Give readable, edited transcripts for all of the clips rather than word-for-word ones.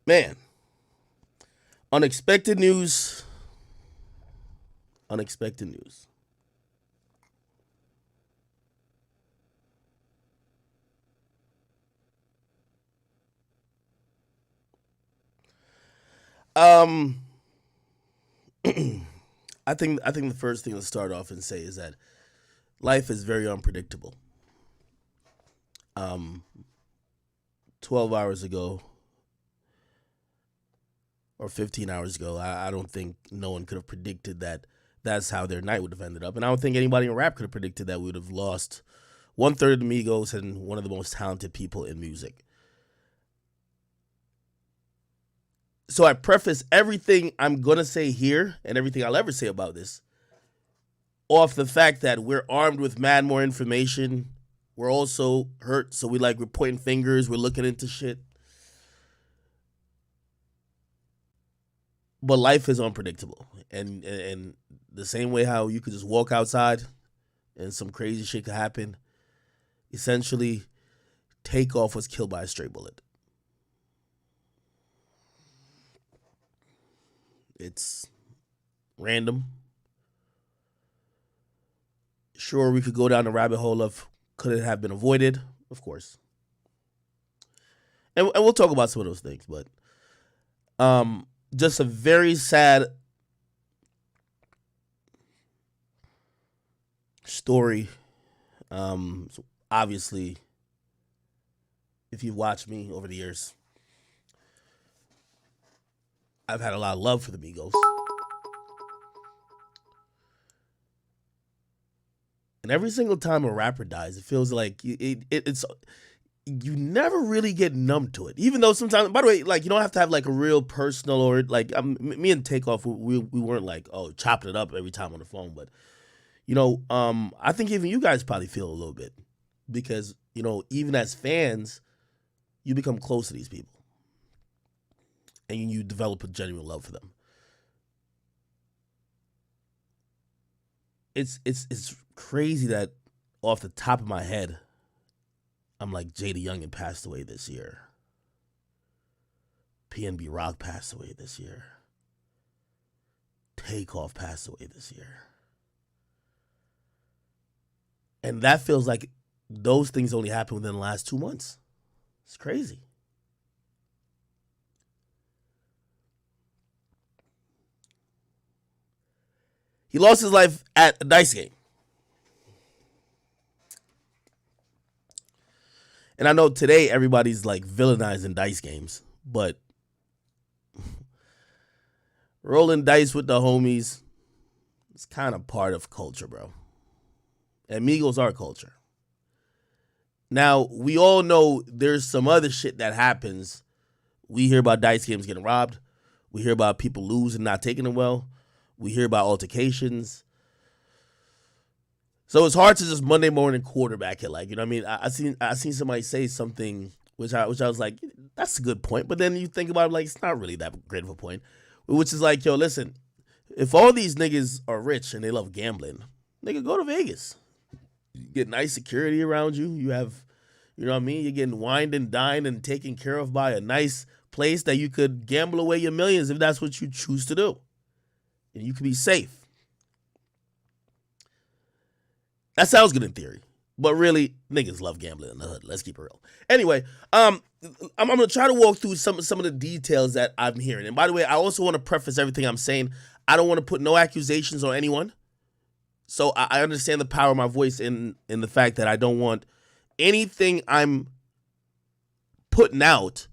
Man, unexpected news. Unexpected news. Um, I think the first thing to start off and say is that life is very unpredictable. Um, 12 hours ago or 15 hours ago, I don't think no one could have predicted that that's how their night would have ended up, and I don't think anybody in rap could have predicted that we would have lost one third of the Migos and one of the most talented people in music. So I preface everything I'm gonna say here and everything I'll ever say about this off the fact that we're armed with mad more information. We're also hurt, so we're pointing fingers, we're looking into shit. But life is unpredictable, and the same way how you could just walk outside and some crazy shit could happen. Essentially, Takeoff was killed by a stray bullet. It's random. Sure, we could go down the rabbit hole of could it have been avoided? Of course, and we'll talk about some of those things. But just a very sad story. So obviously, if you've watched me over the years, I've had a lot of love for the Migos, and every single time a rapper dies, it feels like it's you never really get numb to it. Even though sometimes, by the way, like you don't have to have like a real personal or like me and Takeoff, we weren't like chopping it up every time on the phone, but I think even you guys probably feel a little bit because even as fans, you become close to these people and you develop a genuine love for them. It's crazy that off the top of my head, I'm like Jada Youngin passed away this year. PNB Rock passed away this year. Takeoff passed away this year. And that feels like those things only happened within the last 2 months. It's crazy. He lost his life at a dice game. And I know today everybody's like villainizing dice games, but rolling dice with the homies is kind of part of culture, bro. And Migos are culture. Now, we all know there's some other shit that happens. We hear about dice games getting robbed. We hear about people losing, not taking it well. We hear about altercations. So it's hard to just Monday morning quarterback it. Like, you know what I mean? I seen somebody say something which I was like, that's a good point. But then you think about it, like, it's not really that great of a point. Which is like, yo, listen, if all these niggas are rich and they love gambling, nigga, go to Vegas. You get nice security around you. You have, you know what I mean? You're getting wined and dined and taken care of by a nice place that you could gamble away your millions if that's what you choose to do. And you can be safe. That sounds good in theory, but really, niggas love gambling in the hood. Let's keep it real. Anyway, I'm gonna try to walk through some of the details that I'm hearing. And by the way, I also want to preface everything I'm saying. I don't want to put no accusations on anyone. So I understand the power of my voice in the fact that I don't want anything I'm putting out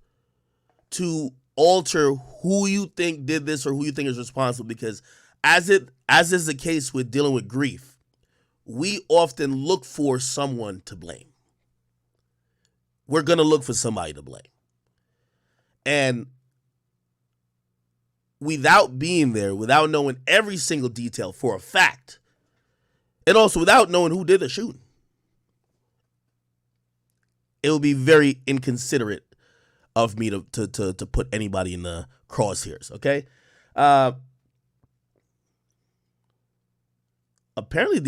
to alter who you think did this or who you think is responsible. Because as is the case with dealing with grief, we often look for someone to blame. We're gonna look for somebody to blame, and without being there, without knowing every single detail for a fact, and also without knowing who did the shooting, it would be very inconsiderate of me to put anybody in the crosshairs. Okay. Uh, Apparently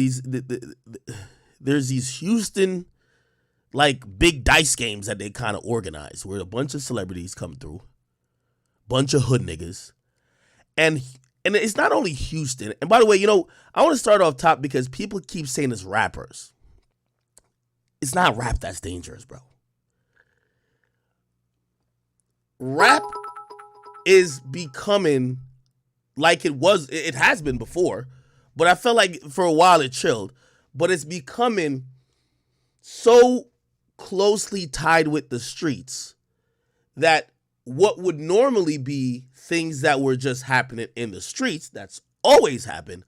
there's these Houston like big dice games that they kind of organize where a bunch of celebrities come through bunch of hood niggas. And it's not only Houston. And by the way, I want to start off top because people keep saying it's rappers. It's not rap that's dangerous, bro. Rap is becoming like it has been before, but I felt like for a while it chilled. But it's becoming so closely tied with the streets that what would normally be things that were just happening in the streets, that's always happened,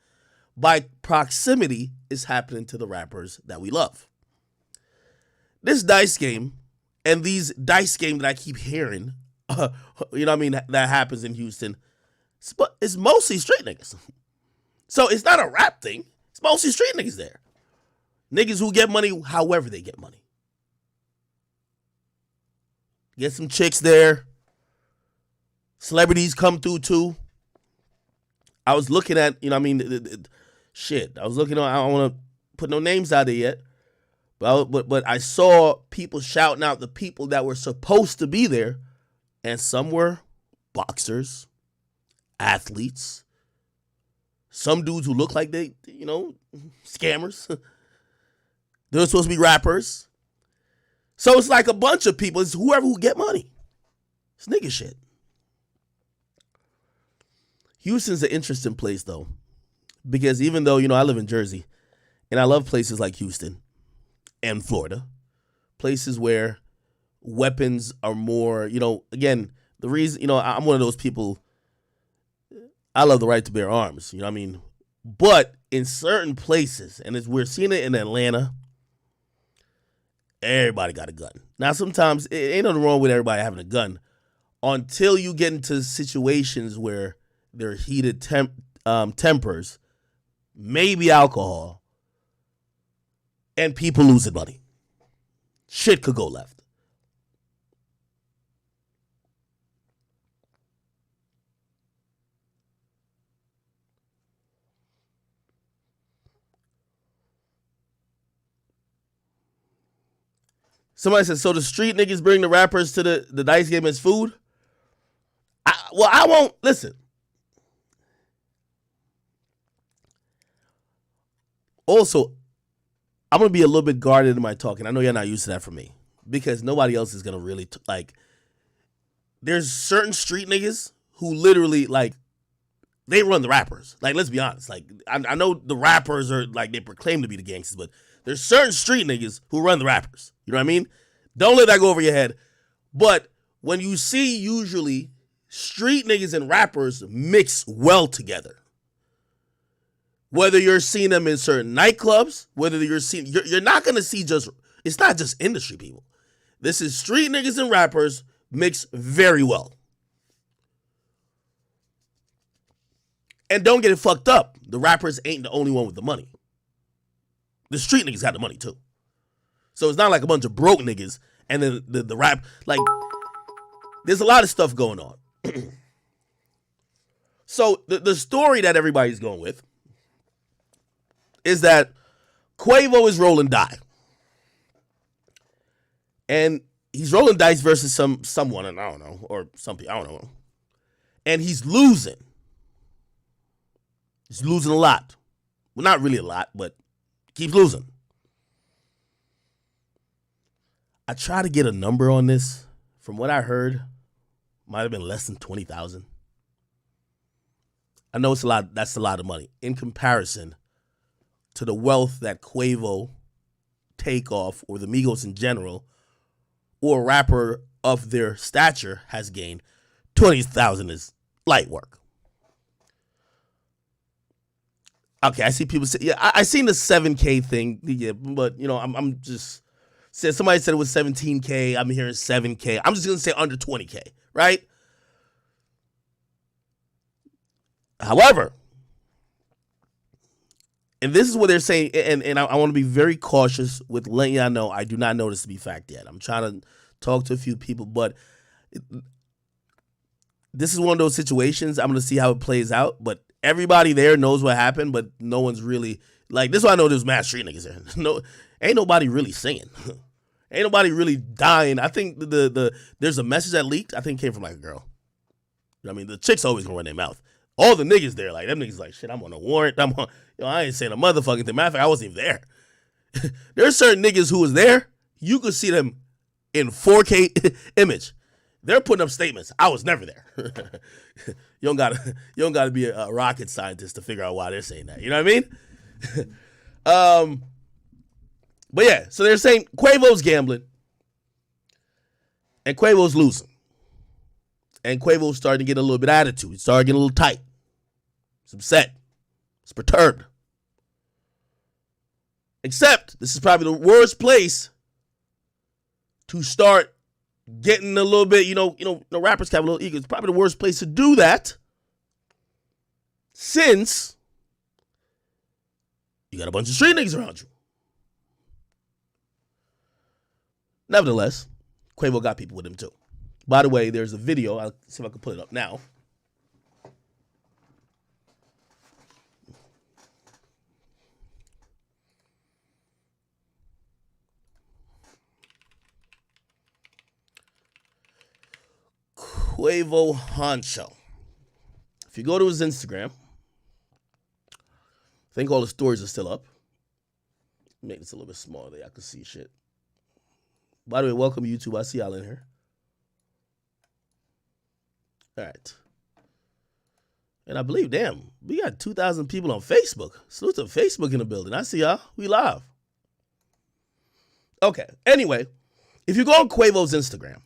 by proximity is happening to the rappers that we love. This dice game and these dice games that I keep hearing, that happens in Houston, it's mostly street niggas. So it's not a rap thing. It's mostly street niggas there. Niggas who get money however they get money. Get some chicks there. Celebrities come through too. I was looking at, shit. I was looking on, I don't want to put no names out there yet. But I saw people shouting out the people that were supposed to be there. And some were boxers, athletes, some dudes who look like they, scammers. They're supposed to be rappers. So it's like a bunch of people. It's whoever who get money. It's nigga shit. Houston's an interesting place, though. Because even though, I live in Jersey, and I love places like Houston and Florida, places where weapons are more, again, the reason, I'm one of those people, I love the right to bear arms, But in certain places, and we're seeing it in Atlanta, everybody got a gun. Now, sometimes it ain't nothing wrong with everybody having a gun until you get into situations where there are heated tempers, maybe alcohol, and people losing money. Shit could go left. Somebody said, so the street niggas bring the rappers to the dice game as food? I won't. Listen. Also, I'm going to be a little bit guarded in my talking. I know you're not used to that from me. Because nobody else is going to really, there's certain street niggas who literally, they run the rappers. Let's be honest. I know the rappers are, they proclaim to be the gangsters, but there's certain street niggas who run the rappers. You know what I mean? Don't let that go over your head. But when you see usually street niggas and rappers mix well together, whether you're seeing them in certain nightclubs, whether you're not going to see it's not just industry people. This is street niggas and rappers mix very well. And don't get it fucked up. The rappers ain't the only one with the money. The street niggas got the money too. So it's not like a bunch of broke niggas and then the rap, there's a lot of stuff going on. So the story that everybody's going with is that Quavo is rolling die. And he's rolling dice versus someone, and I don't know, or something, I don't know. And he's losing. He's losing a lot. Well, not really a lot, but keeps losing. I try to get a number on this. From what I heard, might have been less than 20,000. I know it's a lot. That's a lot of money in comparison to the wealth that Quavo, Takeoff, or the Migos in general, or a rapper of their stature has gained. 20,000 is light work. Okay, I see people say, yeah, I seen the 7K thing, yeah, but I'm just. Somebody said it was 17K. I'm hearing 7K. I'm just going to say under 20K, right? However, and this is what they're saying, and I want to be very cautious with letting y'all know I do not know this to be fact yet. I'm trying to talk to a few people, but this is one of those situations. I'm going to see how it plays out, but everybody there knows what happened, but no one's really, this is why I know there's mad street niggas there. No, ain't nobody really singing. Ain't nobody really dying. I think there's a message that leaked. I think it came from a girl. You know what I mean? The chicks always gonna run their mouth. All the niggas there, like, them niggas like, shit, I'm on a warrant. I ain't saying a motherfucking thing. Matter of fact, I wasn't even there. There's certain niggas who was there. You could see them in 4K image. They're putting up statements. I was never there. You don't gotta be a rocket scientist to figure out why they're saying that. You know what I mean? But yeah, so they're saying Quavo's gambling, and Quavo's losing. And Quavo's starting to get a little bit of attitude. He started getting a little tight. He's upset. He's perturbed. Except, this is probably the worst place to start getting a little bit, rappers have a little ego. It's probably the worst place to do that, since you got a bunch of street niggas around you. Nevertheless, Quavo got people with him too. By the way, there's a video. I'll see if I can put it up now. Quavo Honcho. If you go to his Instagram, I think all the stories are still up. Make this a little bit smaller there. I can see shit. By the way, welcome YouTube. I see y'all in here. All right. And I believe, damn, we got 2,000 people on Facebook. Salute to Facebook in the building. I see y'all. We live. Okay. Anyway, if you go on Quavo's Instagram,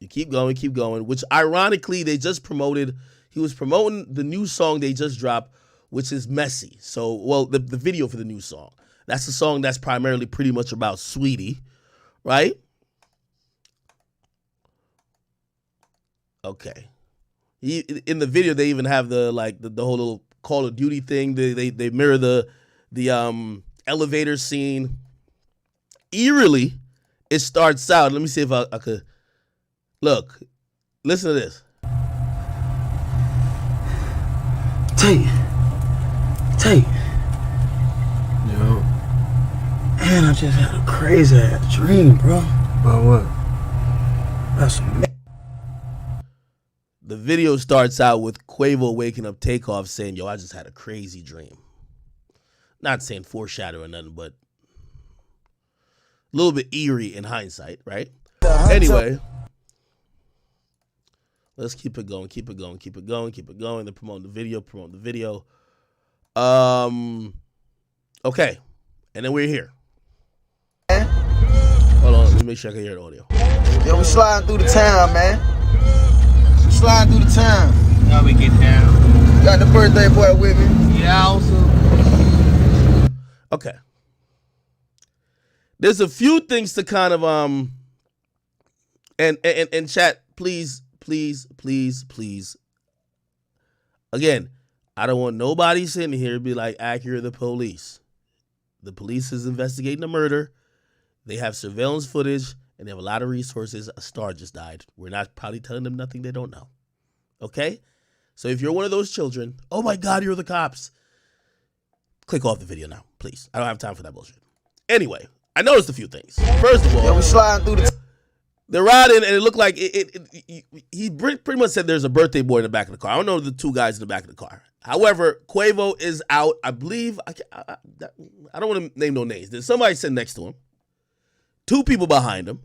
you keep going, which ironically, they just promoted. He was promoting the new song they just dropped, which is Messy. So, well, the video for the new song. That's the song that's primarily pretty much about Sweetie, right? Okay. In the video, they even have the whole little Call of Duty thing. They mirror the elevator scene. Eerily, it starts out. Let me see if I could look. Listen to this. Tate. Yo. Man, I just had a crazy ass dream, bro. About what? That's some. The video starts out with Quavo waking up Takeoff saying, yo, I just had a crazy dream. Not saying foreshadow or nothing, but a little bit eerie in hindsight, right? Anyway, let's keep it going. They're promoting the video. Okay. And then we're here. Hold on, let me make sure I can hear the audio. Yo, we sliding through the town, man. Sliding through the town. Now we get down. Got the birthday boy with me. Yeah, also. Okay. There's a few things to kind of and chat, please. Again, I don't want nobody sitting here to be like, accurate the police. The police is investigating a murder. They have surveillance footage, and they have a lot of resources. A star just died. We're not probably telling them nothing they don't know. Okay? So if you're one of those children, oh my God, you're the cops. Click off the video now, please. I don't have time for that bullshit. Anyway, I noticed a few things. First of all, Yo, we sliding through the. they're riding, and it looked like he pretty much said there's a birthday boy in the back of the car. I don't know the two guys in the back of the car. However, Quavo is out. I believe, I don't want to name no names. There's somebody sitting next to him. Two people behind him.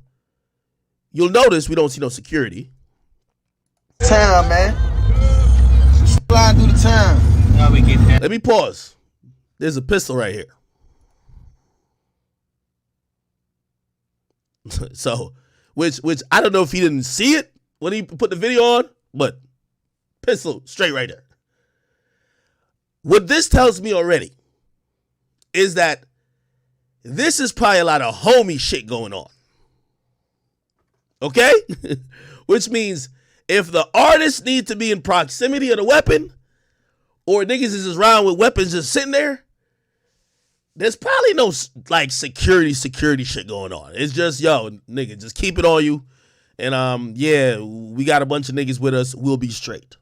You'll notice we don't see no security. Town, man. Sliding through the town. Now we get down. Let me pause. There's a pistol right here. So, which I don't know if he didn't see it when he put the video on, but pistol straight right there. What this tells me already is that this is probably a lot of homie shit going on. Okay? Which means if the artists need to be in proximity of the weapon, or niggas is just around with weapons just sitting there, there's probably no like security shit going on. It's just, yo, nigga, just keep it on you. And yeah, we got a bunch of niggas with us. We'll be straight.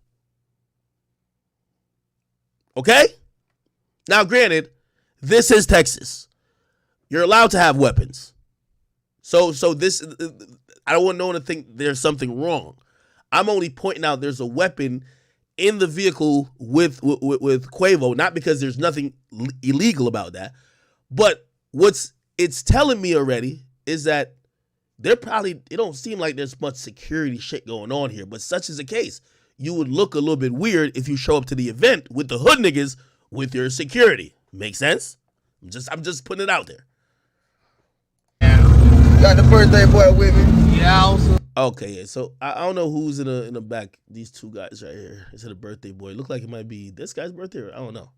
Okay? Now, granted, this is Texas. You're allowed to have weapons. So this, I don't want no one to think there's something wrong. I'm only pointing out there's a weapon in the vehicle with Quavo, not because there's nothing illegal about that, but what's it's telling me already is that it don't seem like there's much security shit going on here, but such is the case. You would look a little bit weird if you show up to the event with the hood niggas with your security. Make sense? I'm just putting it out there. Got the birthday boy with me. Yeah, also. Okay, yeah. So I don't know who's in the back. These two guys right here. Is it a birthday boy? Look like it might be this guy's birthday, or I don't know.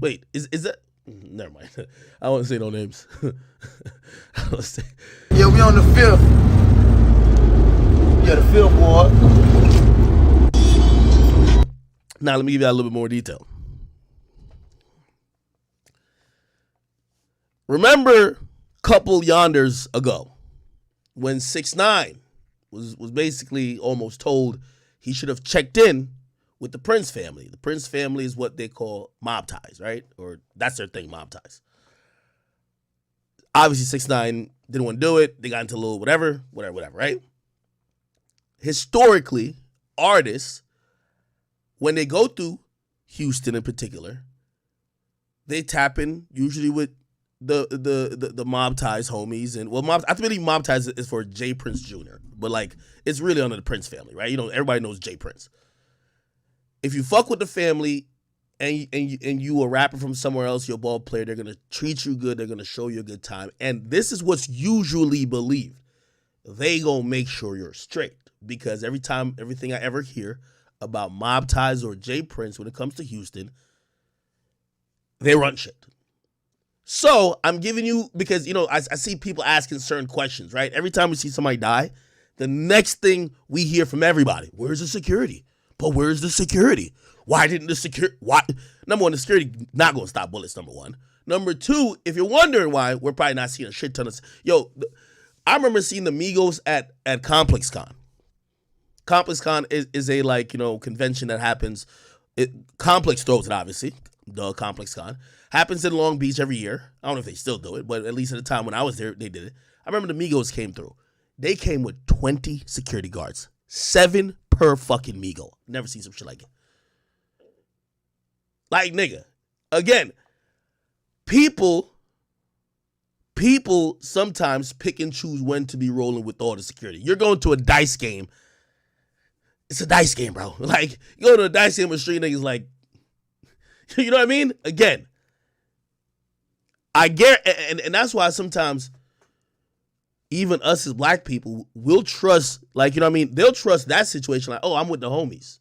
Wait, is that? Never mind. I don't want to say no names. Yeah, we on the 5th. Yeah, the 5th, boy. Now let me give you a little bit more detail. Remember, couple yonders ago, when 6ix9ine was basically almost told he should have checked in with the Prince family. The Prince family is what they call mob ties, right? Or that's their thing, mob ties. Obviously, 6ix9ine didn't want to do it. They got into a little whatever, right? Historically, artists, when they go through Houston in particular, they tap in usually with the mob ties homies, and I believe mob ties is for J Prince Jr., but like it's really under the Prince family, right? You know, everybody knows J Prince. If you fuck with the family and you a rapper from somewhere else, you're a ball player, they're gonna treat you good, they're gonna show you a good time, and this is what's usually believed. They gonna make sure you're straight, because everything I ever hear about mob ties or J Prince when it comes to Houston, they run shit. So I'm giving you, because, you know, I see people asking certain questions, right? Every time we see somebody die, the next thing we hear from everybody, where's the security? But where's the security? Why didn't the security? Why? Number one, the security not going to stop bullets, number one. Number two, if you're wondering why, we're probably not seeing a shit ton of... I remember seeing the Migos at Complex Con. Complex Con is a, like, you know, convention that happens. Complex throws it, obviously. The Complex Con. Happens in Long Beach every year. I don't know if they still do it, but at least at the time when I was there, they did it. I remember the Migos came through. They came with 20 security guards. 7 per fucking Migo. Never seen some shit like it. Like, nigga. Again, people sometimes pick and choose when to be rolling with all the security. You're going to a dice game. It's a dice game, bro. Like, you go to a dice game with street niggas, like, you know what I mean? Again, I get, and that's why sometimes even us as black people will trust, like, you know what I mean? They'll trust that situation, like, oh, I'm with the homies.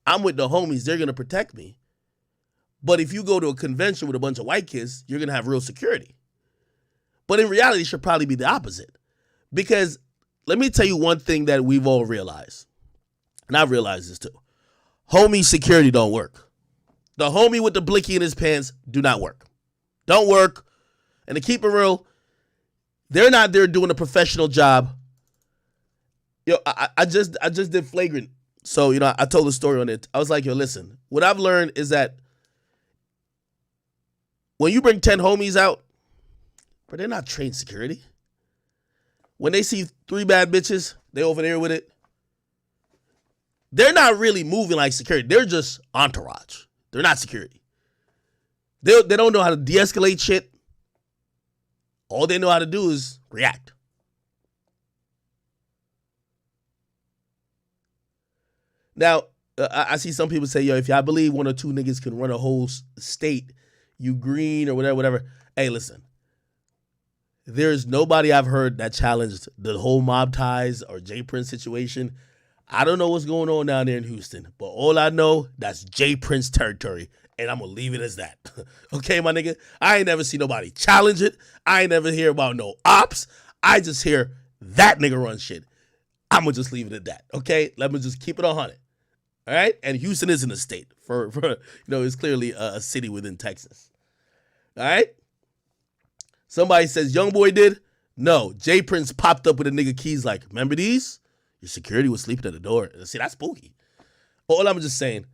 They're going to protect me. But if you go to a convention with a bunch of white kids, you're going to have real security. But in reality, it should probably be the opposite. Because let me tell you one thing that we've all realized. And I've realized this too. Homie security don't work. The homie with the blicky in his pants do not work. Don't work. And to keep it real, they're not there doing a professional job. Yo, I just did flagrant. So, you know, I told the story on it. I was like, yo, listen, what I've learned is that when you bring 10 homies out, but they're not trained security. When they see 3 bad bitches, they over there with it. They're not really moving like security. They're just entourage. They're not security. They don't know how to de-escalate shit. All they know how to do is react. Now, I see some people say, yo, if y'all believe 1 or 2 niggas can run a whole state, you green or whatever. Hey, listen. There's nobody I've heard that challenged the whole mob ties or J Prince situation. I don't know what's going on down there in Houston, but all I know, that's J Prince territory, and I'm going to leave it as that. Okay, my nigga? I ain't never seen nobody challenge it. I ain't never hear about no ops. I just hear that nigga run shit. I'm going to just leave it at that, okay? Let me just keep it 100, all right? And Houston isn't a state. For you know, it's clearly a city within Texas, all right? Somebody says Youngboy did. No, J Prince popped up with a nigga keys like, remember these? Your security was sleeping at the door. See, that's spooky. All I'm just saying,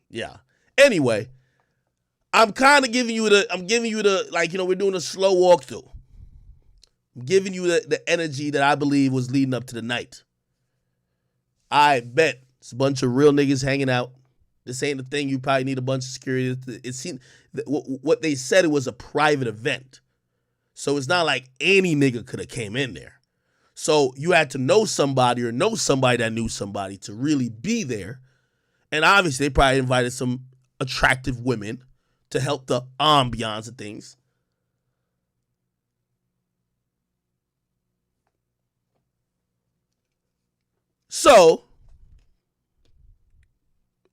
yeah. Anyway, I'm kind of giving you the, like, you know, we're doing a slow walkthrough. I'm giving you the energy that I believe was leading up to the night. I bet it's a bunch of real niggas hanging out. This ain't the thing. You probably need a bunch of security. It seemed what they said, it was a private event. So it's not like any nigga could have came in there. So you had to know somebody or know somebody that knew somebody to really be there. And obviously they probably invited some attractive women to help the ambiance of things. So,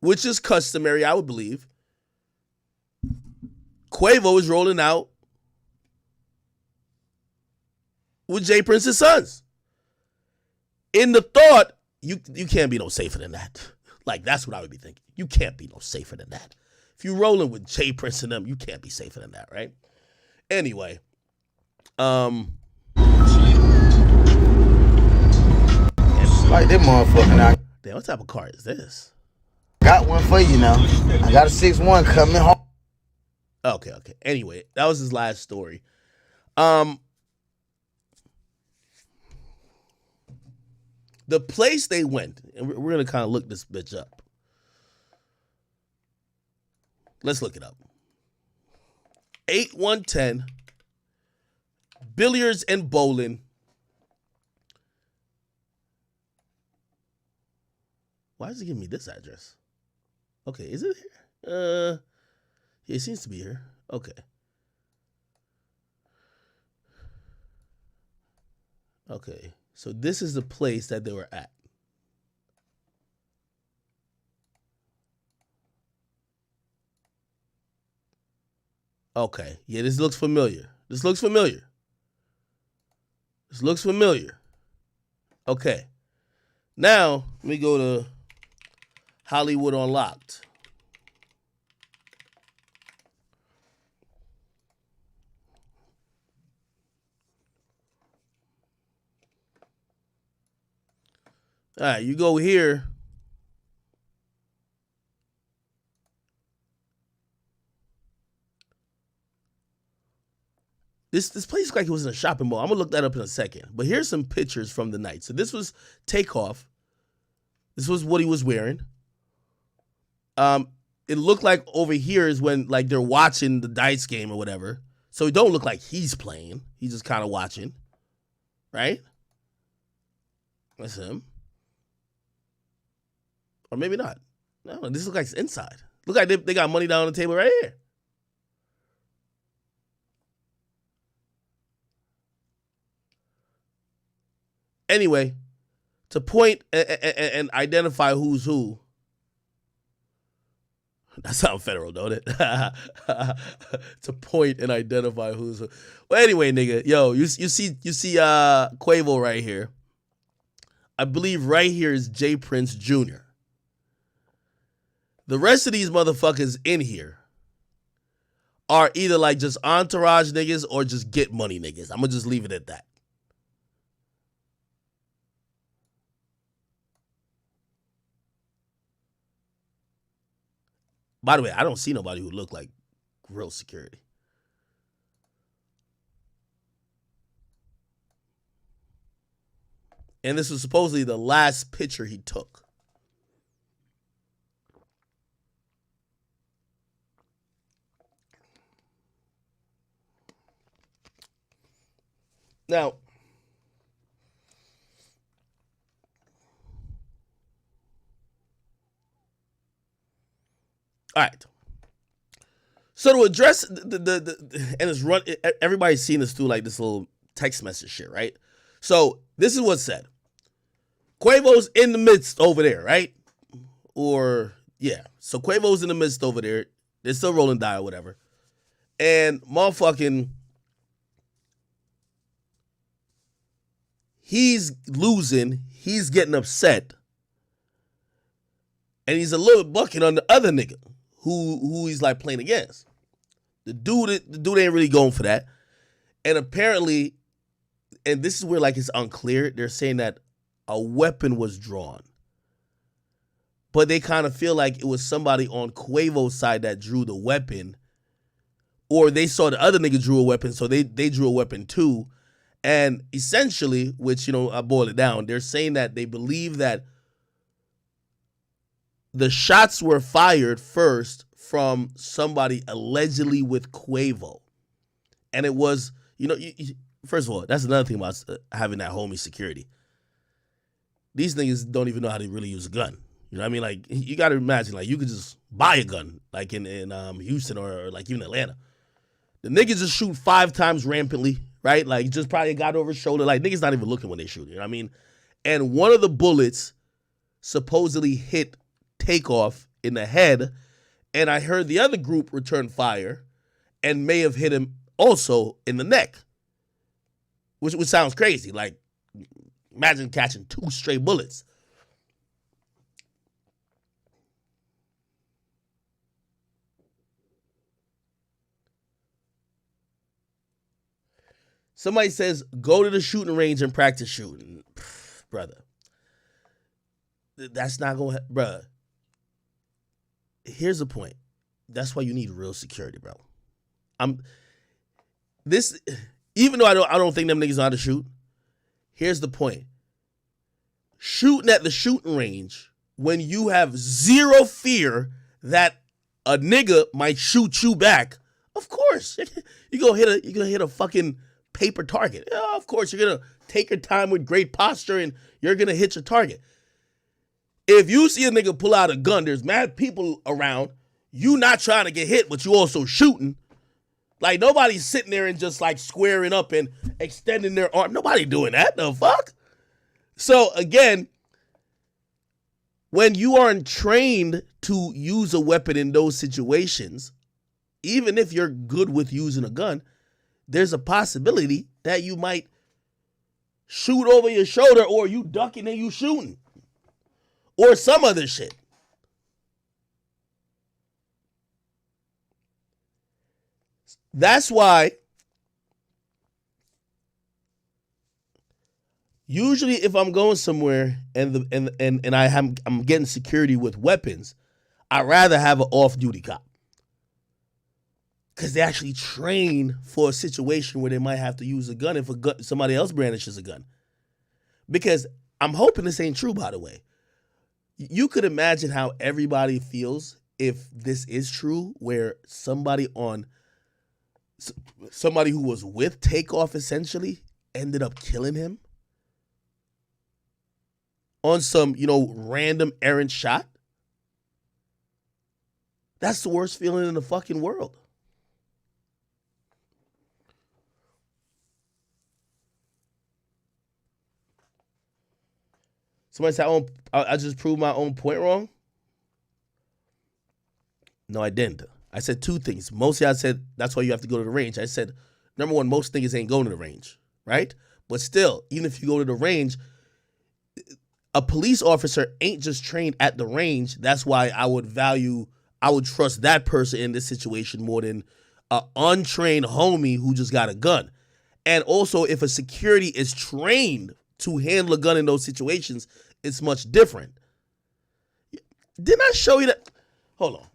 which is customary, I would believe, Quavo is rolling out with Jay Prince's sons. In the thought, you can't be no safer than that. Like, that's what I would be thinking. You can't be no safer than that. If you're rolling with Jay Prince and them, you can't be safer than that, right? Anyway, Like that motherfucker now. damn, what type of car is this? Got one for you now. I got a 6'1" coming home. Okay. Anyway, that was his last story. The place they went, and we're going to kind of look this bitch up. Let's look it up. 8110 Billiards and Bowling. Why is it giving me this address? Okay, is it here? Yeah, it seems to be here. Okay. Okay, so this is the place that they were at. Okay, yeah, this looks familiar. Okay, now let me go to Hollywood Unlocked. All right, you go here. This place looked like it was in a shopping mall. I'm gonna look that up in a second. But here's some pictures from the night. So this was Takeoff. This was what he was wearing. It looked like over here is when like they're watching the dice game or whatever. So it don't look like he's playing. He's just kind of watching, right? That's him. Or maybe not. No, this looks like it's inside. Look like they got money down on the table right here. Anyway, to point and identify who's who. That sounds federal, don't it? To point and identify who's who. Well, anyway, nigga, yo, you see Quavo right here. I believe right here is Jay Prince Jr. The rest of these motherfuckers in here are either like just entourage niggas or just get money niggas. I'm gonna just leave it at that. By the way, I don't see nobody who look like real security. And this was supposedly the last picture he took. Now, all right. So to address the and it's run, everybody's seen this through like this little text message shit, right? So this is what's said. Quavo's in the midst over there, right? Or yeah, so Quavo's in the midst over there. They're still rolling die or whatever, and motherfucking, he's losing. He's getting upset, and he's a little bucking on the other nigga who he's like playing against. The dude ain't really going for that. And apparently, and this is where like it's unclear, they're saying that a weapon was drawn. But they kind of feel like it was somebody on Quavo's side that drew the weapon. Or they saw the other nigga drew a weapon, so they drew a weapon too. And essentially, which, I boil it down, they're saying that they believe that the shots were fired first from somebody allegedly with Quavo. And it was, first of all, that's another thing about having that homie security. These niggas don't even know how to really use a gun. You know what I mean? Like, you got to imagine, like, you could just buy a gun, like in Houston or like even Atlanta. The niggas just shoot 5 times rampantly, right? Like, just probably got over his shoulder. Like, niggas not even looking when they shoot, you know what I mean? And one of the bullets supposedly hit Takeoff in the head, and I heard the other group return fire and may have hit him also in the neck, which sounds crazy. Like, imagine catching 2 straight bullets. Somebody says, go to the shooting range and practice shooting. Brother. That's not going to, bruh. Here's the point. That's why you need real security, bro. Even though I don't think them niggas know how to shoot, here's the point. Shooting at the shooting range when you have zero fear that a nigga might shoot you back, of course. You're gonna hit a fucking paper target. Yeah, of course, you're gonna take your time with great posture and you're gonna hit your target. If you see a nigga pull out a gun, there's mad people around, you not trying to get hit, but you also shooting. Like, nobody's sitting there and just like squaring up and extending their arm. Nobody doing that. The fuck? So again, when you aren't trained to use a weapon in those situations, even if you're good with using a gun, there's a possibility that you might shoot over your shoulder, or you ducking and you shooting, or some other shit. That's why usually if I'm going somewhere and I'm getting security with weapons, I'd rather have an off-duty cop. Because they actually train for a situation where they might have to use a gun if somebody else brandishes a gun. Because I'm hoping this ain't true, by the way. You could imagine how everybody feels if this is true, where somebody who was with Takeoff essentially ended up killing him on some, random errant shot. That's the worst feeling in the fucking world. Somebody said, I just proved my own point wrong. No, I didn't. I said 2 things. Mostly I said, that's why you have to go to the range. I said, number one, most niggas ain't going to the range, right? But still, even if you go to the range, a police officer ain't just trained at the range. That's why I would trust that person in this situation more than an untrained homie who just got a gun. And also, if a security is trained to handle a gun in those situations, it's much different. Didn't I show you that? Hold on.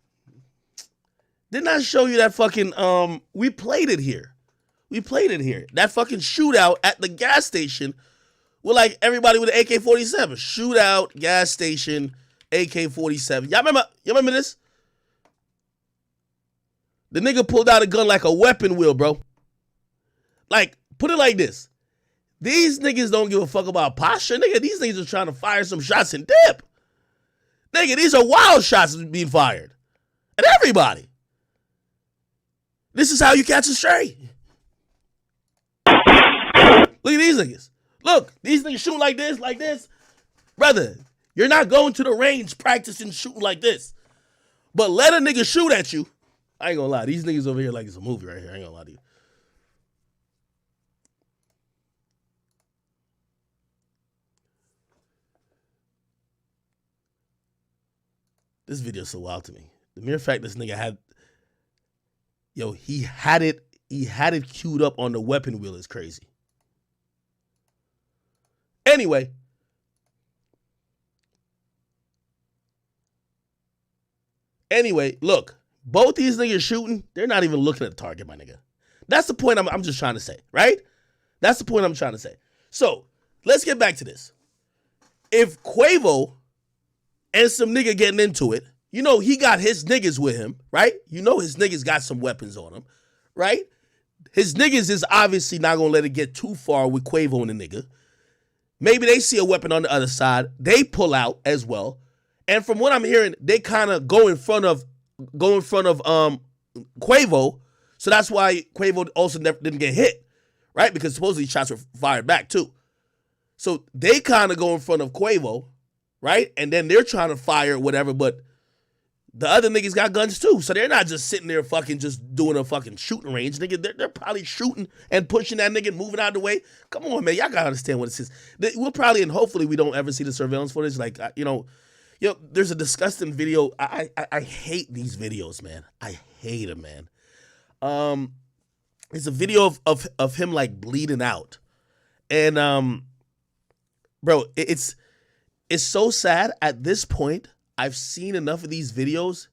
Didn't I show you that fucking, we played it here. That fucking shootout at the gas station with like everybody with an AK-47. Shootout, gas station, AK-47. Y'all remember this? The nigga pulled out a gun like a weapon wheel, bro. Like, put it like this. These niggas don't give a fuck about posture. Nigga, these niggas are trying to fire some shots and dip. Nigga, these are wild shots being fired. At everybody. This is how you catch a stray. Look at these niggas. Look, these niggas shooting like this. Brother, you're not going to the range practicing shooting like this. But let a nigga shoot at you. I ain't gonna lie. These niggas over here like it's a movie right here. I ain't gonna lie to you. This video is so wild to me. The mere fact this nigga he had it queued up on the weapon wheel is crazy. Anyway. Look, both these niggas shooting, they're not even looking at the target, my nigga. That's the point I'm just trying to say, right? That's the point I'm trying to say. So let's get back to this. If Quavo and some nigga getting into it, you know he got his niggas with him, right? You know his niggas got some weapons on him, right? His niggas is obviously not gonna let it get too far with Quavo and the nigga. Maybe they see a weapon on the other side. They pull out as well. And from what I'm hearing, they kind of go in front of Quavo. So that's why Quavo also didn't get hit, right? Because supposedly shots were fired back too. So they kind of go in front of Quavo, right? And then they're trying to fire whatever, but the other niggas got guns too. So they're not just sitting there fucking just doing a fucking shooting range. Nigga, they're probably shooting and pushing that nigga and moving out of the way. Come on, man. Y'all got to understand what this is. We'll probably, and hopefully we don't ever see the surveillance footage. Like, there's a disgusting video. I hate these videos, man. I hate them, man. It's a video of him like bleeding out. And, bro, it's so sad at this point. I've seen enough of these videos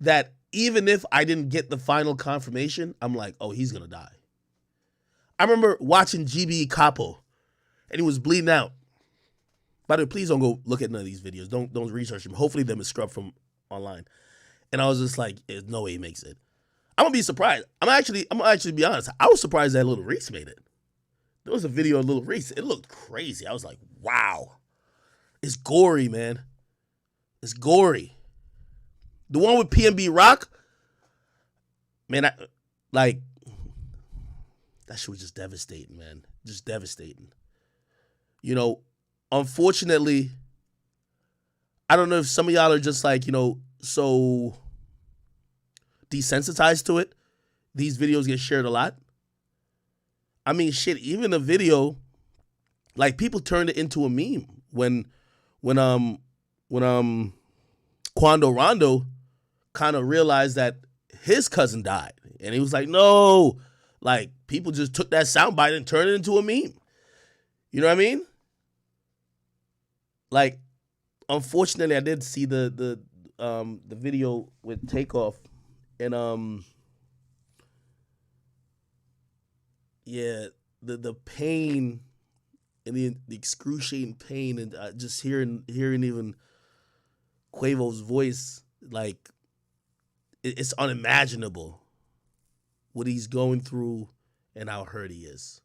that even if I didn't get the final confirmation, I'm like, oh, he's going to die. I remember watching GB Capo, and he was bleeding out. By the way, please don't go look at none of these videos. Don't research them. Hopefully them is scrubbed from online. And I was just like, there's no way he makes it. I'm going to be surprised. I'm gonna actually be honest. I was surprised that Little Reese made it. There was a video of Little Reese. It looked crazy. I was like, wow. It's gory, man. It's gory. The one with PNB Rock, man, that shit was just devastating, man. Just devastating. You know, unfortunately, I don't know if some of y'all are just like, so desensitized to it. These videos get shared a lot. I mean, shit, even the video, like people turned it into a meme when Quando Rondo kind of realized that his cousin died. And he was like, no. Like, people just took that soundbite and turned it into a meme. You know what I mean? Like, unfortunately, I did see the video with Takeoff. And, yeah, the pain and the excruciating pain and just hearing even Quavo's voice, like, it's unimaginable what he's going through and how hurt he is.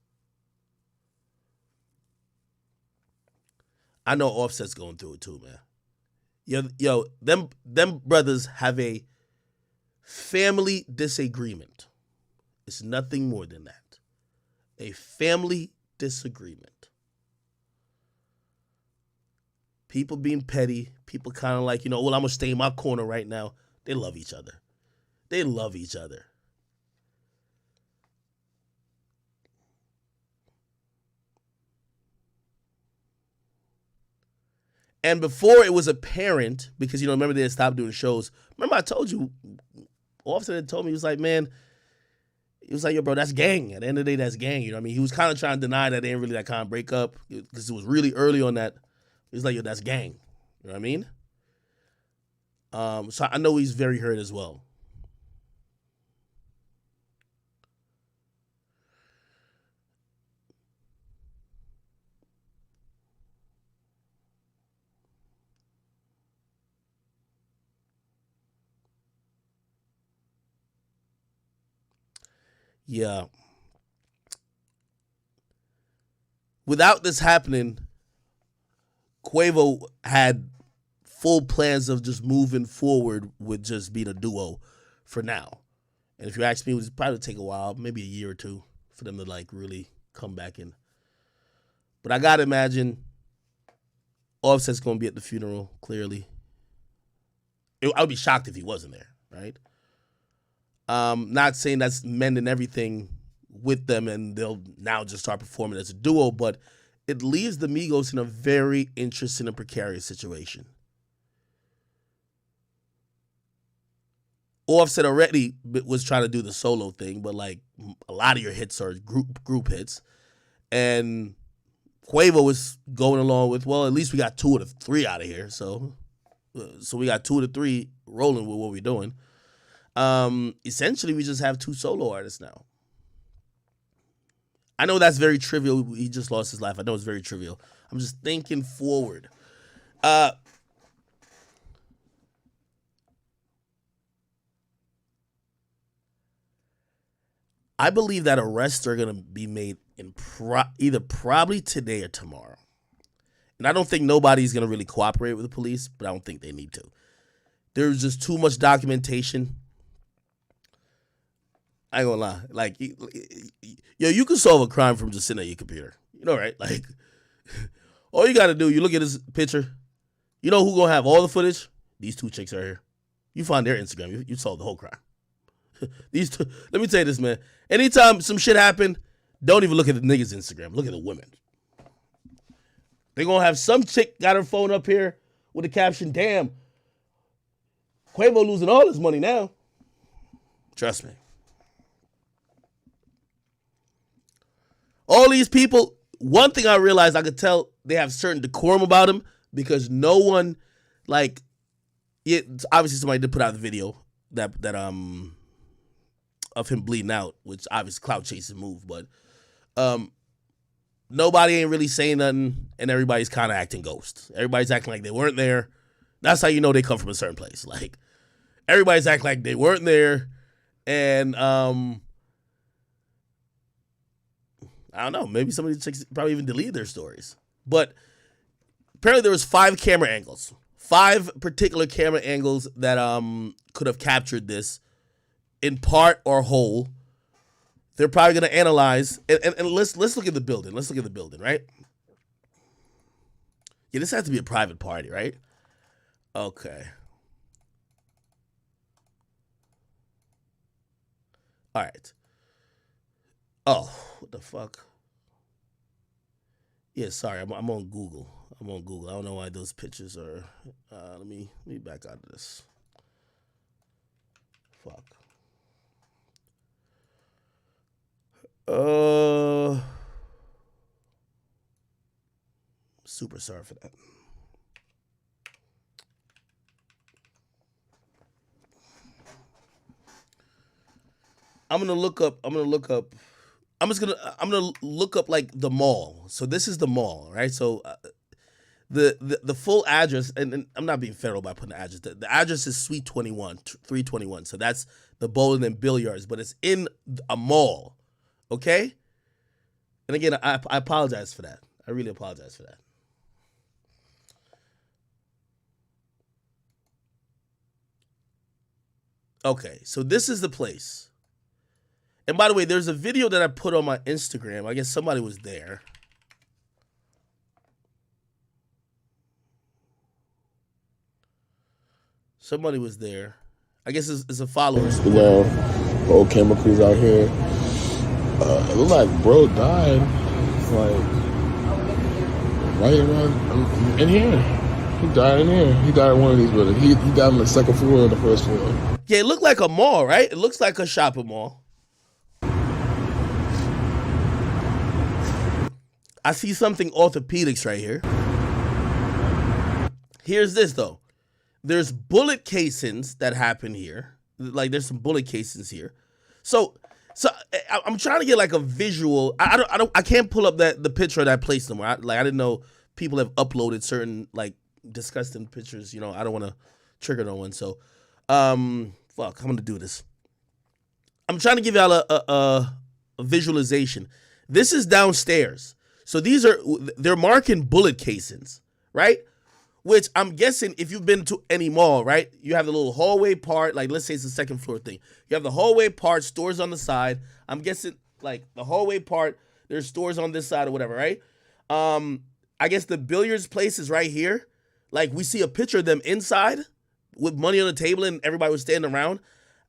I know Offset's going through it too, man. Yo, them brothers have a family disagreement. It's nothing more than that. A family disagreement. People being petty, people kind of like, well, I'm going to stay in my corner right now. They love each other. They love each other. And before it was apparent, because, remember they had stopped doing shows. Remember I told you, Offset had told me, he was like, man, he was like, yo, bro, that's gang. At the end of the day, that's gang. You know what I mean? He was kind of trying to deny that they ain't really that kind of breakup because it was really early on that. He was like, yo, that's gang. You know what I mean? So I know he's very hurt as well. Yeah. Without this happening, Quavo had full plans of just moving forward with just being a duo for now. And if you ask me, it would probably take a while, maybe a year or two, for them to like really come back in. But I gotta imagine Offset's gonna be at the funeral, clearly. I would be shocked if he wasn't there, right? Not saying that's mending everything with them and they'll now just start performing as a duo, but it leaves the Migos in a very interesting and precarious situation. Offset already was trying to do the solo thing, but like a lot of your hits are group hits. And Quavo was going along with, well, at least we got 2 of the 3 out of here. So we got 2 of the 3 rolling with what we're doing. Essentially, we just have 2 solo artists now. I know that's very trivial. He just lost his life. I know it's very trivial. I'm just thinking forward. I believe that arrests are going to be made in either probably today or tomorrow. And I don't think nobody's going to really cooperate with the police, but I don't think they need to. There's just too much documentation. I ain't gonna lie. Like, yo, you can solve a crime from just sitting at your computer. You know, right? Like, all you got to do, you look at this picture. You know who gonna have all the footage? These two chicks right here. You find their Instagram, you solve the whole crime. These two. Let me tell you this, man. Anytime some shit happen, don't even look at the niggas' Instagram. Look at the women. They gonna have some chick got her phone up here with the caption, "Damn, Quavo losing all his money now." Trust me. All these people, one thing I realized, I could tell they have certain decorum about them because no one, like, obviously somebody did put out the video that of him bleeding out, which obviously clout chasing move, but nobody ain't really saying nothing, and everybody's kind of acting ghost. Everybody's acting like they weren't there. That's how you know they come from a certain place. Like, everybody's acting like they weren't there, and I don't know. Maybe some of these chicks probably even deleted their stories. But apparently there was 5 camera angles. 5 particular camera angles that could have captured this in part or whole. They're probably going to analyze. And let's look at the building. Let's look at the building, right? Yeah, this has to be a private party, right? Okay. All right. Oh, what the fuck? Yeah, sorry, I'm on Google. I don't know why those pictures are. Let me back out of this. Fuck. Super sorry for that. I'm gonna look up. I'm gonna look up like the mall. So this is the mall, right? So the full address, and I'm not being federal by putting the address. The address is Suite 21, 321. So that's the bowling and billiards, but it's in a mall, okay? And again, I apologize for that. I really apologize for that. Okay, so this is the place. And by the way, there's a video that I put on my Instagram. I guess somebody was there. Somebody was there. I guess it's a follower. The whole camera crew's out here. It looked like bro died. Like, right around in here. He died in here. He died in one of these buildings. He died on the second floor or the first floor. Yeah, it looked like a mall, right? It looks like a shopping mall. I see something orthopedics right here. Here's this, though. There's bullet casings that happen here. Like, there's some bullet casings here. So I'm trying to get like a visual. I can't pull up the picture of that place no more. I didn't know people have uploaded certain like disgusting pictures. You know, I don't want to trigger no one. So, fuck, I'm gonna do this. I'm trying to give y'all a visualization. This is downstairs. So they're marking bullet casings, right? Which I'm guessing if you've been to any mall, right? You have the little hallway part, like let's say it's the second floor thing. You have the hallway part, stores on the side. I'm guessing like the hallway part, there's stores on this side or whatever, right? I guess the billiards place is right here. Like we see a picture of them inside with money on the table and everybody was standing around.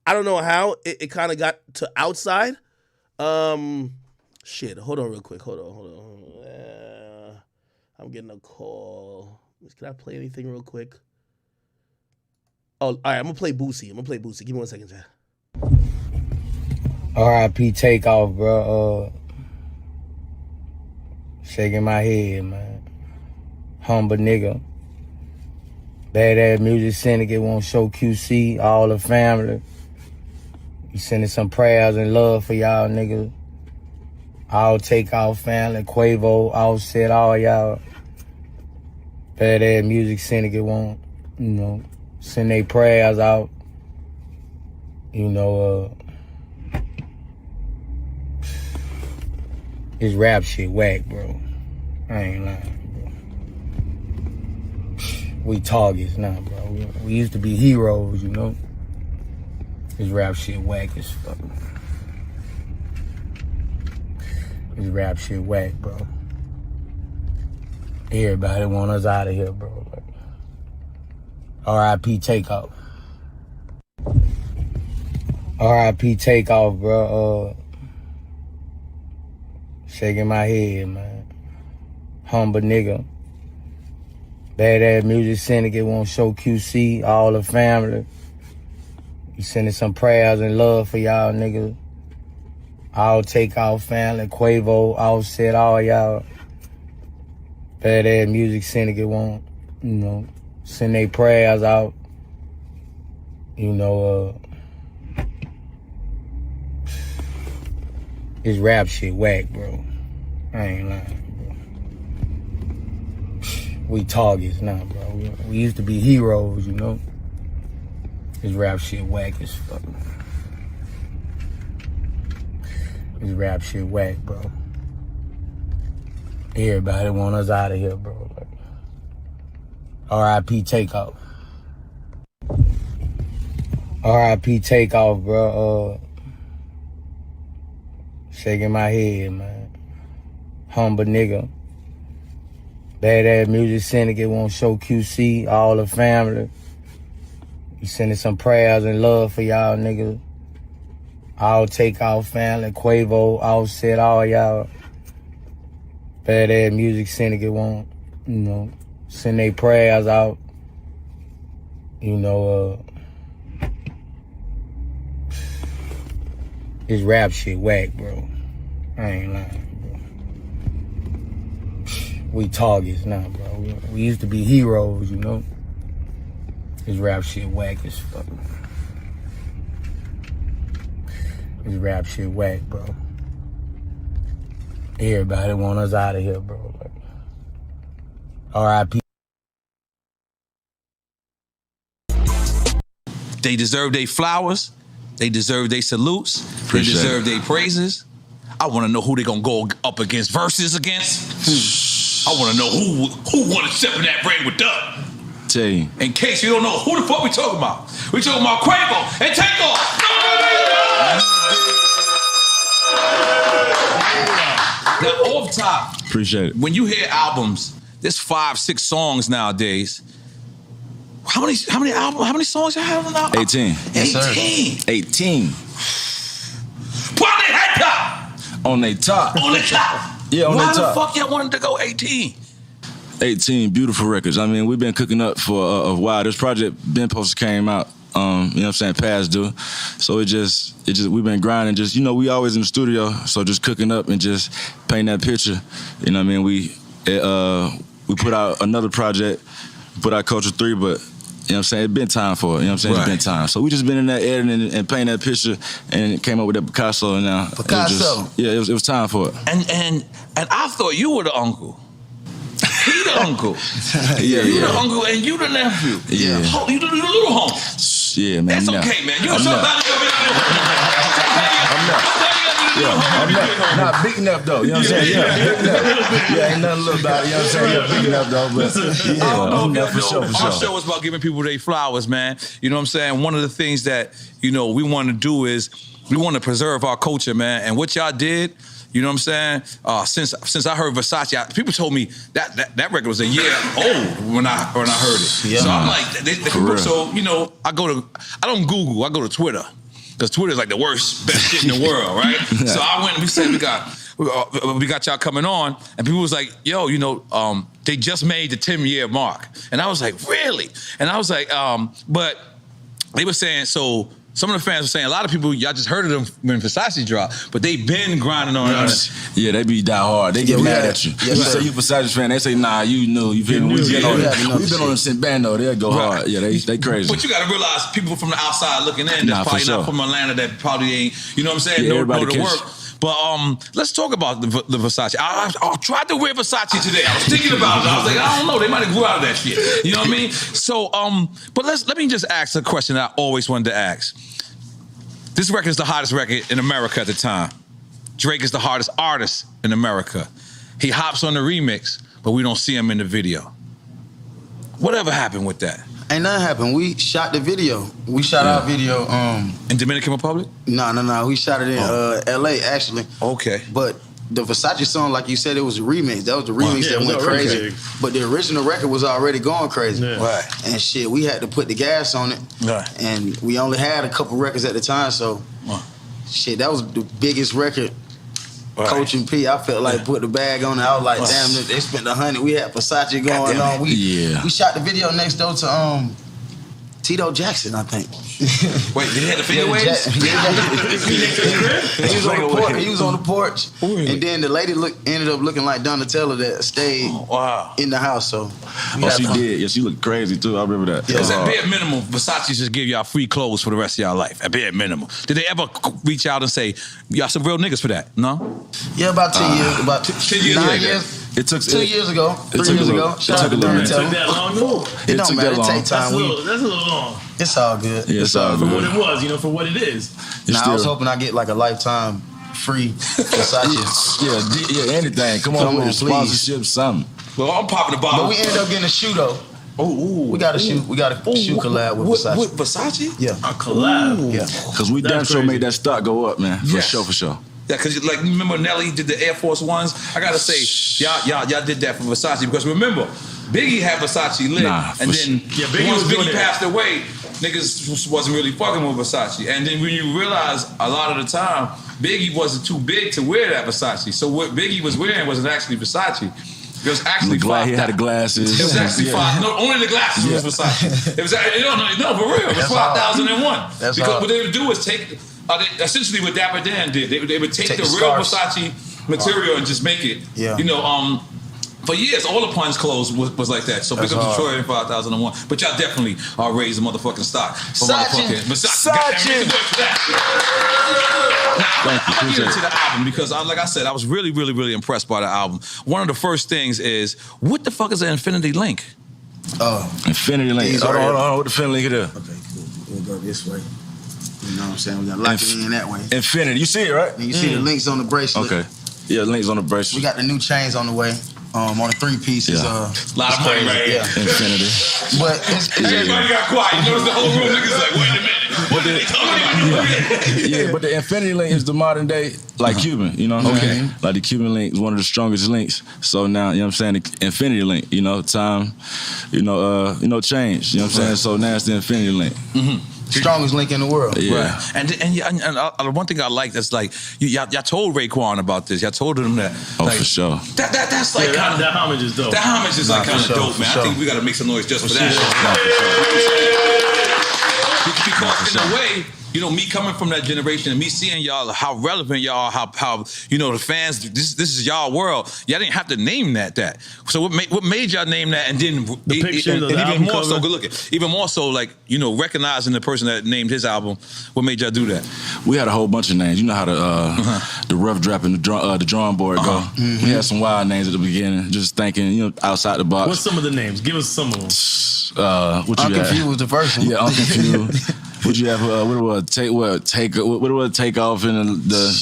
I don't know how it kind of got to outside. Shit, hold on real quick. Hold on. I'm getting a call. Can I play anything real quick? Oh, all right, I'm going to play Boosie. Give me 1 second, chat. R.I.P. Takeoff, bro. Shaking my head, man. Humble nigga. Badass Music Syndicate won't show QC, all the family. We sending some prayers and love for y'all niggas. all Takeoff family, Quavo, Offset, all y'all badass music syndicate want, you know, send their prayers out. You know, this rap shit whack, bro. I ain't lying, bro. We targets now, bro. We used to be heroes, you know. This rap shit whack as fuck. This rap shit whack, bro. Everybody want us out of here, bro. Like, R.I.P. Takeoff. R.I.P. Takeoff, bro. Shaking my head, man. Humble nigga. Badass music syndicate won't show QC, all the family. You sending some prayers and love for y'all niggas. All Takeoff family, Quavo, Offset, all y'all badass music syndicate want, you know, send their prayers out. You know, this rap shit whack, bro. I ain't lying, bro. We targets now, bro. We used to be heroes, you know. This rap shit whack as fuck. This rap shit whack, bro. Everybody want us out of here, bro. Like, R.I.P. Takeoff. R.I.P. Takeoff, bro. Shaking my head, man. Humble nigga. Badass music syndicate won't show QC, all the family. You sending some prayers and love for y'all niggas. All Takeoff family, Quavo, Offset, all y'all badass music syndicate want, you know, send their prayers out. You know, this rap shit whack, bro. I ain't lying, bro. We targets now, bro. We used to be heroes, you know. This rap shit whack as fuck. This rap shit whack, bro. Everybody want us out of here, bro. Like, R.I.P. They deserve their flowers. They deserve their salutes. They deserve their praises. I want to know who they gonna go up against versus against. I want to know who want to step in that ring with Doug. Tell you. In case you don't know who the fuck we talking about. We talking about Quavo and Takeoff. Now, off top. Appreciate it. When you hear albums, there's 5-6 songs nowadays. How many songs you have on the album? 18. Yes, 18. 18. Put on their head top. On they top. On the top. Yeah, on Why they top. the fuck y'all wanted to go 18? 18 beautiful records. I mean, we've been cooking up for a while. This project, Ben Poster came out, you know what I'm saying, past due. So it just, we've been grinding, just, you know, we always in the studio, so just cooking up and just painting that picture. You know what I mean? We put out another project, put out Culture 3, but, you know what I'm saying, it's been time for it, you know what I'm saying? Right. It's been time. So we just been in that editing and painting that picture and came up with that Picasso, and now Picasso. it was time for it. And I thought you were the uncle. He the uncle. Yeah, You the uncle and you the nephew. Yeah. You the little homie. Yeah, man. That's I'm okay, man. You I'm somebody I'm not big enough though. You know what I'm saying? Yeah, big enough. Yeah, ain't nothing little about it. You know what I'm saying? Yeah, big enough though. But yeah, I'm enough for sure. Our show is about giving people their flowers, man. You know what I'm saying? One of the things that, you know, we want to do is we want to preserve our culture, man. And what y'all did, you know what I'm saying? Since I heard Versace, people told me that record was a year old when I heard it. Yeah. So I'm like, so you know, I don't Google, I go to Twitter, because Twitter is like the worst, best shit in the world, right? So I went and we said we got y'all coming on, and people was like, yo, you know, they just made the 10-year mark, and I was like, really? And I was like, but they were saying so. Some of the fans were saying, a lot of people, y'all just heard of them when Versace dropped, but they been grinding on it. Yeah, they be die hard. They get mad at you. You say you Versace fan, they say, nah, you knew. You feel me? We've been on them since Bando. They'll go hard. Yeah, they crazy. But you got to realize, people from the outside looking in, that's probably not from Atlanta, that probably ain't, you know what I'm saying, Yeah, know everybody the catch. work. But let's talk about the Versace. I tried to wear Versace today. I was thinking about it. I was like, I don't know. They might have grew out of that shit. You know what I mean? So, but let me just ask a question that I always wanted to ask. This record is the hottest record in America at the time. Drake is the hardest artist in America. He hops on the remix, but we don't see him in the video. Whatever happened with that? Ain't nothing happened. We shot the video. We shot our video. In Dominican Republic? No. We shot it in L.A. actually. Okay. But the Versace song, like you said, it was a remix. That was the remix that went crazy. But the original record was already going crazy. Yeah. Right. And shit, we had to put the gas on it. Right. And we only had a couple records at the time, so shit, that was the biggest record. Right. Coach and P, I felt like put the bag on it. I was like, damn, they spent $100. We had Versace going on. We shot the video next door to Tito Jackson, I think. Wait, did he have the video waves? He was on the porch. Really? And then the lady ended up looking like Donatella that stayed in the house. So she did. Yeah, she looked crazy too. I remember that. Is that bare minimum? Versace just give y'all free clothes for the rest of y'all life. At bare minimum. Did they ever reach out and say, y'all some real niggas for that? No? Yeah, about 10 years. About 10 years. 9 years. It took 2 years ago. 3 years ago. Shout out to Donatella. It took that long? No. It don't matter. It take time. That's a little long. It's all good. Yeah, it's all good. For what it was, for what it is. I was hoping I get like a lifetime free Versace. yeah, anything. Come on with a sponsorship, something. Well, I'm popping the bottle. But we ended up getting a shoe though. We got a shoe collab with Versace. With Versace? Yeah. A collab? Yeah. Because we damn sure made that stock go up, man. For sure. Yeah, because like remember Nelly did the Air Force Ones? I gotta say, y'all did that for Versace because remember, Biggie had Versace lit, and then once Biggie passed away, niggas wasn't really fucking with Versace. And then when you realize a lot of the time, Biggie wasn't too big to wear that Versace. So what Biggie was wearing wasn't actually Versace. It was actually he had the glasses. It was actually five. No, only the glasses was Versace. It was no for real. It was 5001. Because what they would do is take. Essentially, what Dapper Dan did, they would take the real Versace material and just make it. Yeah. For years, all the Pun's clothes was like that. So pick up Detroit in 5001. But y'all definitely raised the motherfucking stock. Versace. Now, I'm get into the album because, like I said, I was really, really, really impressed by the album. One of the first things is, what the fuck is an Infinity Link? Infinity Link. Hold on. What the Infinity Link is? Okay, cool. We'll go this way. You know what I'm saying? We got to lock it in that way. Infinity. You see it, right? And you see the links on the bracelet. Okay. Yeah, links on the bracelet. We got the new chains on the way. On the 3 pieces. A lot of money right here. Infinity. But everybody got quiet. You notice the whole room niggas like, wait a minute. What are they talking about? But the Infinity Link is the modern day, like Cuban, you know what I'm saying? Like the Cuban link is one of the strongest links. So now, you know what I'm saying, the Infinity Link, time, change, you know what I'm saying? So now it's the Infinity Link. Mm-hmm. Strongest link in the world. Yeah. Right. And one thing I like that's like y'all told Raekwon about this. Y'all told him that. For sure. That's like that homage is dope. That homage is like kind of dope, man. I think we got to make some noise just for that. Because in a way, me coming from that generation and me seeing y'all how relevant y'all, how the fans. This is y'all world. Y'all didn't have to name that. So what made y'all name that? And then the picture, and the even album more cover. so, good looking. Even more so, like recognizing the person that named his album. What made y'all do that? We had a whole bunch of names. You know how the rough draft and the drawing board go. Mm-hmm. We had some wild names at the beginning. Just thinking, outside the box. What's some of the names? Give us some of them. What you Unconfused was the first one. Yeah, Unconfused. What you have? What it was? Takeoff and the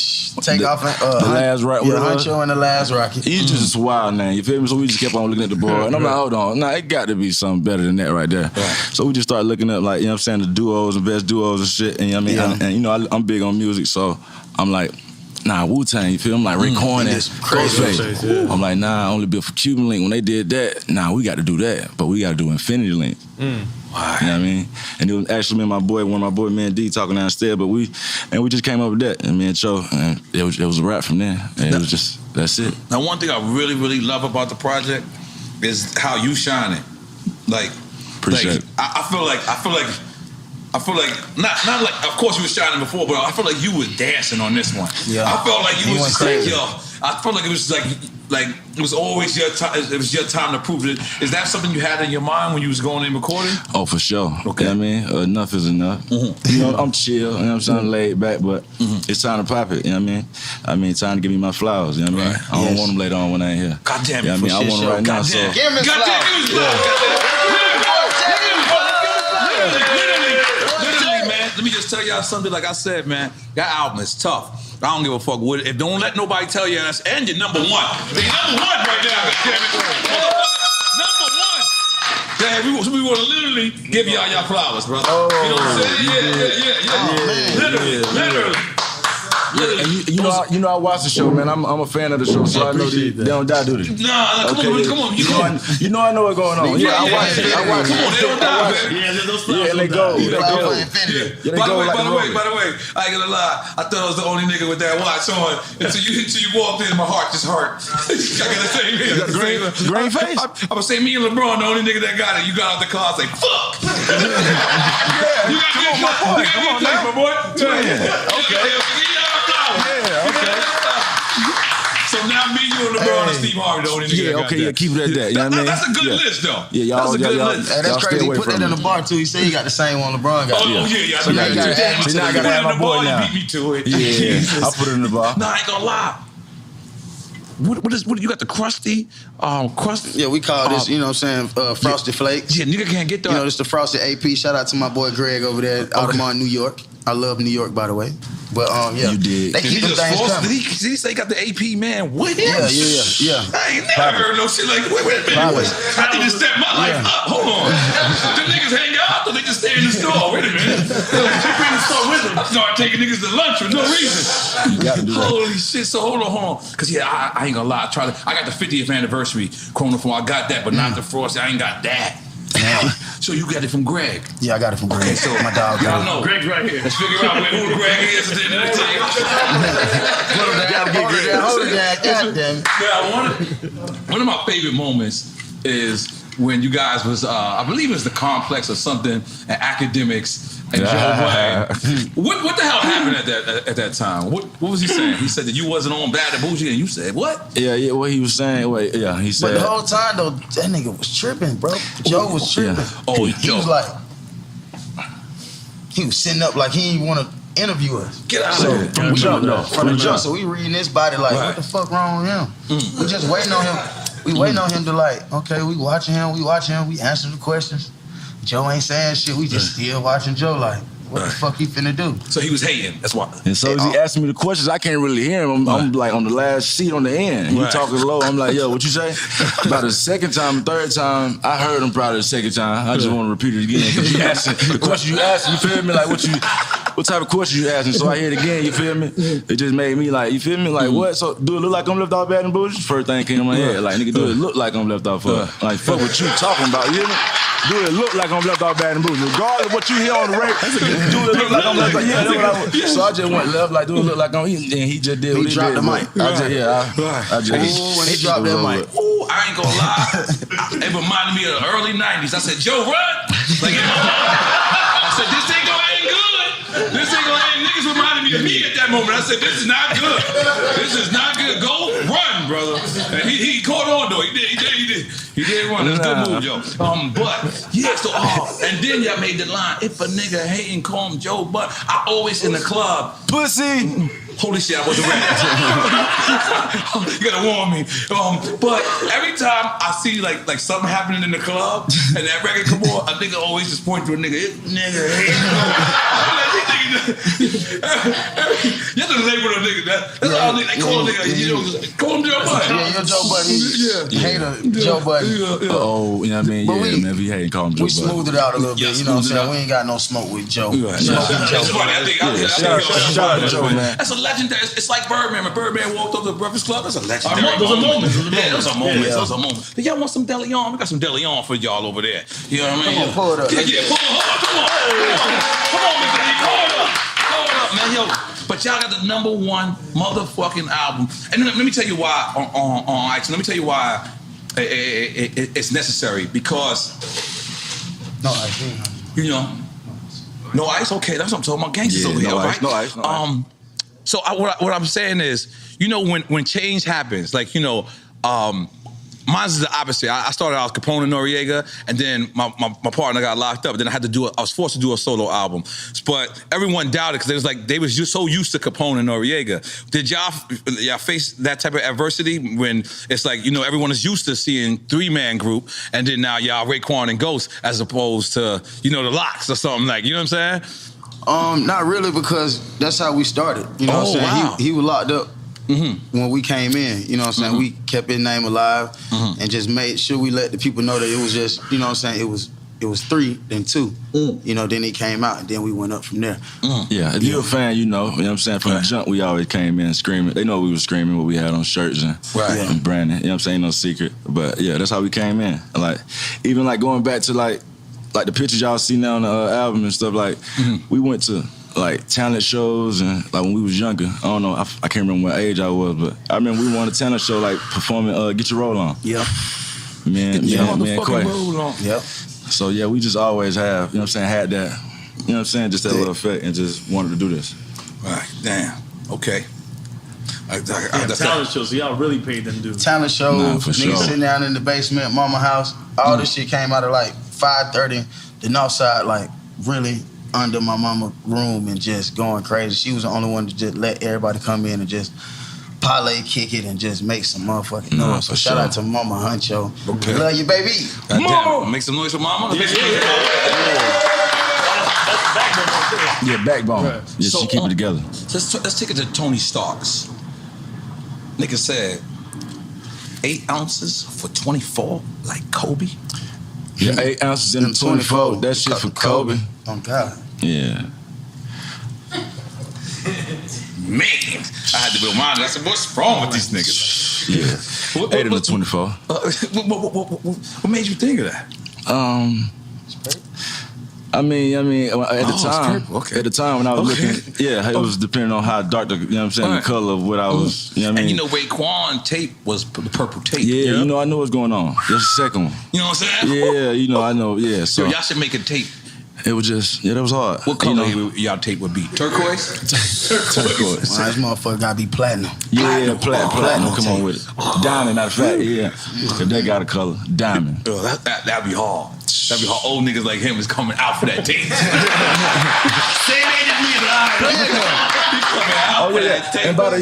Takeoff and the last rocket. Yeah, Huncho and the last rocket. It's just a wild name. You feel me? So we just kept on looking at the board, and I'm like, hold on, it got to be something better than that right there. Right. So we just started looking up, like, the duos and best duos and shit. And I'm big on music, so I'm like, Wu-Tang, you feel? I'm like Raekwon and Ghostface. Yeah. I'm like, I only built for Cuban Link. When they did that, we got to do that, but we got to do Infinity Link. Why? You know what I mean? And it was actually me and one of my boy, man D, talking downstairs, but we just came up with that, and me and Cho, and it was a wrap from there. And it was just, that's it. Now, one thing I really, really love about the project is how you shining. Like, appreciate it. I feel like not like, of course you were shining before, but I feel like you were dancing on this one. Yeah. I felt like you was just like, I felt like it was like like it was always your time. It was your time to prove it. Is that something you had in your mind when you was going in recording? Oh, for sure. Okay. You know what I mean? Enough is enough. You know, I'm chill, you know what I'm saying, laid back, but it's time to pop it, you know what I mean? I mean, time to give me my flowers, you know what I mean? I don't want them later on when I ain't here. God damn it, you know what I mean? I want them right now, so. Give me God damn it, literally, man. Let me just tell y'all something. Like I said, man, that album is tough. I don't give a fuck what. If don't let nobody tell you that's and you're number one. You're number one right now. Number one. Damn, we want to literally give y'all flowers, brother. Oh, you know what I'm saying? Yeah. Literally. And you know I watch the show, man. I'm a fan of the show, so I know they don't die, do they? Nah, come on. You know I know what's going on. Yeah, I watch it. Come on, they don't die, baby. Yeah, and they go. By the way, I ain't gonna lie. I thought I was the only nigga with that watch on until you walked in. My heart just hurt. I got the same green face. I would say me and LeBron, the only nigga that got it. You got out the car, I say fuck. You got my boy. Okay. So now me, you, and LeBron, and Steve Harvey, the only nigga that got that. Keep it at that. You know what I mean? That's a good list, though. Yeah, y'all. That's a good list. Hey, that's crazy. He put that in the bar too. He said he got the same one LeBron got. Oh yeah. So now you gotta add you now I gotta have my boy now. You beat me to it. Yeah, I'll put it in the bar. No, I ain't gonna lie. What you got the crusty? Yeah, we call this, you know what I'm saying, Frosted Flakes. Yeah, nigga can't get that. You know, this the Frosted AP. Shout out to my boy Greg over there at Altamont, New York. I love New York, by the way. But yeah, you did. They keep them things coming. Did he say he got the AP man with him? Yeah. I ain't never heard no shit like. Wait a minute. I need to step my life up. Hold on. The niggas hang out, or they just stay in the store. Wait a minute. She be in the store with them. I start taking niggas to lunch for no reason. Holy shit! So hold on. Cause yeah, I ain't gonna lie. I got the 50th anniversary chronophone. I got that, but not the Frosty. I ain't got that. So you got it from Greg? Yeah, I got it from Greg. Okay, so my dog. Y'all know. Greg's right here. Let's figure out who Greg is at the end of the tape. Hold it down. Now, one of my favorite moments is when you guys was, I believe it was the Complex or something, at Akademiks. And Joe Black. What the hell happened at that time? What was he saying? He said that you wasn't on Bad and Bougie, and you said what? Yeah. What he was saying. He said. But the whole time though, that nigga was tripping, bro. Joe was tripping. Yeah. Oh, he was like, he was sitting up like he didn't want to interview us. Get out of here. From the jump. So we reading this body like, what the fuck wrong with him? We just waiting on him. We waiting on him to like, okay, we watching him. We answering the questions. Joe ain't saying shit. We just still watching Joe like, what the fuck he finna do? So he was hating. That's why. And so as he asking me the questions, I can't really hear him. I'm like on the last seat on the end. He talking low. I'm like, yo, what you say? About the second time, third time, I heard him probably the second time. I just want to repeat it again. Because you asking the question you asked, you feel me? Like what type of question you asking? So I hear it again, you feel me? It just made me like, you feel me? Like what? So do it look like I'm left off Bad and Bougie? First thing came in my head. Like nigga, do it look like I'm left off like fuck what you talking about, you hear me? Do it look like I'm left off Bad and Bougie? Regardless of what you hear on the radio, do it look like I'm left off. So I just went left, like do it look like I'm. And he just did. He dropped the mic. I just. When he dropped that mic. Ooh, I ain't gonna lie. It reminded me of the early '90s. I said, Joe, run! Like I said, this ain't gonna end good. This ain't gonna end. Niggas reminded me of me at that moment. I said, this is not good. This is not good. Go run, brother. And he caught on though. He did run. That's a good move, Joe. But yeah, so and then y'all made the line. If a nigga hating, call him Joe. But I always in the club, pussy. Holy shit, I wasn't ready. You gotta warn me. But every time I see like something happening in the club and that record come on, a nigga always just point to a nigga. Nigga, you have to label a nigga. That's all they call a nigga. Call him Joe Budden. Yeah, you're Joe Budden. Hater Joe Budden. Oh, you know what I mean? But yeah, man, if he hating, call him Joe Budden. We smoothed it out a little bit. You know what I'm saying? We ain't got no smoke with Joe. That's funny. Shout out to Joe, man. That's a legendary. It's like Birdman. When Birdman walked up to the Breakfast Club, that's a legendary moment. Those are moments. Do y'all want some DeLeon? We got some DeLeon for y'all over there. You know what I mean? Come on, pull it up. Yeah, pull it up. Come on, Mr. Man, yo. But y'all got the #1 motherfucking album. And let me tell you why on Ice. Let me tell you why it's necessary. Because no ice. You know, no ice. Okay, that's what I'm talking about. Gangsters over here, right? No ice. No ice. So what I'm saying is, you know, when change happens, like, you know, Mine's the opposite. I started out as Capone and Noriega, and then my partner got locked up. Then I was forced to do a solo album. But everyone doubted because they was just so used to Capone and Noriega. Did y'all face that type of adversity when it's like, everyone is used to seeing 3-man group, and then now y'all Raekwon and Ghost as opposed to, the Locks or something like, you know what I'm saying? Not really, because that's how we started. You know what I'm saying? Wow. He was locked up. When we came in, you know what I'm saying, we kept his name alive and just made sure we let the people know that it was just, you know what I'm saying, it was 3, then 2. Then he came out, and then we went up from there. Yeah, if you're a fan, you know what I'm saying, from the jump, we always came in screaming. They know we were screaming what we had on shirts and branding, you know what I'm saying, no secret. But yeah, that's how we came in. Like, even like going back to like the pictures y'all see now on the album and stuff, like, we went to like talent shows and like when we was younger. I don't know, I can't remember what age I was, but I remember we won a talent show like performing Get Your Roll On. Yeah. Man, Quay. Yep. So yeah, we just always have, you know what I'm saying, had that, you know what I'm saying, just that little effect and just wanted to do this. Right, damn, okay. Talent shows, so y'all really paid them dudes. Talent shows, niggas sure. sitting down in the basement, mama house, all this shit came out at like 5:30. The north side, like, really under my mama room and just going crazy. She was the only one to just let everybody come in and just parlay, kick it, and just make some motherfucking noise. So shout out to Mama Huncho. Okay. Love you, baby. Mama! Make some noise for Mama? Yeah, backbone. Right. Yeah, So, she keep it together. Let's take it to Tony Starks. Nigga said 8 ounces for 24, like Kobe. Yeah, 8 ounces in the 24. That shit for Kobe. Oh God. Yeah. Man, I had to be reminded. I said, what's wrong with these niggas? Yeah. 8 in the 24. What made you think of that? I mean, at the time, okay. at the time when I was looking, it was depending on how dark the, you know what I'm saying, the color of what I was, you know what I mean? And Raekwon tape was the purple tape. Yeah, you know, I knew what's going on. That's the second one. You know what I'm saying? Yeah, you know, I know, yeah. So Yo, y'all should make a tape. it was just, that was hard. What color y'all tape would be? Turquoise? Turquoise. Well, this motherfucker gotta be platinum. Yeah, platinum. Come on with it. Diamond, not fat. Yeah, cause they got a color. Diamond. Yo, that'd be hard. That'd be hard. Old niggas like him is coming out for that tape. Say it ain't And by the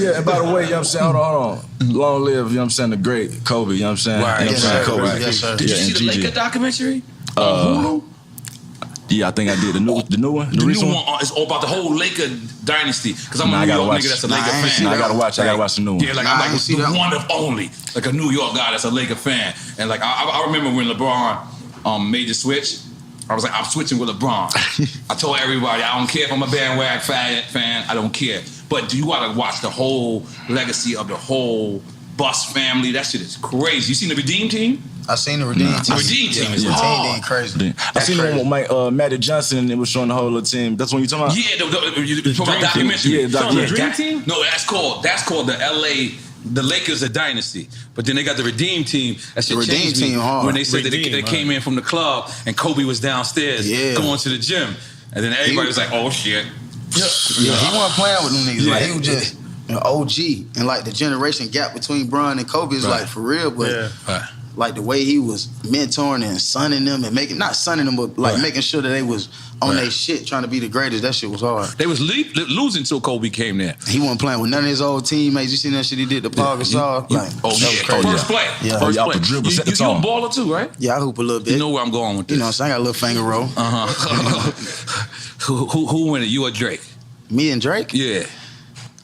way, you know what I'm saying? Hold on. Long live, you know what I'm saying, the great Kobe, you know what I'm saying? Right. You know what I'm saying? Kobe. Right. Yes, sir. Did you see the and Laker Gigi. documentary on Hulu? Yeah, I think I did. The new one? The new recent one is all about the whole Laker dynasty. Because I'm Nah, a I New gotta York watch. nigga that's a Nah, Laker I ain't fan. see I gotta watch the new one. Yeah, like Nah, I'm I like ain't see the that one of only, like a New York guy that's a Laker fan. And like I remember when LeBron made the switch. I was like, I'm switching with LeBron. I told everybody, I don't care if I'm a bandwagon fan, I don't care. But you gotta watch the whole legacy of the whole Bus family. That shit is crazy. You seen the Redeem Team? I seen the Redeem Team. The Redeem Team is The hard. team crazy. I seen the one with Mike, Magic Johnson, and it was showing the whole little team. That's what you talking about? Yeah, you talking about documentary. Yeah, documentary. The Dream Team? No, that's called the LA. The Lakers are dynasty, but then they got the Redeem Team. That shit The Redeem changed me Team hard. when they said that Redeem, they came in from the club and Kobe was downstairs going to the gym, and then everybody was like, "Oh shit!" Yeah, he wasn't playing with them niggas. Like, he was just an OG, and like the generation gap between Bron and Kobe is like for real, but like the way he was mentoring and sunning them and not sunning them, but like making sure that they was on their shit, trying to be the greatest. That shit was hard. They was losing till Kobe came there. He wasn't playing with none of his old teammates. You seen that shit he did to Paul Gasol? First play. Yeah. First y'all play. could dribble, set the You a tone. baller too, right? Yeah, I hoop a little bit. You know where I'm going with this. You know, so I got a little finger roll. Who win it? You or Drake? Me and Drake? Yeah.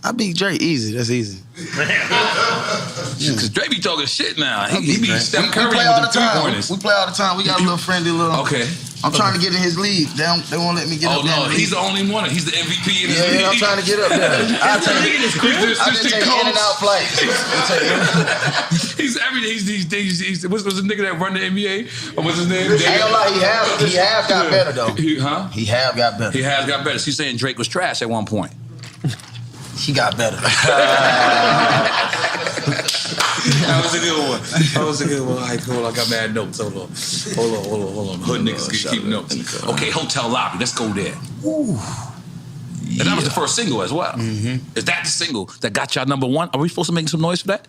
I beat Drake easy. That's easy. Because Drake be talking shit now. He beat be Drake. Steph We Curry play with all the the time. three-pointers. We play all the time. We got a little friendly little. Okay. I'm trying to get in his league. They won't let me get up there. Oh no, he's the only one. He's the MVP in his Yeah, league. I'm trying to get up there. I just take in and out flights. He's everything. He's what's the nigga that run the NBA? Or what's his name? I ain't gonna lie, he have got better though. He have got better. He has got better. So you saying Drake was trash at one point? He got better. That was a good one. All right, cool. I got mad notes. Hold on. Hood niggas keep notes. Okay, Hotel Lobby. Let's go there. Ooh. And that was the first single as well. Mm-hmm. Is that the single that got y'all number one? Are we supposed to make some noise for that?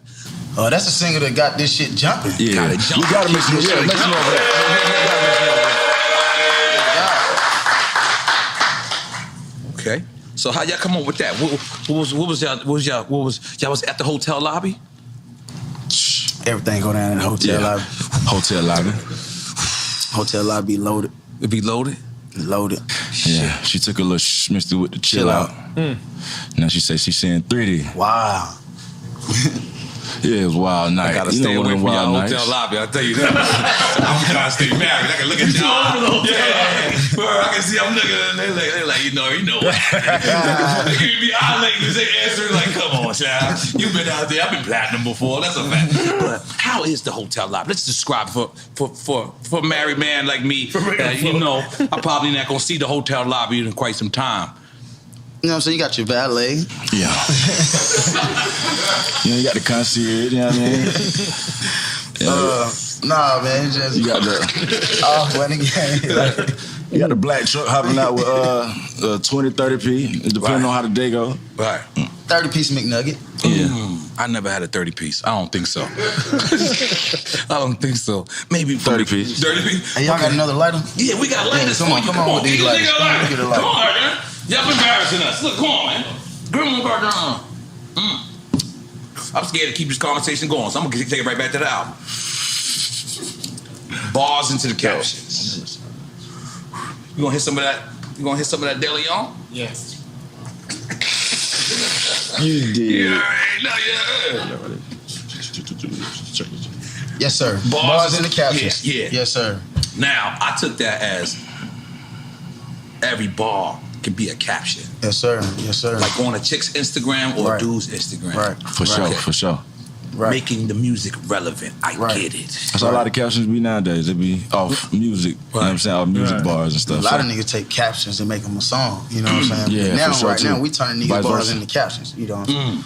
That's a singer that got this shit jumping. Yeah, we gotta make some more. Yeah, make some more of that. Okay. So how y'all come up with that? What was y'all was at the hotel lobby? Everything go down in the hotel lobby. Hotel lobby. Hotel lobby loaded. It be loaded? Loaded. Yeah, she took a little schmixed with the chill out. Now she said she's seeing 3D. Wow. Yeah, it was wild night. I gotta stay away from y'all hotel lobby, I'll tell you that. I'm trying to stay married. I can look at y'all. Yeah. Bro, I can see I'm looking and they're like, you know what? They give me eye language, they answer like, come on, child. You've been out there, I've been platinum before, that's a fact. But how is the hotel lobby? Let's describe for a married man like me, you know, I'm probably not gonna see the hotel lobby in quite some time. You know what I'm saying? You got your valet. Yeah. You got the concierge, you know what I mean? Nah, man, it's just... You got the... You got the black truck hopping out with 20, 30p, depending on how the day go. Right. 30-piece McNugget. Yeah. I never had a 30-piece. I don't think so. I don't think so. Maybe 30-piece. 30-piece? Hey, y'all got another lighter? Yeah, we got lighters. Come on with these lighters. Come on, man. Y'all embarrassing us. Look, come on, man. Bring them back down. I'm scared to keep this conversation going, so I'm gonna take it right back to the album. Bars into the captions. You gonna hit some of that? You gonna hit some of that De Leon? Yes. You did. Yes, sir. Bars in the captions. Yeah. Yes, sir. Now, I took that as every bar can be a caption. Yes, sir. Yes, sir. Like on a chick's Instagram or a dude's Instagram. Right. For sure. Right. Making the music relevant. I get it. That's how a lot of captions be nowadays. They be off music. You know what I'm saying? Off music bars and stuff. A lot of niggas take captions and make them a song. You know what I'm saying? Yeah, now, for sure, right now, too. we turning niggas bars into captions. You know what I'm saying?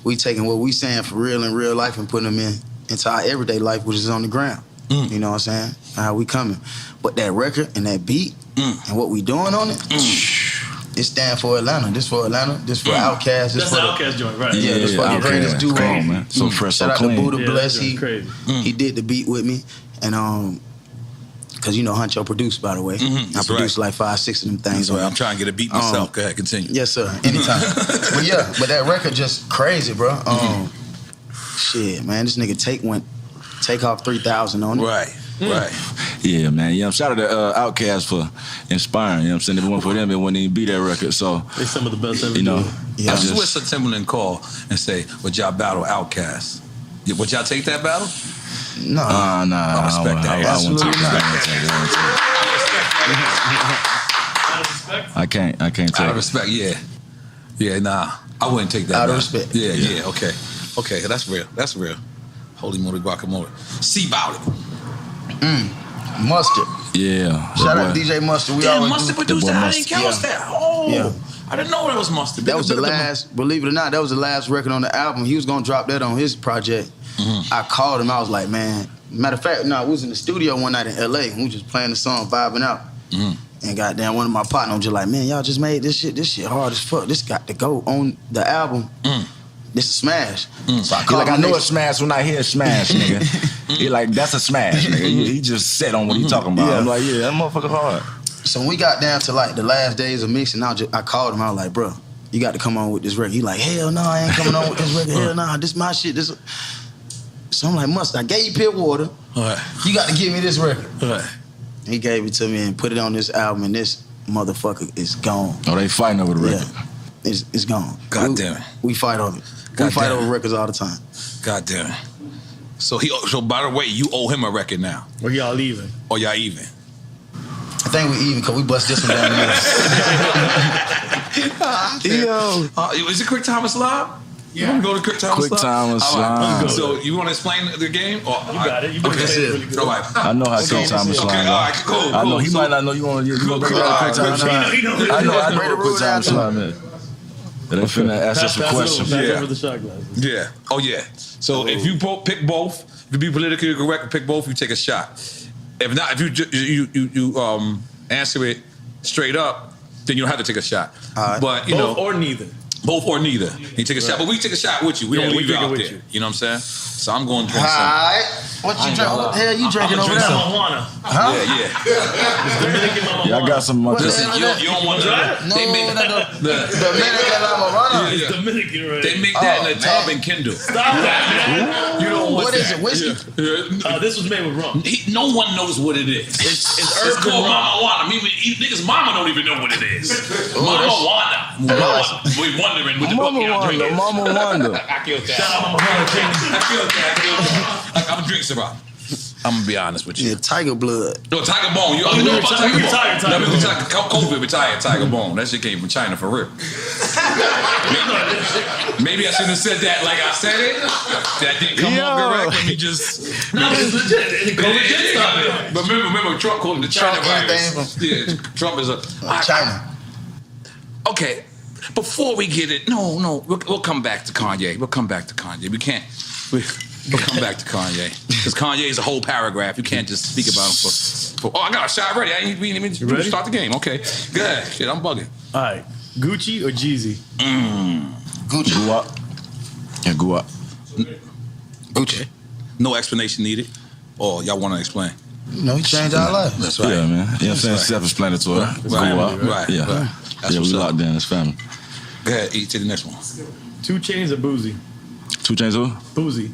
We taking what we saying for real in real life and putting them into our everyday life, which is on the ground. You know what I'm saying? How we coming. But that record and that beat and what we doing on it, it stand for Atlanta. This for Atlanta. This for Outkast. That's the Outkast joint, right? Yeah, this for the greatest duo. Come on, man. So fresh, Shout so out to clean. Buddha Bless. Crazy. He did the beat with me. And cause you know Huncho produced, by the way. I produced like 5-6 of them things. That's right. I'm trying to get a beat myself. Go ahead, continue. Yes, sir. Anytime. but that record just crazy, bro. Shit, man, this nigga Takeoff 3000 on it. Right. Yeah, man. Yeah, shout out to Outkast for inspiring. You know what I'm saying? If it weren't for them, it wouldn't even be that record. So They some of the best ever. you know, Yeah. I If just, Swiss or Timberland call and say, would y'all battle Outkast? Would y'all take that battle? No. nah. I respect that. I wouldn't take Out of respect. that. I can't take Out of it. respect, yeah. Yeah, nah. I wouldn't take that Out of battle. respect. Yeah, okay. Okay, that's real. Holy moly guacamole. See about it. Mustard. Yeah. Shout out to DJ Mustard. We Damn, always Mustard do. produced boy that. I Mustard. didn't count that. Oh, Yeah. I didn't know that was Mustard. That was the last, believe it or not, that was the last record on the album. He was gonna drop that on his project. I called him, I was like, man, matter of fact, we was in the studio one night in LA and we was just playing the song, vibing out. And goddamn, one of my partners was just like, man, y'all just made this shit hard as fuck. This got to go on the album. This is smash. So I He called like, I my know nigga. it's smash when I hear smash, nigga. He like, that's a smash, nigga. He just set on what he talking about. Yeah. I'm like, yeah, that motherfucker hard. So when we got down to like the last days of mixing, I called him, I was like, bro, you got to come on with this record. He like, hell no, I ain't coming on with this record. Hell no, this my shit. So I'm like, Mustard, I gave you pure water. You got to give me this record. He gave it to me and put it on this album, and this motherfucker is gone. Oh, they fighting over the record. Yeah, it's gone. God damn it. We fight over it. God We fight damn it. over records all the time. God damn it. So by the way, you owe him a record now. Or y'all leaving? Or y'all even? I think we even because we bust this one down the middle. Is it Quick Time and Slide? You want to go to Quick Time and Slide? Quick Time and All right. Slide. So you want to explain the game? Or, You got it. You okay, it really good. all right. I know how Quick Time is Okay, sliding. all right, cool. I know he So- might not know you want to break down Quick Time and Slide. He know. I know Quick Time and Slide, man. They finna ask us some questions. Pass Yeah. over the shot glasses. Yeah. Oh yeah. So if you pick both, if you be politically correct and pick both, you take a shot. If not, if you answer it straight up, then you don't have to take a shot. All right. But you Both know, or neither. Both or neither. He take a shot, but we take a shot with you. We don't leave you out there. You know what I'm saying? So I'm going to drink some. All right. What you drink? What the hell you drinking over there? Marijuana. Huh? Yeah. Yeah, I got some. Listen, you don't want to. No, They make the Dominican Amarana. It's Dominican, right? They make that in a tub and Kindle. Stop that, man. You don't want What is it? Whiskey? This was made with rum. No one knows what it is. It's called marijuana. I mean, niggas' mama don't even know what it is. Marijuana. We wondering with the book y'all drinking. Mama Wanda. I killed that. Shout out Mama Hurricane. I killed that. I'm a drink Ciroc. I'm gonna be honest with you. Yeah, Tiger Blood. No, Tiger Bone. You know about Tiger Bone? Tiger Bone. COVID retired Tiger Bone. That shit came from China for real. Maybe I shouldn't have said that like I said it. That didn't come off correct. Let me just. No, it's legit. COVID did stop it. But remember, Trump called it the China virus. Yeah, Trump is a China. Okay, before we get it, no, we'll come back to Kanye. We'll come back to Kanye. We'll come back to Kanye because Kanye is a whole paragraph. You can't just speak about him for. Oh, I got a shot ready. We didn't even start the game. Okay, go ahead. Shit, I'm bugging. All right, Gucci or Jeezy? Gucci. Guap. Yeah, Guap. Gucci. No explanation needed. Or y'all want to explain? No, he changed our life. That's right. Yeah, man. You know what I'm saying? Self-explanatory. Right. Yeah. That's Yeah, we what's up. locked in as family. Go ahead, eat to the next one. 2 Chainz or Boozy? 2 Chainz who? Boozy.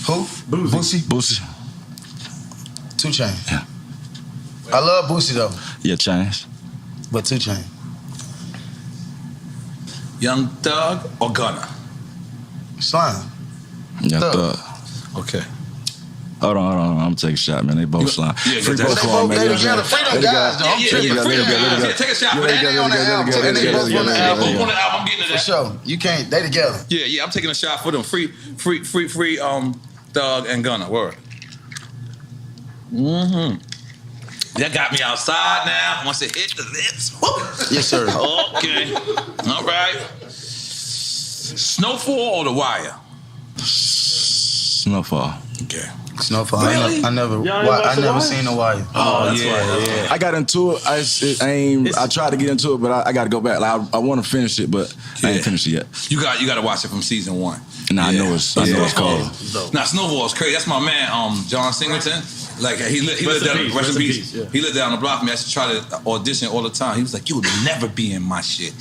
Who? Boozy. Boosie. 2 Chainz. Yeah. I love Boosie though, Yeah, Chainz. but 2 Chainz. Young Thug or Gunna? Slime. Yeah, Thug. Thug. Okay. Hold on. I'm gonna take a shot, man. They both slime. Yeah, Free that's- both They of them, both man. lay together. Free them guys though. I'm tripping. yeah, Free them yeah, guys. yeah. Take a shot for They that. on the album. Yeah, And they both on the Yeah, both album. on the album. I'm getting to For that. sure. You can't. They together. Yeah, I'm taking a shot for them. Free, Thug and Gunna. Word. That got me outside now. Once it hit the lips. Yes, sir. Okay. All right. Snowfall or The Wire? Snowfall. Okay. Snowfall. Really? I never Y'all ain't watched I The never Wire? seen The Wire. Oh, yeah. I got into it. I tried to get into it, but I got to go back. Like, I want to finish it, but I ain't finished it yet. You got to watch it from season 1. Nah, I know it's cold. Nah, Snowfall is crazy. That's my man, John Singleton. Like he lived down. Rest in peace. Yeah. He lived down the block from me. I used to try to audition all the time. He was like, "You would never be in my shit.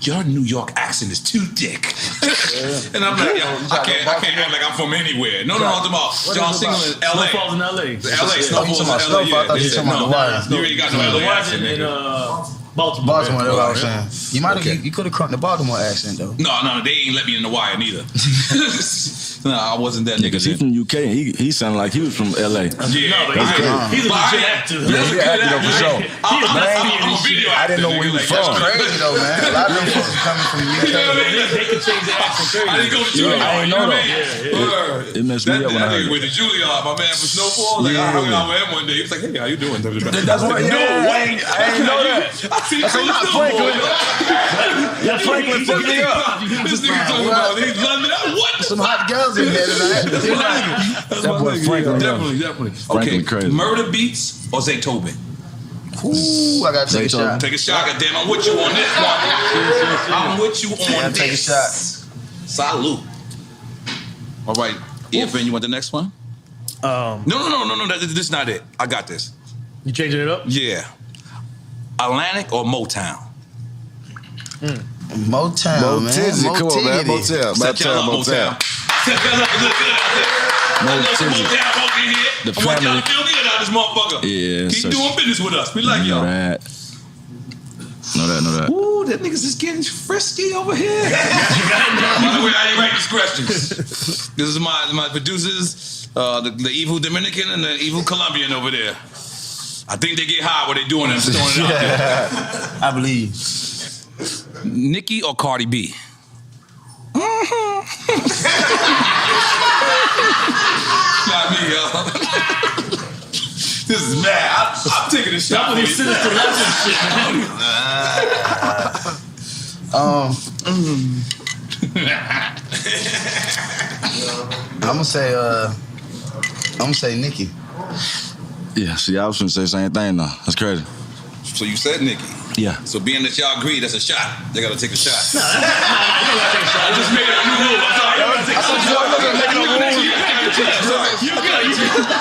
Your New York accent is too thick." And I'm like, "Yo, I can't act like I'm from anywhere." No, I'm talking about John Singleton, L.A. Snowfall's in L.A. L.A. Snowfall's in about L.A. Snowfall. I thought you were talking about The Wire. You already got the The LA Wire's accent, in nigga. Baltimore. Baltimore, that's what I was Yeah. saying. You might have you could have cranked the Baltimore accent though. No, they ain't let me in The Wire neither. No, I wasn't that nigga. Because he's from UK. He sounded like he was from LA. Yeah, No, but he's a legit actor. That's a good actor, though, for actor. sure. I'm a video actor. I didn't know where he was Like, from. that's Crazy though, man. A lot of them folks are coming from the You know what I UK. mean? They can change their accent crazy. I didn't go to Juilliard. I ain't know you though. Word. It messed me up when I heard with it. the Juilliard, my man from Snowfall. Like, I hung out with him one day. He was like, "Hey, how you doing?" That's what. No way. I ain't know that. I see That's Chris not Snowfall. Franklin. Yeah, Franklin fucked me up. This nigga talking about he's London. What? Some hot girls in there tonight. That's That my boy nigga. Franklin, Definitely. Franklin Okay, crazy. Murder Beats or Zaytoven? Ooh, I gotta take a shot. Take a shot, goddamn. I'm with you on this one. I'm with you on this. Take a shot. Salute. All right, EFN, you want the next one? No. This is not it. I got this. You changing it up? Yeah. Atlantic or Motown? Motown, man. Tizzy, come on, man. Motown. Set y'all up, Motown. Set y'all up. Look good out there. I know some Tizzy. Motown folk in here. The I want y'all family. to feel good out this motherfucker. Yeah, Keep so- doing business with us. We like Know y'all. that. Know that. Ooh, that niggas is getting frisky over here. By the way, I ain't write these questions. This is my producers, the evil Dominican and the evil Colombian over there. I think they get high when they doing it. I'm just throwing it out there. I believe. Nicki or Cardi B? Not me, y'all. This is mad. I'm taking a shot. Some of these sinister laughing shit, I'm gonna say Nicki. Yeah, see, I was gonna say the same thing though. That's crazy. So you said Nicki. Yeah. So being that y'all agreed, that's a shot. They gotta take a shot. You don't gotta take a shot. I just made a new rule. I'm sorry. You don't gotta take a shot. You good.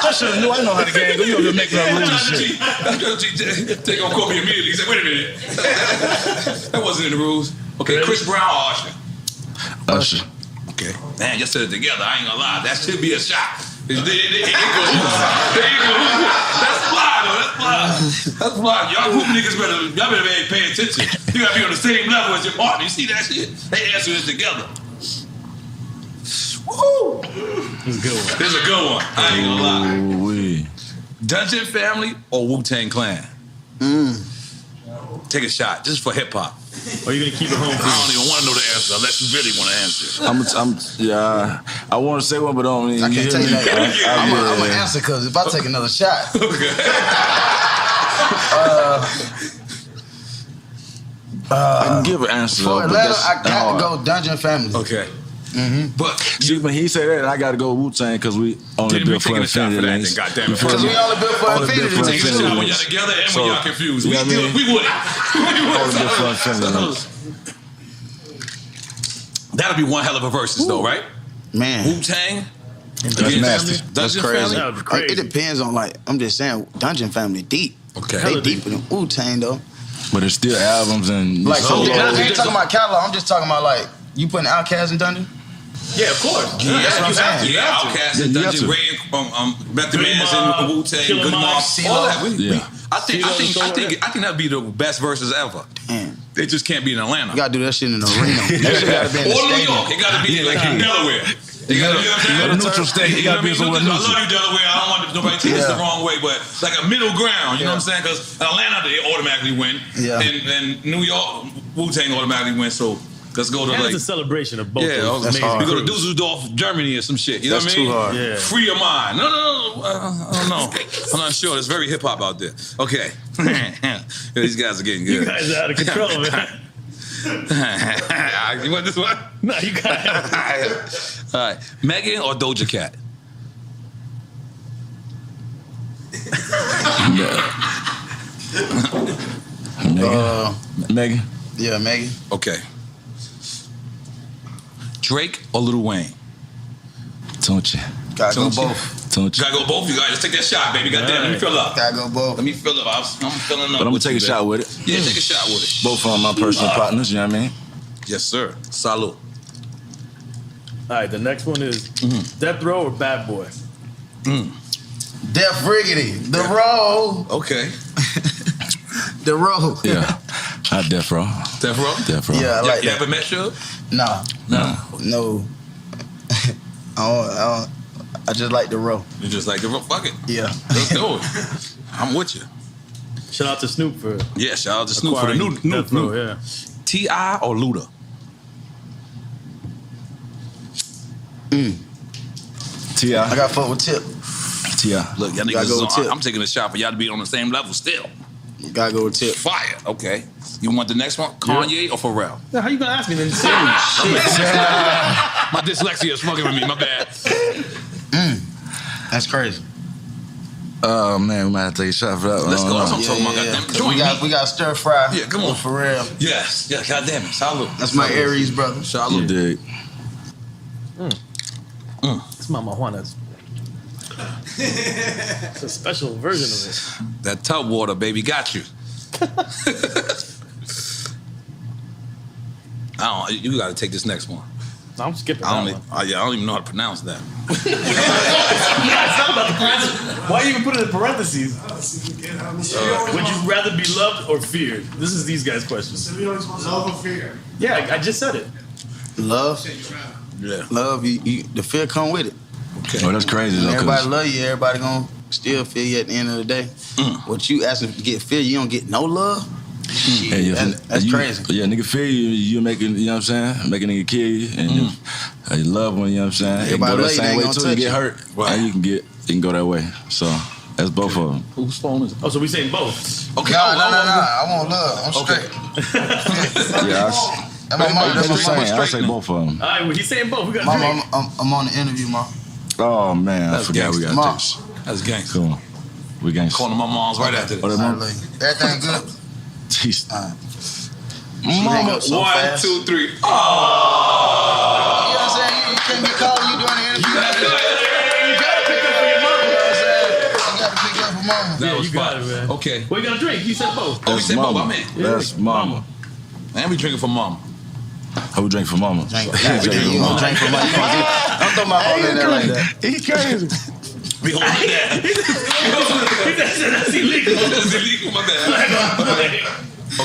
I should have knew. I know how the game go. You don't make no rules and shit. Take on Kobe immediately. He said, wait a minute. That wasn't in the rules. Okay, Chris Brown or Usher? Usher. Okay. Man, just said it together. I ain't gonna lie. That should be a shot. There you go. That's fly, though. That's fly. That's fly. Y'all hoop niggas better pay attention. You gotta be on the same level as your partner. You see that shit? They answer this together. Woo! This is a good one. This is a good one. I ain't gonna lie. Ooh-wee. Dungeon Family or Wu-Tang Clan? Take a shot, just for hip hop. Or you gonna keep it home? I don't even want to know the answer unless you really want to answer. I want to say one, but I don't. I can't take that. I'm gonna answer because if I take another shot, I can give an answer. for though, but Atlanta, that's I got hard. to go Dungeon Family. Okay. But See, when he said that, I got to go Wu-Tang because we only Didn't we built for taking a shot for that infinity. then, goddamn it. Because we only built for Only built infinity. for take a shot infinity. when y'all together and So, when y'all confused. you know what I mean? We wouldn't. Only built for infinity. That'll be one hell of a versus, though, right? Man, Wu-Tang. That's against nasty. that's Dungeon crazy. Family? That would be crazy. It depends on I'm just saying, Dungeon Family deep. Okay. They deeper than Wu-Tang though. But it's still albums and Like, So- I ain't talking about catalog. I'm just talking about you putting Outkast in Dungeon. Yeah, of course. Yeah, That's what I'm you have to. saying. Yeah, Outkast and You have Dungeon to. Ray and Method Good Man's Mob, and Wu-Tang, Killer Good Mob, Mob, CeeLo. all that. Yeah. I think that'd be the best verses ever. Damn, They just can't be in Atlanta. you gotta do that shit in the arena. That shit gotta be in the Or New stadium. York. It gotta be like in Delaware. You gotta be a neutral state. You gotta be somewhere I neutral. love you, Delaware. I don't want nobody to take this the wrong way, but like a middle ground. You know what I'm saying? Because Atlanta, they automatically win. Yeah. And New York, Wu-Tang automatically win. So let's go to And like. it's a celebration of both. Yeah, those that's amazing hard. we go to crews. Dusseldorf, Germany, or some shit. You know That's what I mean? too hard. Yeah. Free your mind. No. I don't know. I'm not sure. It's very hip hop out there. Okay. These guys are getting good. You guys are out of control, man. You want this one? No, you got it. All right. Megan or Doja Cat? Megan. Yeah, Megan. Okay. Drake or Lil Wayne? Don't you? Gotta go Don't you? both. Don't you? Gotta go both. You guys just take that shot, baby. Goddamn, let me fill up. Gotta go both. Let me fill up. I'm filling up. But I'm gonna with take you, a shot baby. with it. Yeah, take a shot with it. Both of my personal partners, you know what I mean? Yes, sir. Salud. All right, the next one is Death Row or Bad Boy? Death Riggedy. The Row. Okay. The Row. Yeah. Not Death Row. Death Row? Death Row. Yeah, I like You that. ever met Suge? Nah. No. No. I just like the Row. You just like the Row? Fuck it. Yeah. Let's do it. I'm with you. Shout out to Snoop for Yeah, shout out to Snoop for the acquiring new Death Row, yeah. T.I. or Luda? T.I. I got fuck with Tip. T.I. Look, y'all Gotta niggas go is with on, Tip. I'm taking a shot for y'all to be on the same level still. Gotta go with Tip. Fire. Okay. You want the next one? Kanye or Pharrell? Now, how you gonna ask me then? Just say it. My dyslexia is fucking with me. My bad. That's crazy. Oh man, we might have to take a shot for that one. Let's go. That's what I'm Yeah, talking about. yeah, yeah. Goddamn. 'Cause Join me. we got stir fry. Yeah, come on. For real. Yes. Yeah. Goddamn it. Salud. That's my Aries brother. You Salud. dig? It's Mama Juana's. It's a special version of it. That tub water, baby, got you. You got to take this next one. No, I'm skipping I that don't, one. I don't even know how to pronounce that. Yeah, it's not about the parentheses. Why you even put it in parentheses? Would you rather be loved or feared? This is these guys' questions. Love or fear? Yeah, I just said it. Love. Yeah. Love. The fear come with it. Oh, that's crazy though. Everybody 'cause- love you. Everybody gonna still feel you at the end of the day. What you asking to get fear, you don't get no love. Hey, yeah, That's you, crazy. Yeah, nigga feel you making, you know what I'm saying? Making nigga kill you and your loved one, you know what I'm saying? It can Everybody go that love you, they same ain't way gonna too. You touch get you. hurt, Right. and you can go that way. So that's both of them. Whose phone is it? Oh, so we saying both? Okay. No. I want love. I'm straight. Yeah, That's my mom. That's that's what my I'm saying. I straight. say both of them. All right, well, he's saying both. We got Mama, Drake. I'm on the interview, mom. Oh man, I forgot we got Mom. this. That's gangster. Come on, we gangsta. Calling my mom's right after this. What up, I mom? love you. Everything good? Jeez. Mama, so 1, fast. 2, 3. You know what I'm saying? You can't be calling you during the interview. You gotta pick up for your mama. You know what I'm saying? You gotta pick up for mama. That was you got fun. it, man. Okay. What you gonna drink? You said both. Oh, we said both. I'm mama. in. That's mama. And we drinking for mama. How we drink for mama? Drink. You gonna drink for mama? I'm throwing my phone in there like that. He crazy. We hold that. That's illegal. That's illegal. My bad.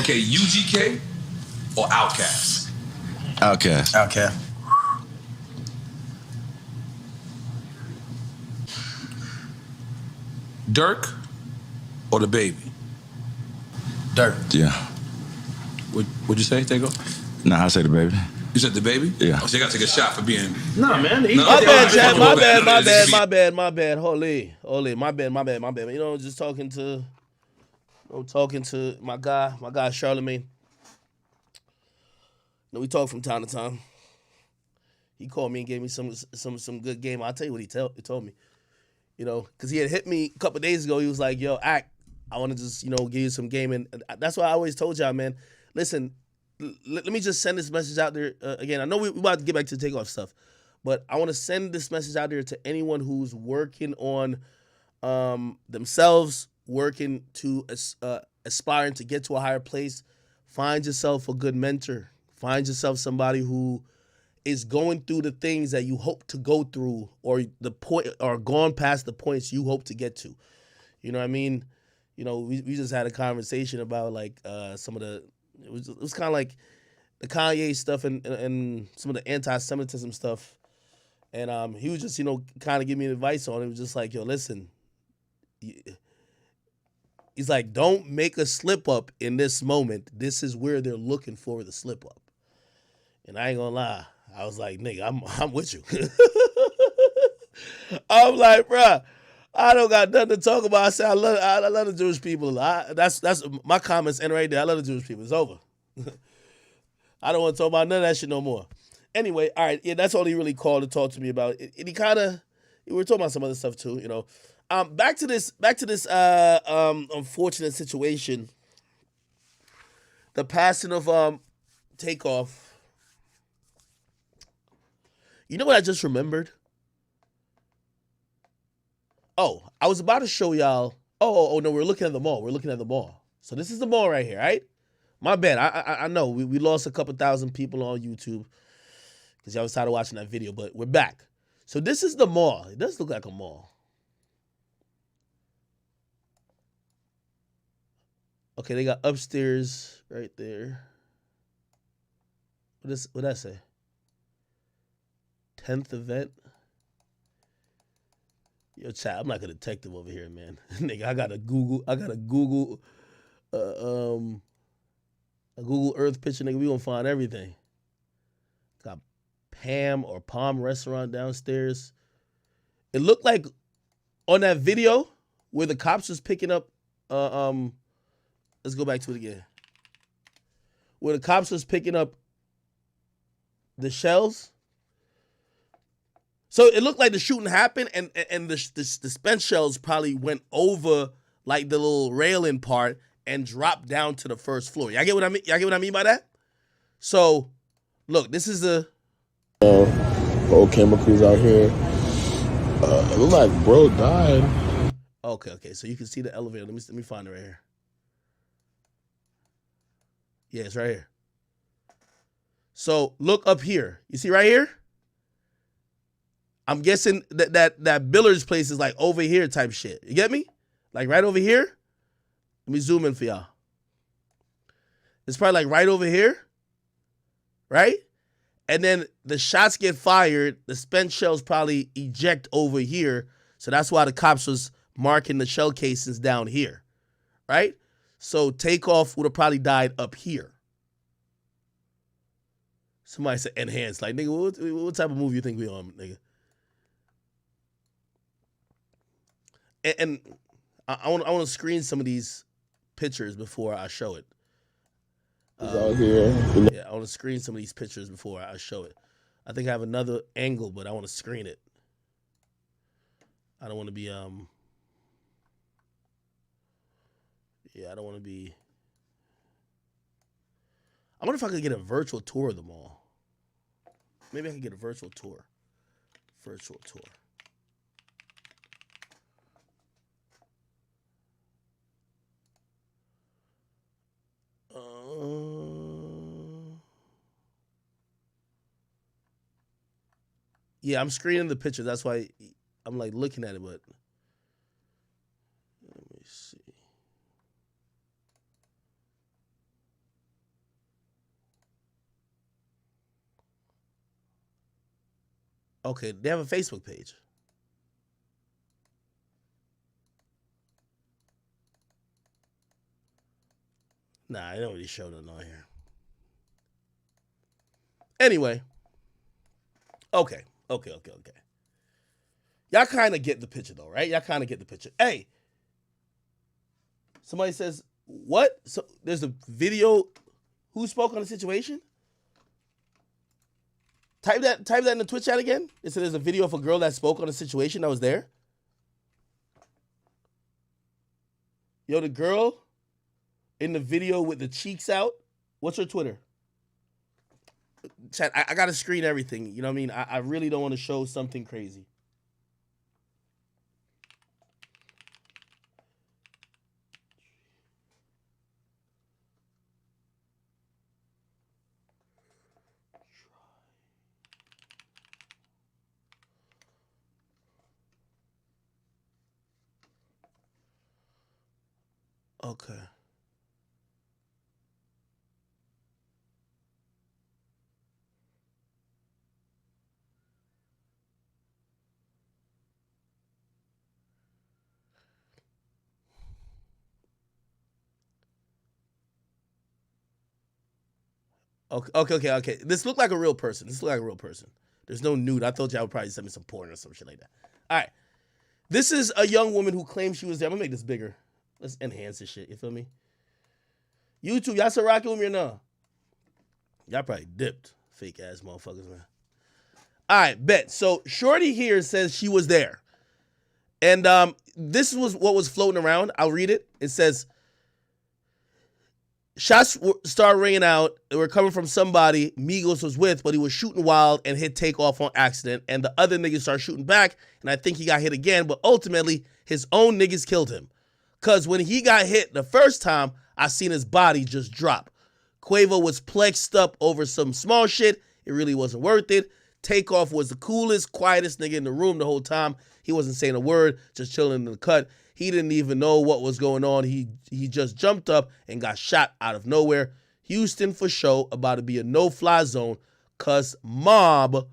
Okay, UGK or Outkast? Outkast. Okay. Dirk or the baby? Dirt. Yeah. What'd you say, Takeoff? Nah, I say the baby. You said the baby? Yeah. Oh, so you got to take a shot for being. Nah, man. No, My okay, bad, all Chad. right. My bad. Holy. My bad. You know, just talking to my guy Charlemagne. You know, we talk from time to time. He called me and gave me some good game. I'll tell you what he told me. You know, because he had hit me a couple of days ago. He was like, "Yo, I want to just give you some game," and that's why I always told y'all, man. Listen. Let me just send this message out there again. I know we're about to get back to the Takeoff stuff, but I want to send this message out there to anyone who's working on themselves, working to aspiring to get to a higher place. Find yourself a good mentor. Find yourself somebody who is going through the things that you hope to go through, or the point, or gone past the points you hope to get to. You know what I mean? You know, we just had a conversation about like some of the. It was kind of like the Kanye stuff and some of the anti-Semitism stuff. And he was just, kind of giving me advice on it. He was just like, yo, listen. He's like, don't make a slip up in this moment. This is where they're looking for the slip up. And I ain't gonna lie. I was like, nigga, I'm with you. I'm like, bruh, I don't got nothing to talk about. I said I love the Jewish people. That's my comments end right there. I love the Jewish people. It's over. I don't want to talk about none of that shit no more. Anyway, all right, yeah, that's all he really called to talk to me about. And he we were talking about some other stuff too, Back to this unfortunate situation. The passing of Takeoff. You know what I just remembered? Oh, I was about to show y'all. Oh no, we're looking at the mall. So this is the mall right here, right? My bad. I know we lost a couple thousand people on YouTube because y'all was tired of watching that video, but we're back. So this is the mall. It does look like a mall. Okay, they got upstairs right there. What that say? 10th event. Yo, chat, I'm like a detective over here, man. Nigga, I got a Google a Google Earth picture, nigga. We gonna find everything. Got Palm restaurant downstairs. It looked like on that video where the cops was picking up let's go back to it again. Where the cops was picking up the shells. So it looked like the shooting happened, and the spent shells probably went over like the little railing part and dropped down to the first floor. Y'all get what I mean? Y'all get what I mean by that? So, look, this is the old camera crews out here. It looked like bro died. Okay. So you can see the elevator. Let me find it right here. Yeah, it's right here. So look up here. You see right here? I'm guessing that Billard's place is like over here type shit. You get me? Like right over here. Let me zoom in for y'all. It's probably like right over here. Right? And then the shots get fired. The spent shells probably eject over here. So that's why the cops was marking the shell casings down here. Right? So Takeoff would have probably died up here. Somebody said enhanced. Like, nigga, what type of movie you think we on, nigga? And I want to screen some of these pictures before I show it. Out here. Yeah, I want to screen some of these pictures before I show it. I think I have another angle, but I want to screen it. I don't want to be I don't want to be I wonder if I could get a virtual tour of them all. Maybe I could get a virtual tour. Virtual tour. Yeah, I'm screening the picture. That's why I'm like looking at it, but let me see. Okay, they have a Facebook page. Nah, I don't really show them on here. Anyway. Okay. Y'all kind of get the picture though, right? Y'all kind of get the picture. Hey, somebody says, what? So there's a video. Who spoke on the situation? Type that in the Twitch chat again. It said there's a video of a girl that spoke on the situation that was there. Yo, the girl in the video with the cheeks out. What's her Twitter? Chat, I gotta screen everything. You know what I mean? I really don't want to show something crazy. Okay. Okay. This looked like a real person. There's no nude. I thought y'all would probably send me some porn or some shit like that. All right. This is a young woman who claims she was there. I'm gonna make this bigger. Let's enhance this shit. You feel me? YouTube, y'all still rocking with me or no? Y'all probably dipped. Fake ass motherfuckers, man. All right, bet. So Shorty here says she was there. And this was what was floating around. I'll read it. It says, shots started ringing out. They were coming from somebody Migos was with, but he was shooting wild and hit Takeoff on accident. And the other niggas started shooting back, and I think he got hit again, but ultimately his own niggas killed him. Because when he got hit the first time, I seen his body just drop. Quavo was plexed up over some small shit. It really wasn't worth it. Takeoff was the coolest, quietest nigga in the room the whole time. He wasn't saying a word, just chilling in the cut. He didn't even know what was going on. He just jumped up and got shot out of nowhere. Houston for show, about to be a no-fly zone, cause mob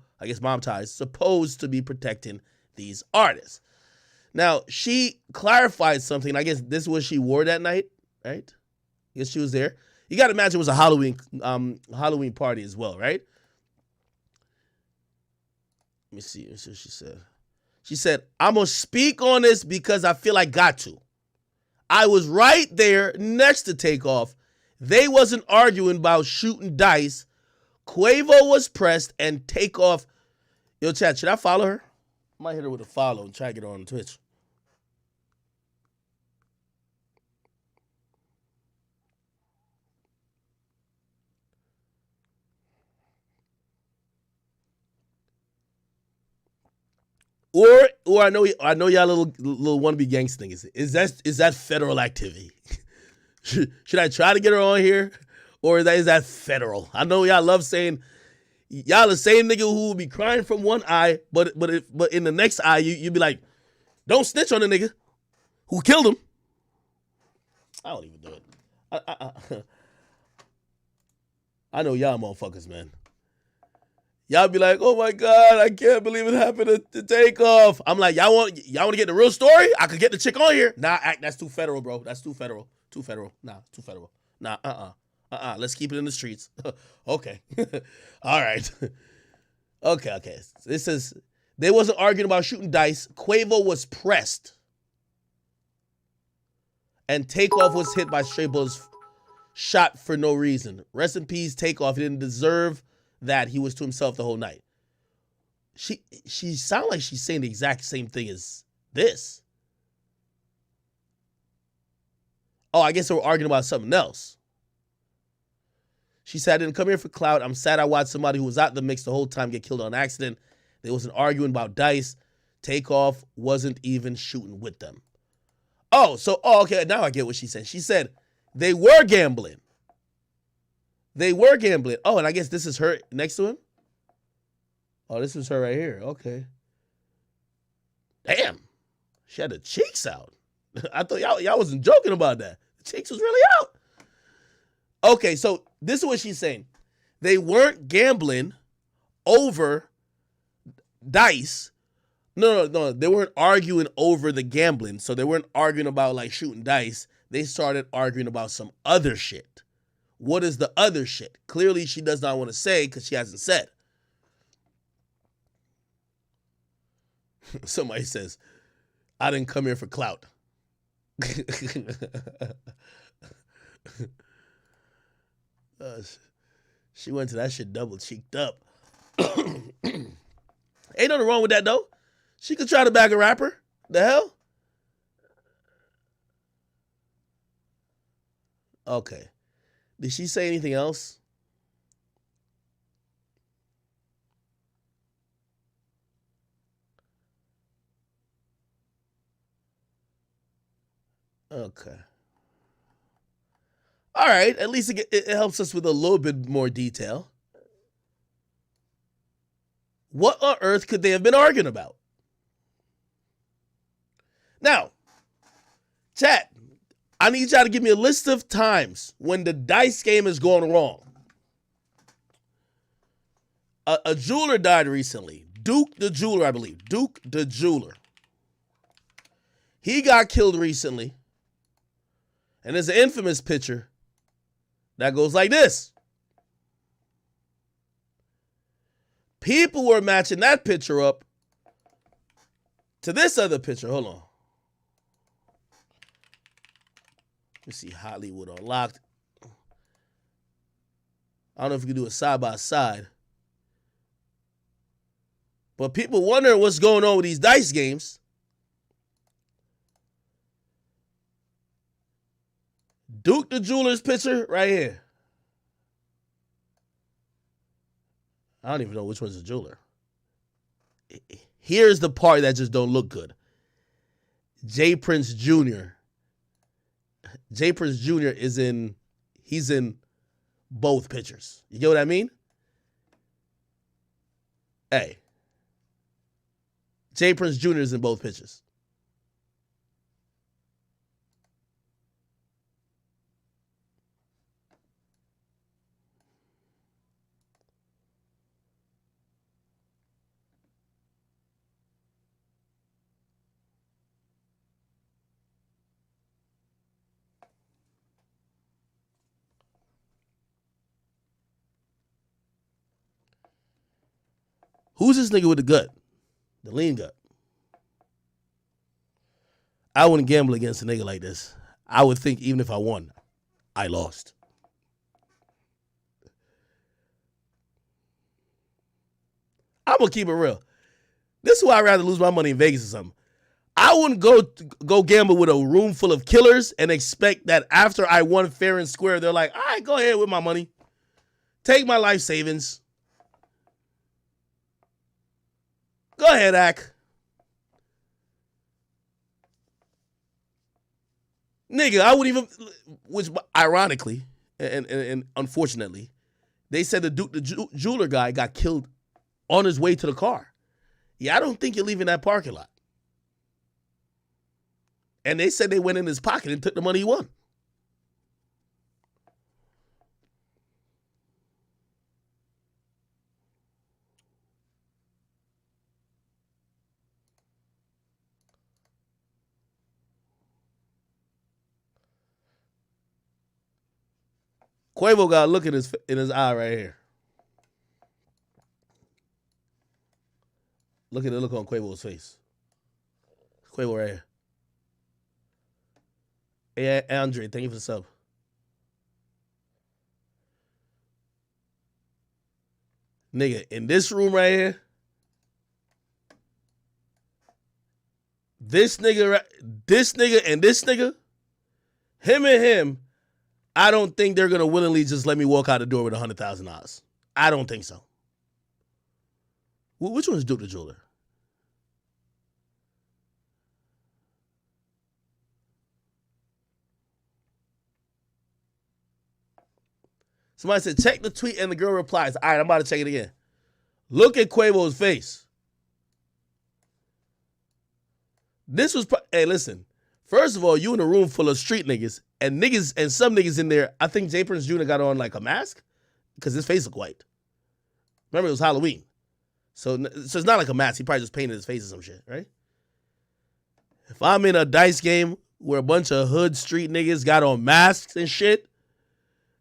ties, supposed to be protecting these artists. Now, she clarified something. I guess this is what she wore that night, right? I guess she was there. You got to imagine it was a Halloween party as well, right? Let me see what she said. She said, I'm going to speak on this because I feel I got to. I was right there next to Takeoff. They wasn't arguing about shooting dice. Quavo was pressed and Takeoff. Yo, chat, should I follow her? I might hit her with a follow and try to get her on Twitch. Or I know y'all little wannabe gangster niggas. Is that federal activity? Should I try to get her on here, or is that federal? I know y'all love saying y'all the same nigga who will be crying from one eye, but in the next eye you be like, don't snitch on the nigga who killed him. I don't even do it. I know y'all motherfuckers, man. Y'all be like, oh my God, I can't believe it happened to Takeoff. I'm like, y'all want to get the real story? I could get the chick on here. Nah, that's too federal, bro. That's too federal. Too federal. Nah, too federal. Nah, let's keep it in the streets. Okay. All right. Okay. This says, they wasn't arguing about shooting dice. Quavo was pressed. And Takeoff was hit by stray bullets, shot for no reason. Rest in peace, Takeoff. He didn't deserve that. He was to himself the whole night. She sounded like she's saying the exact same thing as this. Oh, I guess they were arguing about something else. She said, I didn't come here for clout. I'm sad I watched somebody who was at the mix the whole time get killed on accident. There was an arguing about dice. Takeoff wasn't even shooting with them. Okay, now I get what she said. She said they were gambling. They were gambling. Oh, and I guess this is her next to him? Oh, this is her right here. Okay. Damn. She had the cheeks out. I thought y'all wasn't joking about that. The cheeks was really out. Okay, so this is what she's saying. They weren't gambling over dice. No, they weren't arguing over the gambling. So they weren't arguing about like shooting dice. They started arguing about some other shit. What is the other shit? Clearly she does not want to say because she hasn't said. Somebody says, I didn't come here for clout. She went to that shit double cheeked up. Ain't nothing wrong with that though. She could try to bag a rapper. The hell? Okay. Did she say anything else? Okay. All right. At least it helps us with a little bit more detail. What on earth could they have been arguing about? Now, chat, I need y'all to give me a list of times when the dice game is going wrong. A jeweler died recently. Duke the jeweler, I believe. Duke the jeweler. He got killed recently. And there's an infamous picture that goes like this. People were matching that picture up to this other picture. Hold on. Let's see Hollywood Unlocked. I don't know if we can do it side by side. But people wondering what's going on with these dice games. Duke the jeweler's picture right here. I don't even know which one's the jeweler. Here's the part that just don't look good. J Prince Jr. J Prince Jr. he's in both pictures. You get what I mean? Hey. J Prince Jr. is in both pictures. Who's this nigga with the gut? The lean gut. I wouldn't gamble against a nigga like this. I would think even if I won, I lost. I'm going to keep it real. This is why I'd rather lose my money in Vegas or something. I wouldn't go gamble with a room full of killers and expect that after I won fair and square, they're like, all right, go ahead with my money. Take my life savings. Go ahead, Ak. Nigga, I wouldn't even, which ironically and unfortunately, they said the Duke the jeweler guy got killed on his way to the car. Yeah, I don't think you're leaving that parking lot. And they said they went in his pocket and took the money he won. Quavo got a look in his eye right here. Look at the look on Quavo's face. Quavo right here. Hey, Andre, thank you for the sub. Nigga, in this room right here, this nigga and this nigga, him and him, I don't think they're gonna willingly just let me walk out the door with $100,000. I don't think so. Which one's Duke the Jeweler? Somebody said, check the tweet, and the girl replies, all right, I'm about to check it again. Look at Quavo's face. This was, hey, listen. First of all, you in a room full of street niggas, and some niggas in there. I think J. Prince Jr. got on like a mask because his face looked white. Remember, it was Halloween. So it's not like a mask. He probably just painted his face or some shit, right? If I'm in a dice game where a bunch of hood street niggas got on masks and shit,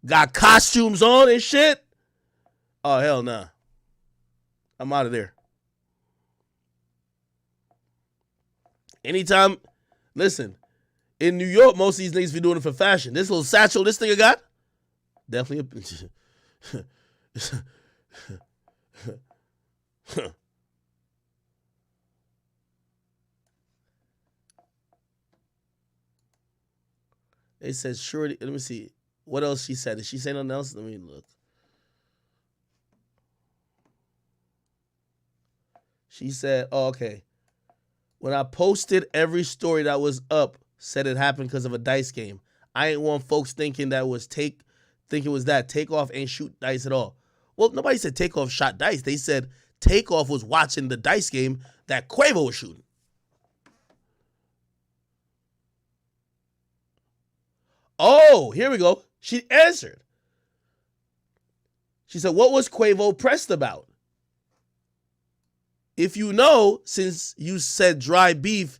got costumes on and shit, oh, hell nah. I'm out of there. Anytime, listen, in New York, most of these niggas be doing it for fashion. This little satchel this nigga got, definitely They said, sure, let me see. What else she said? Did she say nothing else? Let me look. She said, oh, okay. When I posted every story that was up, said it happened because of a dice game. I ain't want folks thinking that was Takeoff ain't shoot dice at all. Well, nobody said Takeoff shot dice. They said Takeoff was watching the dice game that Quavo was shooting. Oh, here we go. She answered. She said, what was Quavo pressed about? If you know, since you said dry beef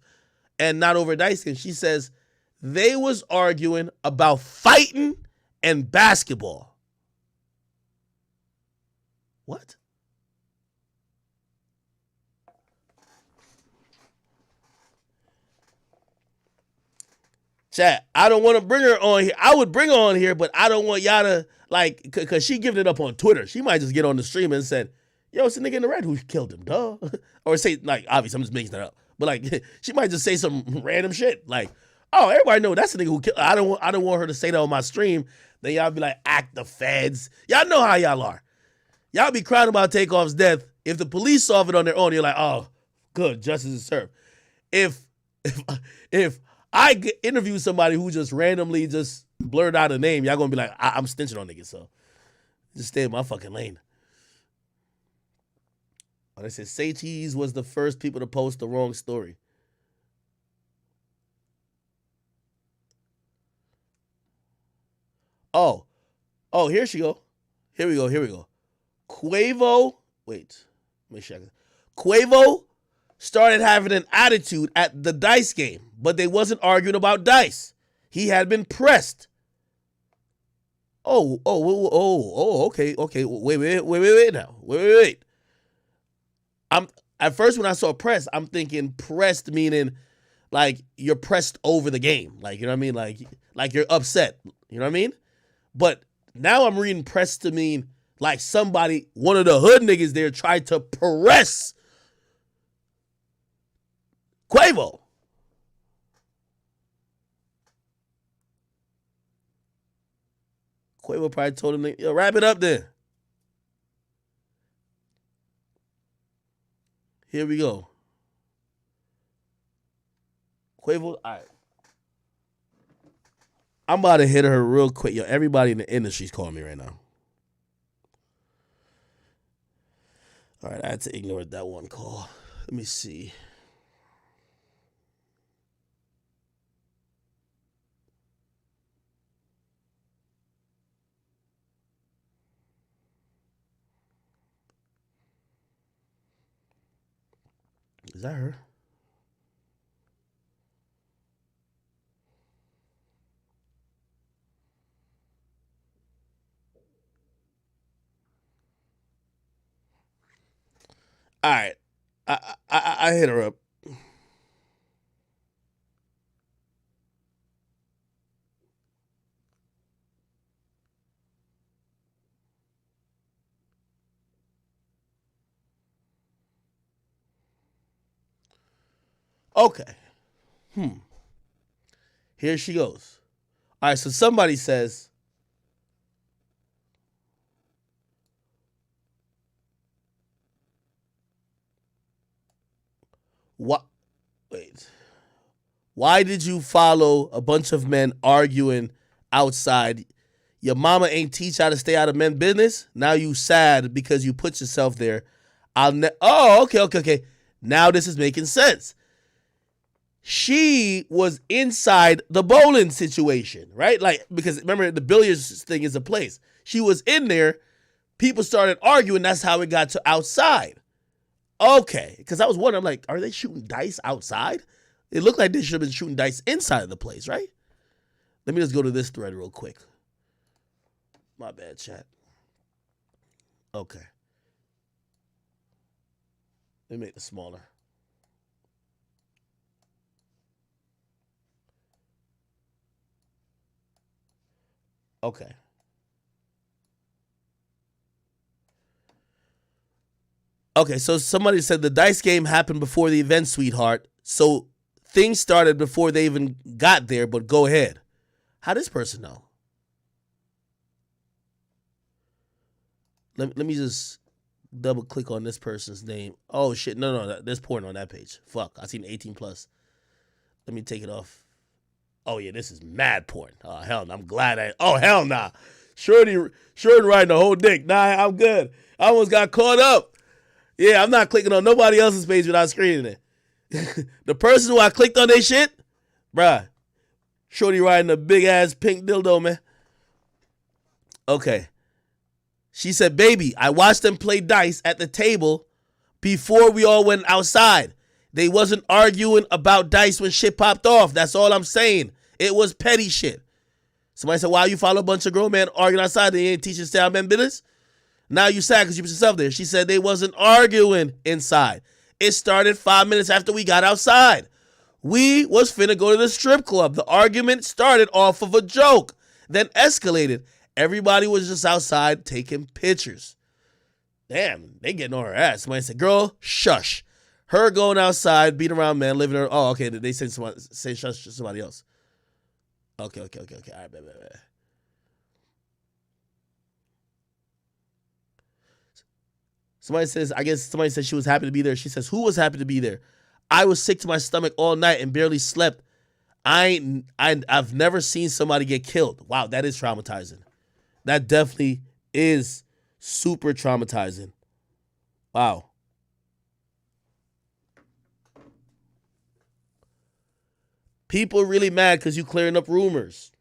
and not over dice game, she says, they was arguing about fighting and basketball. What? Chat, I don't want to bring her on here. I would bring her on here, but I don't want y'all to, like, because she giving it up on Twitter. She might just get on the stream and said, yo, it's a nigga in the red who killed him, duh. Or say, like, obviously, I'm just making that up. But, like, she might just say some random shit. Like, oh, everybody know that's a nigga who killed. I don't want her to say that on my stream. Then y'all be like, act the feds. Y'all know how y'all are. Y'all be crying about Takeoff's death. If the police solve it on their own, you're like, oh, good, justice is served. If I interview somebody who just randomly just blurred out a name, y'all gonna be like, I'm snitching on niggas, so just stay in my fucking lane. Oh, they said Say Cheese was the first people to post the wrong story. Oh, here she go. Here we go. Quavo, wait, let me check. Quavo started having an attitude at the dice game, but they wasn't arguing about dice. He had been pressed. Okay. Wait now. Wait. At first when I saw pressed, I'm thinking pressed meaning like you're pressed over the game. Like, you know what I mean? Like you're upset. You know what I mean? But now I'm reading pressed to mean like somebody, one of the hood niggas there tried to press Quavo. Quavo probably told him, yo, wrap it up then. Here we go. Quavo, all right. I'm about to hit her real quick. Yo, everybody in the industry's calling me right now. All right, I had to ignore that one call. Let me see. Is that her? All right. I hit her up. Okay. Here she goes. All right, so somebody says, What? Wait. Why did you follow a bunch of men arguing outside? Your mama ain't teach how to stay out of men's business. Now you sad because you put yourself there. Okay. Now this is making sense. She was inside the bowling situation, right? Like, because remember, the billiards thing is a place. She was in there. People started arguing. That's how it got to outside. Okay. Because I was wondering, I'm like, are they shooting dice outside? It looked like they should have been shooting dice inside of the place, right? Let me just go to this thread real quick. My bad, chat. Okay. Let me make it smaller. Okay. Okay, so somebody said the dice game happened before the event, sweetheart. So things started before they even got there, but go ahead. How does this person know? Let me just double click on this person's name. Oh shit, no, there's porn on that page. Fuck, I seen 18 plus. Let me take it off. Oh yeah, this is mad porn. Oh hell no, I'm glad hell nah. Shorty riding the whole dick. Nah, I'm good. I almost got caught up. Yeah, I'm not clicking on nobody else's page without screening it. The person who I clicked on their shit, bruh, Shorty riding a big ass pink dildo, man. Okay. She said, baby, I watched them play dice at the table before we all went outside. They wasn't arguing about dice when shit popped off. That's all I'm saying. It was petty shit. Somebody said, why you follow a bunch of grown men arguing outside? They ain't teaching style men business? Now you sad because you put yourself there. She said they wasn't arguing inside. It started 5 minutes after we got outside. We was finna go to the strip club. The argument started off of a joke, then escalated. Everybody was just outside taking pictures. Damn, they getting on her ass. Somebody said, girl, shush. Her going outside, beating around men, living her. Oh, okay, they say shush to somebody else. Okay. All right, bad. Somebody said she was happy to be there. She says, who was happy to be there? I was sick to my stomach all night and barely slept. I've never seen somebody get killed. Wow, that is traumatizing. That definitely is super traumatizing. Wow. People are really mad because you clearing up rumors.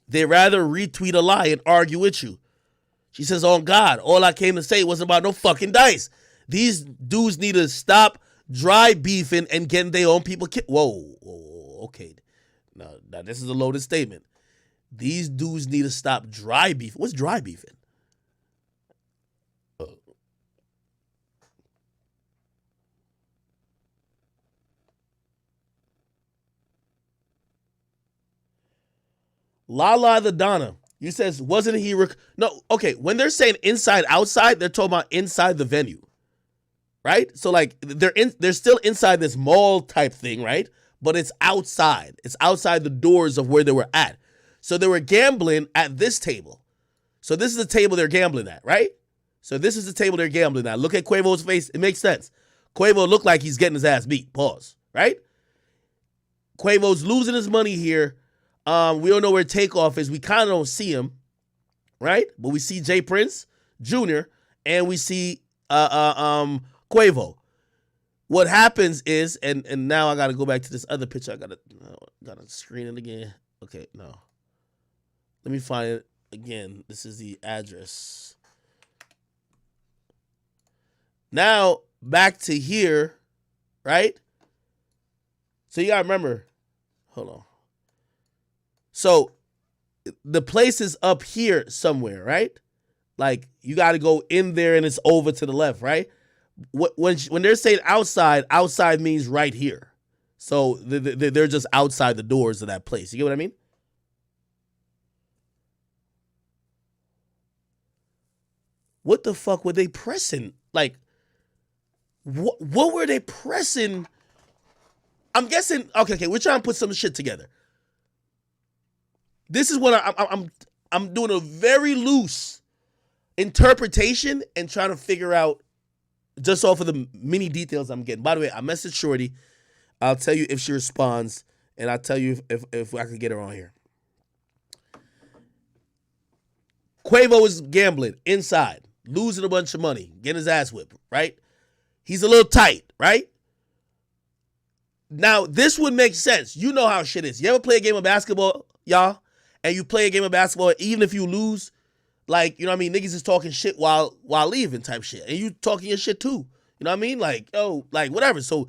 They rather retweet a lie and argue with you. She says, on God, all I came to say wasn't about no fucking dice. These dudes need to stop dry beefing and getting their own people killed. Whoa, okay. Now, this is a loaded statement. These dudes need to stop dry beefing. What's dry beefing? Lala the Donna. You says, wasn't he... No, okay, when they're saying inside, outside, they're talking about inside the venue. Right? So, like, they're still inside this mall type thing, right? But it's outside. It's outside the doors of where they were at. So they were gambling at this table. So this is the table they're gambling at, right? So this is the table they're gambling at. Look at Quavo's face. It makes sense. Quavo looked like he's getting his ass beat. Pause. Right? Quavo's losing his money here. We don't know where Takeoff is. We kind of don't see him, right? But we see Jay Prince Jr. and we see Quavo. What happens is, and now I got to go back to this other picture. I got to screen it again. Okay, no. Let me find it again. This is the address. Now, back to here, right? So you got to remember, hold on. So the place is up here somewhere, right? Like you got to go in there and it's over to the left, right? When they're saying outside, outside means right here. So they're just outside the doors of that place. You get what I mean? What the fuck were they pressing? Like, what were they pressing? I'm guessing. Okay. We're trying to put some shit together. This is what I'm doing a very loose interpretation and trying to figure out just off of the mini details I'm getting. By the way, I messaged Shorty. I'll tell you if she responds, and I'll tell you if I can get her on here. Quavo is gambling inside, losing a bunch of money, getting his ass whipped, right? He's a little tight, right? Now, this would make sense. You know how shit is. You ever play a game of basketball, y'all? And you play a game of basketball, even if you lose, like, you know what I mean? Niggas is talking shit while leaving type shit. And you talking your shit too. You know what I mean? Like, yo, like, whatever. So,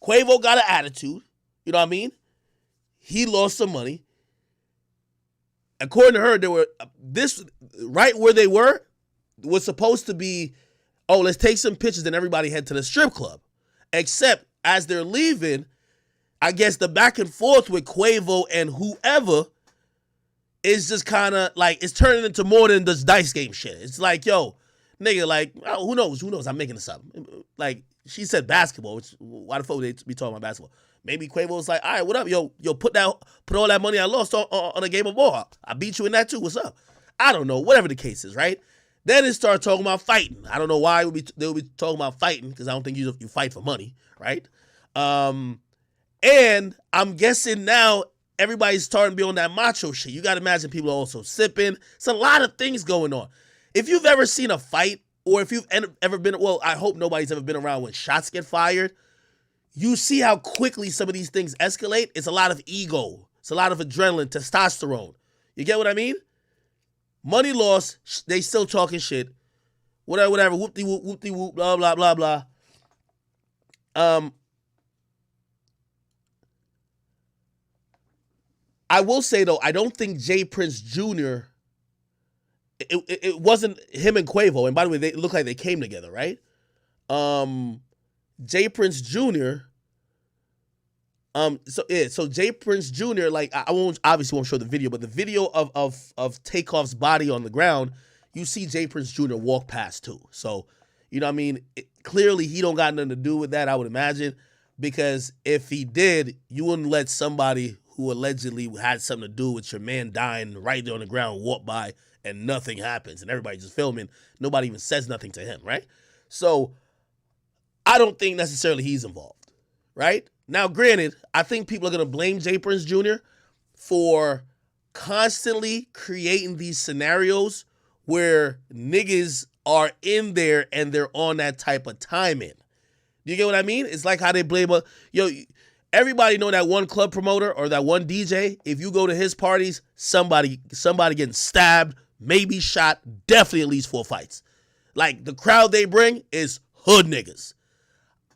Quavo got an attitude. You know what I mean? He lost some money. According to her, there were this right where they were was supposed to be, oh, let's take some pictures and everybody head to the strip club. Except as they're leaving, I guess the back and forth with Quavo and whoever is just kind of like, it's turning into more than this dice game shit. It's like, yo, nigga, like, oh, who knows? I'm making this up. Like, she said basketball, which, why the fuck would they be talking about basketball? Maybe Quavo's like, all right, what up? Yo, put all that money I lost on a game of ball. I beat you in that too. What's up? I don't know. Whatever the case is, right? Then it started talking about fighting. I don't know why they would be talking about fighting, because I don't think you fight for money, right? And I'm guessing now everybody's starting to be on that macho shit. You got to imagine people are also sipping. It's a lot of things going on. If you've ever seen a fight, or if you've ever been, well, I hope nobody's ever been around when shots get fired, you see how quickly some of these things escalate. It's a lot of ego. It's a lot of adrenaline, testosterone. You get what I mean? Money lost, they still talking shit. Whatever, whoop-de-whoop, blah, blah, blah, blah. I will say, though, I don't think Jay Prince Jr., it wasn't him and Quavo. And by the way, they look like they came together, right? Jay Prince Jr., so Jay Prince Jr., like, I obviously won't show the video, but the video of Takeoff's body on the ground, you see Jay Prince Jr. walk past too. So, you know what I mean? Clearly he don't got nothing to do with that, I would imagine, because if he did, you wouldn't let somebody who allegedly had something to do with your man dying right there on the ground walk by and nothing happens and everybody just filming. Nobody even says nothing to him, right? So I don't think necessarily he's involved, right? Now, granted, I think people are going to blame Jay Prince Jr. for constantly creating these scenarios where niggas are in there and they're on that type of timing. Do you get what I mean? It's like how they blame everybody know that one club promoter or that one DJ. If you go to his parties, somebody getting stabbed, maybe shot, definitely at least 4 fights. Like, the crowd they bring is hood niggas.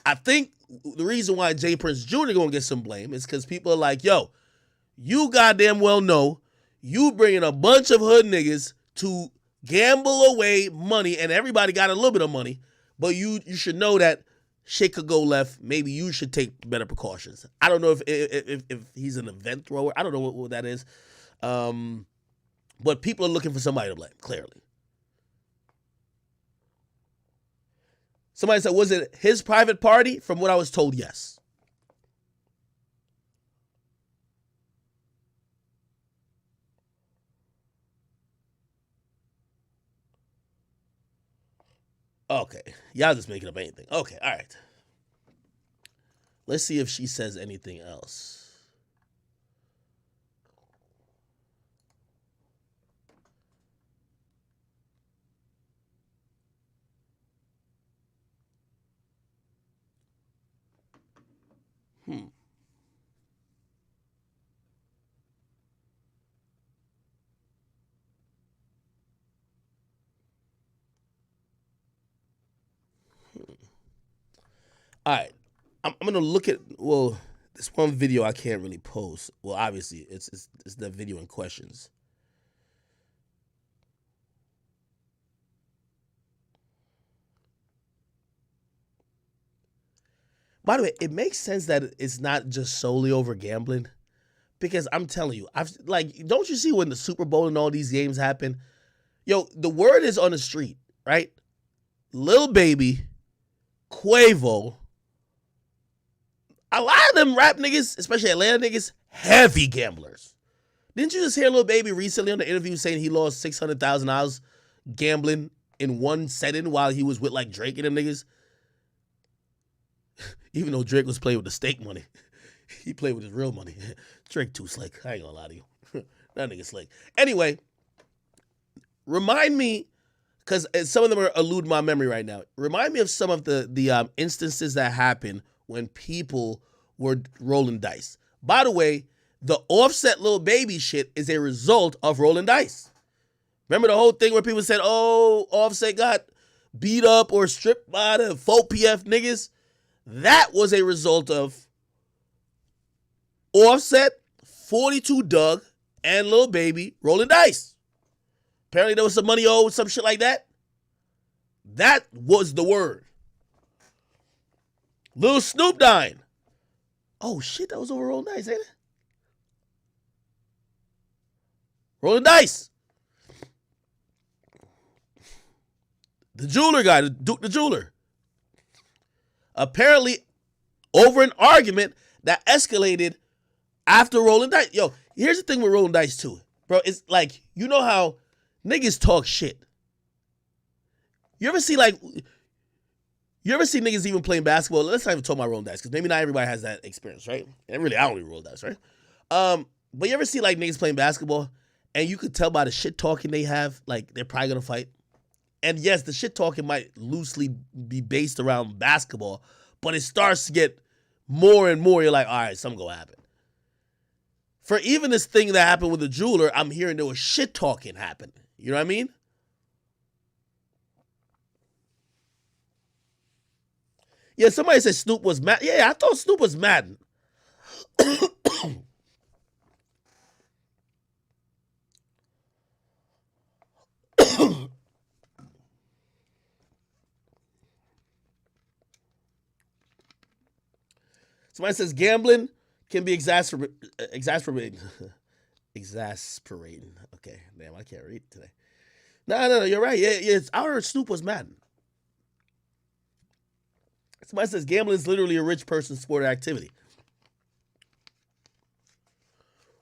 I think the reason why Jay Prince Jr. gonna get some blame is because people are like, yo, you goddamn well know you bringing a bunch of hood niggas to gamble away money, and everybody got a little bit of money, but you should know that shit could go left. Maybe you should take better precautions. I don't know if he's an event thrower. I don't know what that is. But people are looking for somebody to blame, clearly. Somebody said, was it his private party? From what I was told, yes. Okay. Y'all just making up anything. Okay, all right. Let's see if she says anything else. All right. I'm going to look at, well, this one video I can't really post. Well, obviously, it's the video in questions. By the way, it makes sense that it's not just solely over gambling, because I'm telling you, don't you see when the Super Bowl and all these games happen? Yo, the word is on the street, right? Lil Baby, Quavo, a lot of them rap niggas, especially Atlanta niggas, heavy gamblers. Didn't you just hear Lil Baby recently on the interview saying he lost $600,000 gambling in one setting while he was with like Drake and them niggas? Even though Drake was playing with the stake money, he played with his real money. Drake too slick. I ain't gonna lie to you. That nigga slick. Anyway, remind me, because some of them are eluding my memory right now. Remind me of some of the instances that happened when people were rolling dice. By the way, the Offset Lil Baby shit is a result of rolling dice. Remember the whole thing where people said, oh, Offset got beat up or stripped by the 4PF niggas? That was a result of Offset, 42 Doug, and Lil Baby rolling dice. Apparently there was some money owed, some shit like that. That was the word. Lil Snoop dying. Oh shit, that was over rolling dice, ain't it? Rolling dice. The jeweler guy, Duke the jeweler. Apparently over an argument that escalated after rolling dice. Yo, here's the thing with rolling dice too. Bro, it's like, you know how niggas talk shit. You ever see niggas even playing basketball? Let's not even talk about rolling dice, because maybe not everybody has that experience, right? And really, I don't even roll dice, right? But you ever see like niggas playing basketball and you could tell by the shit talking they have, like they're probably gonna fight? And yes, the shit talking might loosely be based around basketball, but it starts to get more and more. You're like, all right, something gonna happen. For even this thing that happened with the jeweler, I'm hearing there was shit talking happening. You know what I mean? Yeah, somebody said Snoop was mad. Yeah, I thought Snoop was mad. Somebody says gambling can be exasperating. Exasperating. Okay, damn, I can't read today. No, you're right. Yeah, I heard Snoop was mad. Somebody says gambling is literally a rich person's sport or activity.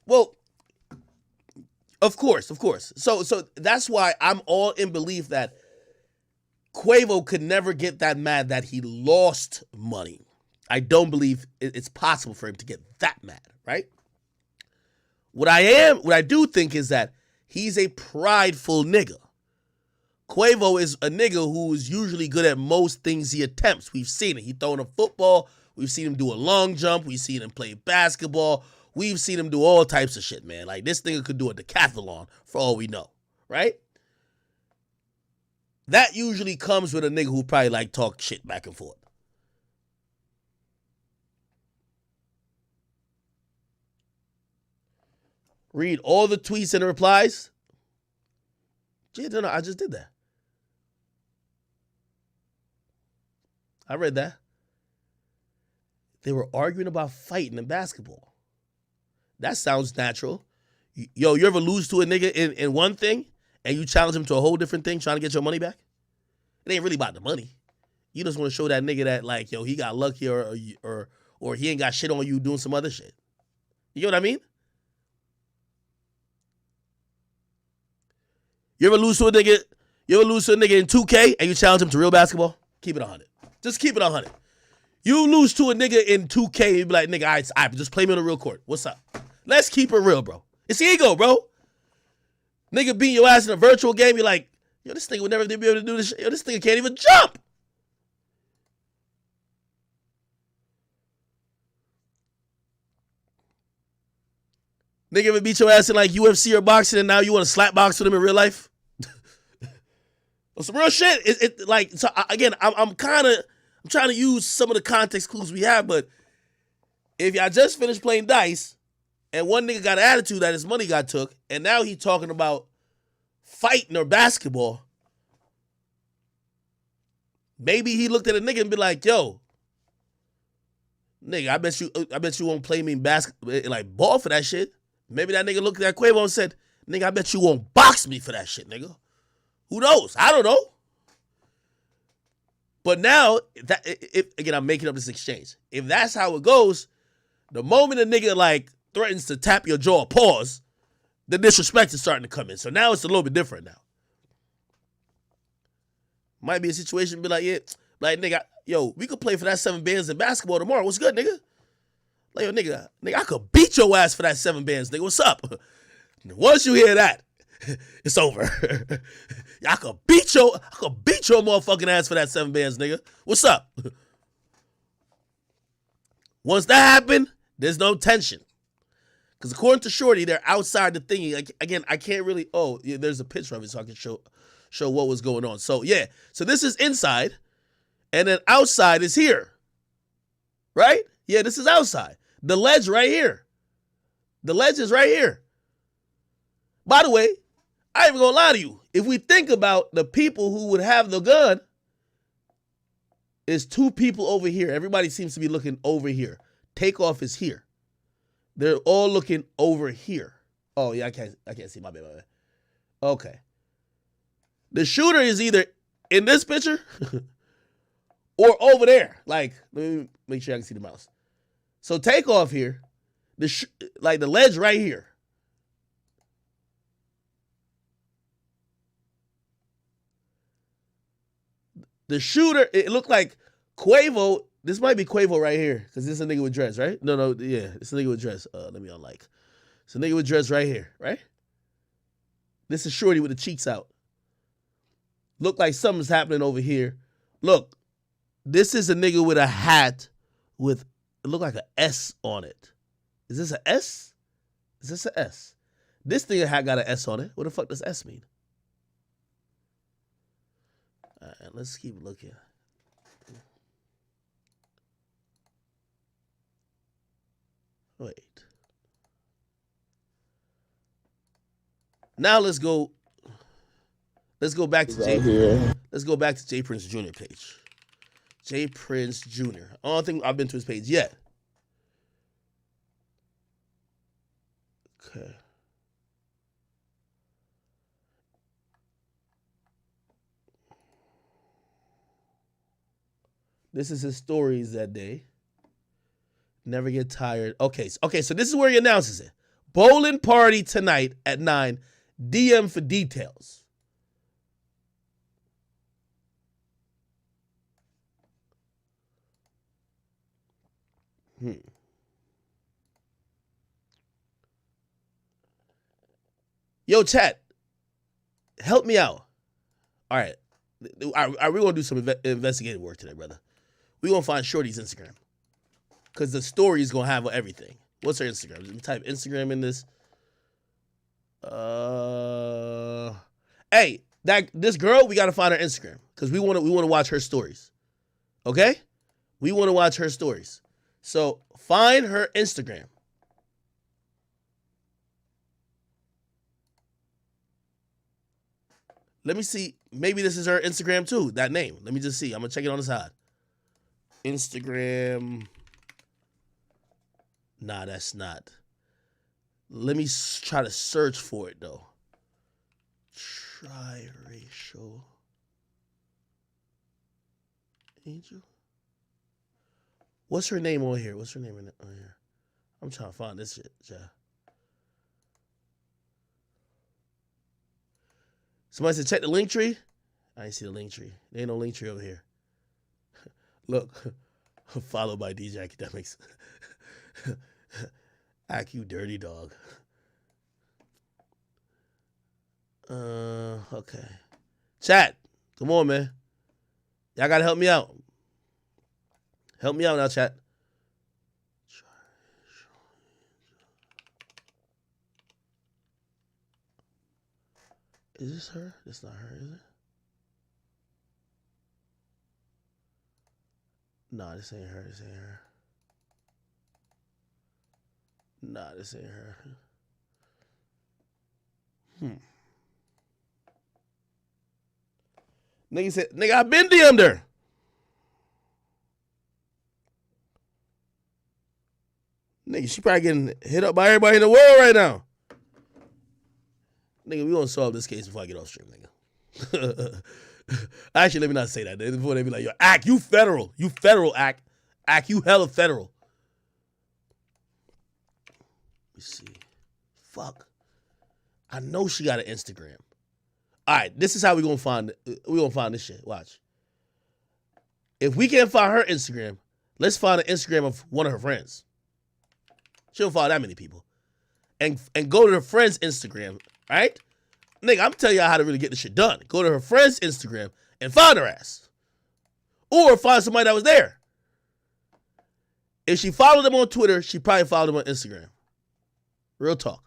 Well, of course. So that's why I'm all in belief that Quavo could never get that mad that he lost money. I don't believe it's possible for him to get that mad, right? What I do think is that he's a prideful nigga. Quavo is a nigga who is usually good at most things he attempts. We've seen it. He throwing a football. We've seen him do a long jump. We've seen him play basketball. We've seen him do all types of shit, man. Like, this nigga could do a decathlon for all we know, right? That usually comes with a nigga who probably like talk shit back and forth. Read all the tweets and the replies. Gee, no, I just did that. I read that. They were arguing about fighting in basketball. That sounds natural. Yo, you ever lose to a nigga in one thing and you challenge him to a whole different thing trying to get your money back? It ain't really about the money. You just want to show that nigga that, like, yo, he got lucky or he ain't got shit on you doing some other shit. You know what I mean? You ever lose to a nigga in 2K and you challenge him to real basketball? Keep it 100. Just keep it 100. You lose to a nigga in 2K and you be like, nigga, all right, just play me on the real court. What's up? Let's keep it real, bro. It's ego, bro. Nigga beating your ass in a virtual game, you're like, yo, this nigga would never be able to do this shit. Yo, this nigga can't even jump. Nigga ever beat your ass in like UFC or boxing and now you want to slap box with him in real life? Some real shit. Again, I'm trying to use some of the context clues we have, but if y'all just finished playing dice and one nigga got an attitude that his money got took and now he talking about fighting or basketball, maybe he looked at a nigga and be like, yo, nigga, I bet you won't play me in like ball for that shit. Maybe that nigga looked at Quavo and said, nigga, I bet you won't box me for that shit, nigga. Who knows? I don't know. But now, again, I'm making up this exchange. If that's how it goes, the moment a nigga like threatens to tap your jaw, pause, the disrespect is starting to come in. So now it's a little bit different now. Might be a situation be like, yeah, like nigga, yo, we could play for that 7 bands in basketball tomorrow. What's good, nigga? Like, yo, nigga, I could beat your ass for that 7 bands, nigga. What's up? Once you hear that, it's over. I could beat your motherfucking ass for that 7 bands, nigga. What's up? Once that happened, there's no tension. Because according to Shorty, they're outside the thingy. Like, again, I can't really, yeah, there's a picture of it so I can show what was going on. So, yeah. So this is inside, and then outside is here. Right? Yeah, this is outside. The ledge right here. The ledge is right here. By the way, I ain't even gonna lie to you. If we think about the people who would have the gun, it's 2 people over here. Everybody seems to be looking over here. Takeoff is here. They're all looking over here. Oh yeah, I can't see my bad. Okay. The shooter is either in this picture or over there. Like, let me make sure I can see the mouse. So Takeoff here, like the ledge right here. The shooter, it looked like Quavo. This might be Quavo right here, because this is a nigga with dress, right? No, yeah, it's a nigga with dress. Let me unlike. It's a nigga with dress right here, right? This is Shorty with the cheeks out. Look like something's happening over here. Look, this is a nigga with a hat with, it look like an S on it. Is this an S? Is this an S? This nigga hat got an S on it. What the fuck does S mean? All right, let's keep looking. Wait. Now let's go back to let's go back to J Prince Jr. page. J Prince Jr. I don't think I've been to his page yet. Okay. This is his stories that day. Never get tired. Okay, so this is where he announces it. Bowling party tonight at 9. DM for details. Yo, chat, help me out. All right, we're going to do some investigative work today, brother. We're going to find Shorty's Instagram. Because the story is going to have everything. What's her Instagram? Let me type Instagram in this. Hey, this girl, we got to find her Instagram. Because we want to watch her stories. Okay? We want to watch her stories. So, find her Instagram. Let me see. Maybe this is her Instagram too, that name. Let me just see. I'm going to check it on the side. Instagram. Nah, that's not. Let me try to search for it, though. Triracial Angel? What's her name on here? What's her name on here? I'm trying to find this shit, yeah. Somebody said check the link tree. I ain't see the link tree. There ain't no link tree over here. Look, followed by DJ Akademiks. Ack, you dirty dog. Okay. Chat, come on, man. Y'all gotta help me out. Help me out now, chat. Is this her? That's not her, is it? Nah, this ain't her. This ain't her. Nah, this ain't her. Nigga said, nigga, I been DM'd her. Nigga, she probably getting hit up by everybody in the world right now. Nigga, we gonna solve this case before I get off stream, nigga. Actually, let me not say that. Before they be like, yo, Ack, you federal. You federal, Ack. Ack, you hella federal. Let me see. Fuck. I know she got an Instagram. All right, this is how we gonna find this shit. Watch. If we can't find her Instagram, let's find an Instagram of one of her friends. She don't follow that many people. And go to her friend's Instagram, right? Nigga, I'm telling y'all how to really get this shit done. Go to her friend's Instagram and find her ass. Or find somebody that was there. If she followed them on Twitter, she probably followed them on Instagram. Real talk.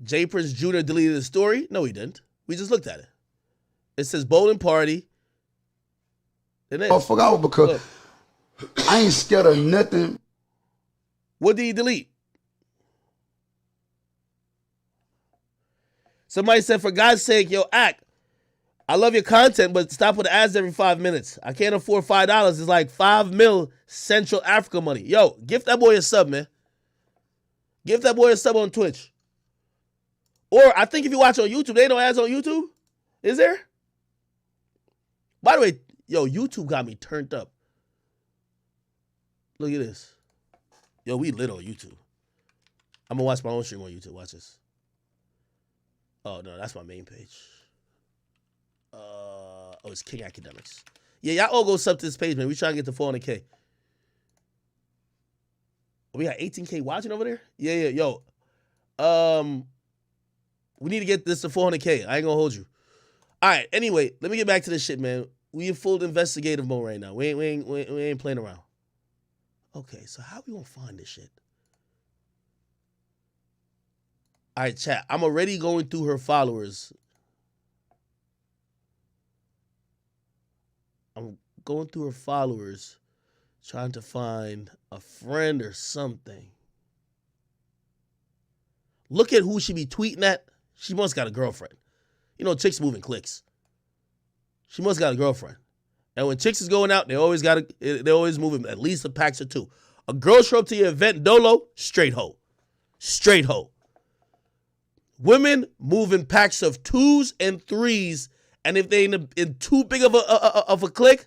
J. Prince Jr. deleted the story? No, he didn't. We just looked at it. It says bowling party. I forgot because I ain't scared of nothing. What did he delete? Somebody said, for God's sake, yo, Act, I love your content, but stop with the ads every 5 minutes. I can't afford $5. It's like 5 mil Central Africa money. Yo, gift that boy a sub, man. Give that boy a sub on Twitch. Or I think if you watch on YouTube, they ain't no ads on YouTube. Is there? By the way, yo, YouTube got me turned up. Look at this. Yo, we lit on YouTube. I'm going to watch my own stream on YouTube. Watch this. Oh, no, that's my main page. It's King Academics. Yeah, y'all all go sub to this page, man. We trying to get to 400K. We got 18K watching over there? Yeah, yo. We need to get this to 400K. I ain't gonna hold you. All right, anyway, let me get back to this shit, man. We in full investigative mode right now. We ain't playing around. Okay, so how we gonna find this shit? All right, chat. I'm already going through her followers. I'm going through her followers, trying to find a friend or something. Look at who she be tweeting at. She must got a girlfriend. You know, chicks moving clicks. She must got a girlfriend. And when chicks is going out, they always moving at least a packs or two. A girl show up to your event, dolo, straight hoe. Straight hoe. Women moving packs of 2s and 3s, and if they in too big of a clique,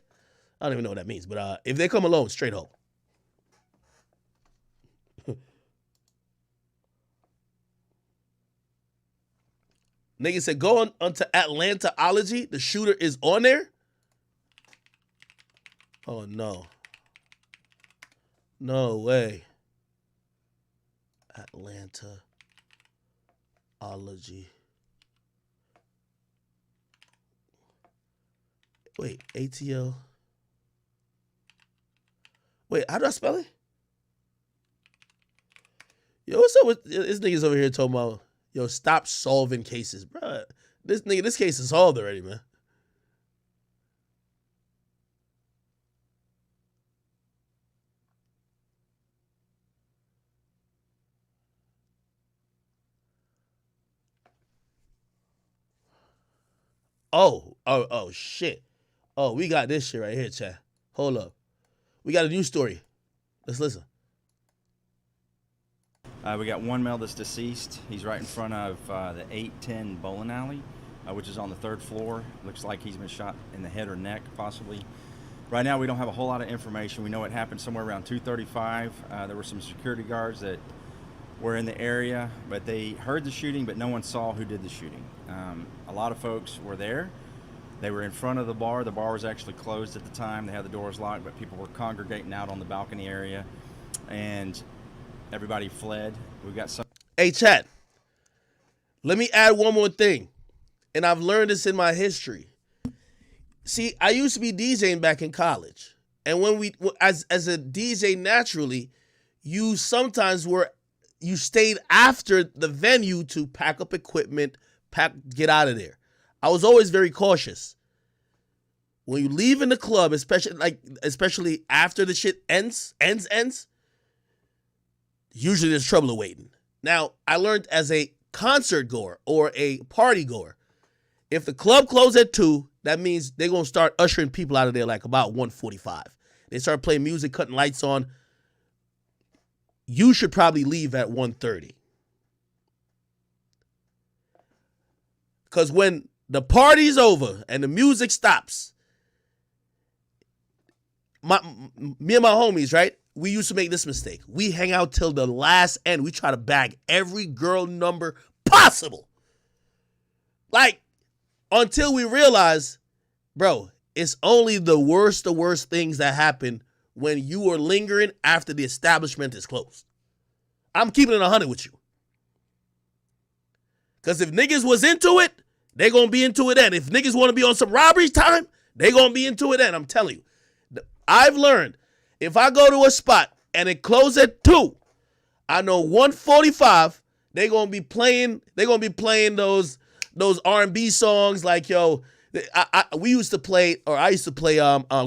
I don't even know what that means, but if they come alone, straight hoe. Nigga said, go on to Atlantaology. The shooter is on there? Oh, no. No way. Atlantaology. Wait, ATL. Wait, how do I spell it? Yo, what's up with this niggas over here talking about, yo, stop solving cases, bro. This case is solved already, man. Oh, shit. Oh, we got this shit right here, chat. Hold up. We got a new story. Let's listen. We got one male that's deceased. He's right in front of the 810 bowling alley, which is on the 3rd floor. Looks like he's been shot in the head or neck, possibly. Right now, we don't have a whole lot of information. We know it happened somewhere around 2:35. There were some security guards that were in the area, but they heard the shooting, but no one saw who did the shooting. A lot of folks were there. They were in front of the bar. The bar was actually closed at the time. They had the doors locked, but people were congregating out on the balcony area, and everybody fled. We got some. Hey, chat. Let me add one more thing, and I've learned this in my history. See, I used to be DJing back in college, and when as a DJ, naturally, you sometimes you stayed after the venue to pack up equipment, get out of there. I was always very cautious. When you leave in the club, especially after the shit ends, usually there's trouble awaiting. Now, I learned as a concert goer or a party goer, if the club closed at 2, that means they're going to start ushering people out of there like about 1:45. They start playing music, cutting lights on. You should probably leave at 1:30. Because when the party's over and the music stops, me and my homies, right? We used to make this mistake. We hang out till the last end. We try to bag every girl number possible. Like, Until we realize, bro, it's only the worst things that happen when you are lingering after the establishment is closed. I'm keeping it 100 with you. Because if niggas was into it, they going to be into it then. If niggas want to be on some robbery time, they going to be into it then. I'm telling you. I've learned, if I go to a spot and it closes at 2, I know 1:45, they going to be playing those R&B songs like, yo, I used to play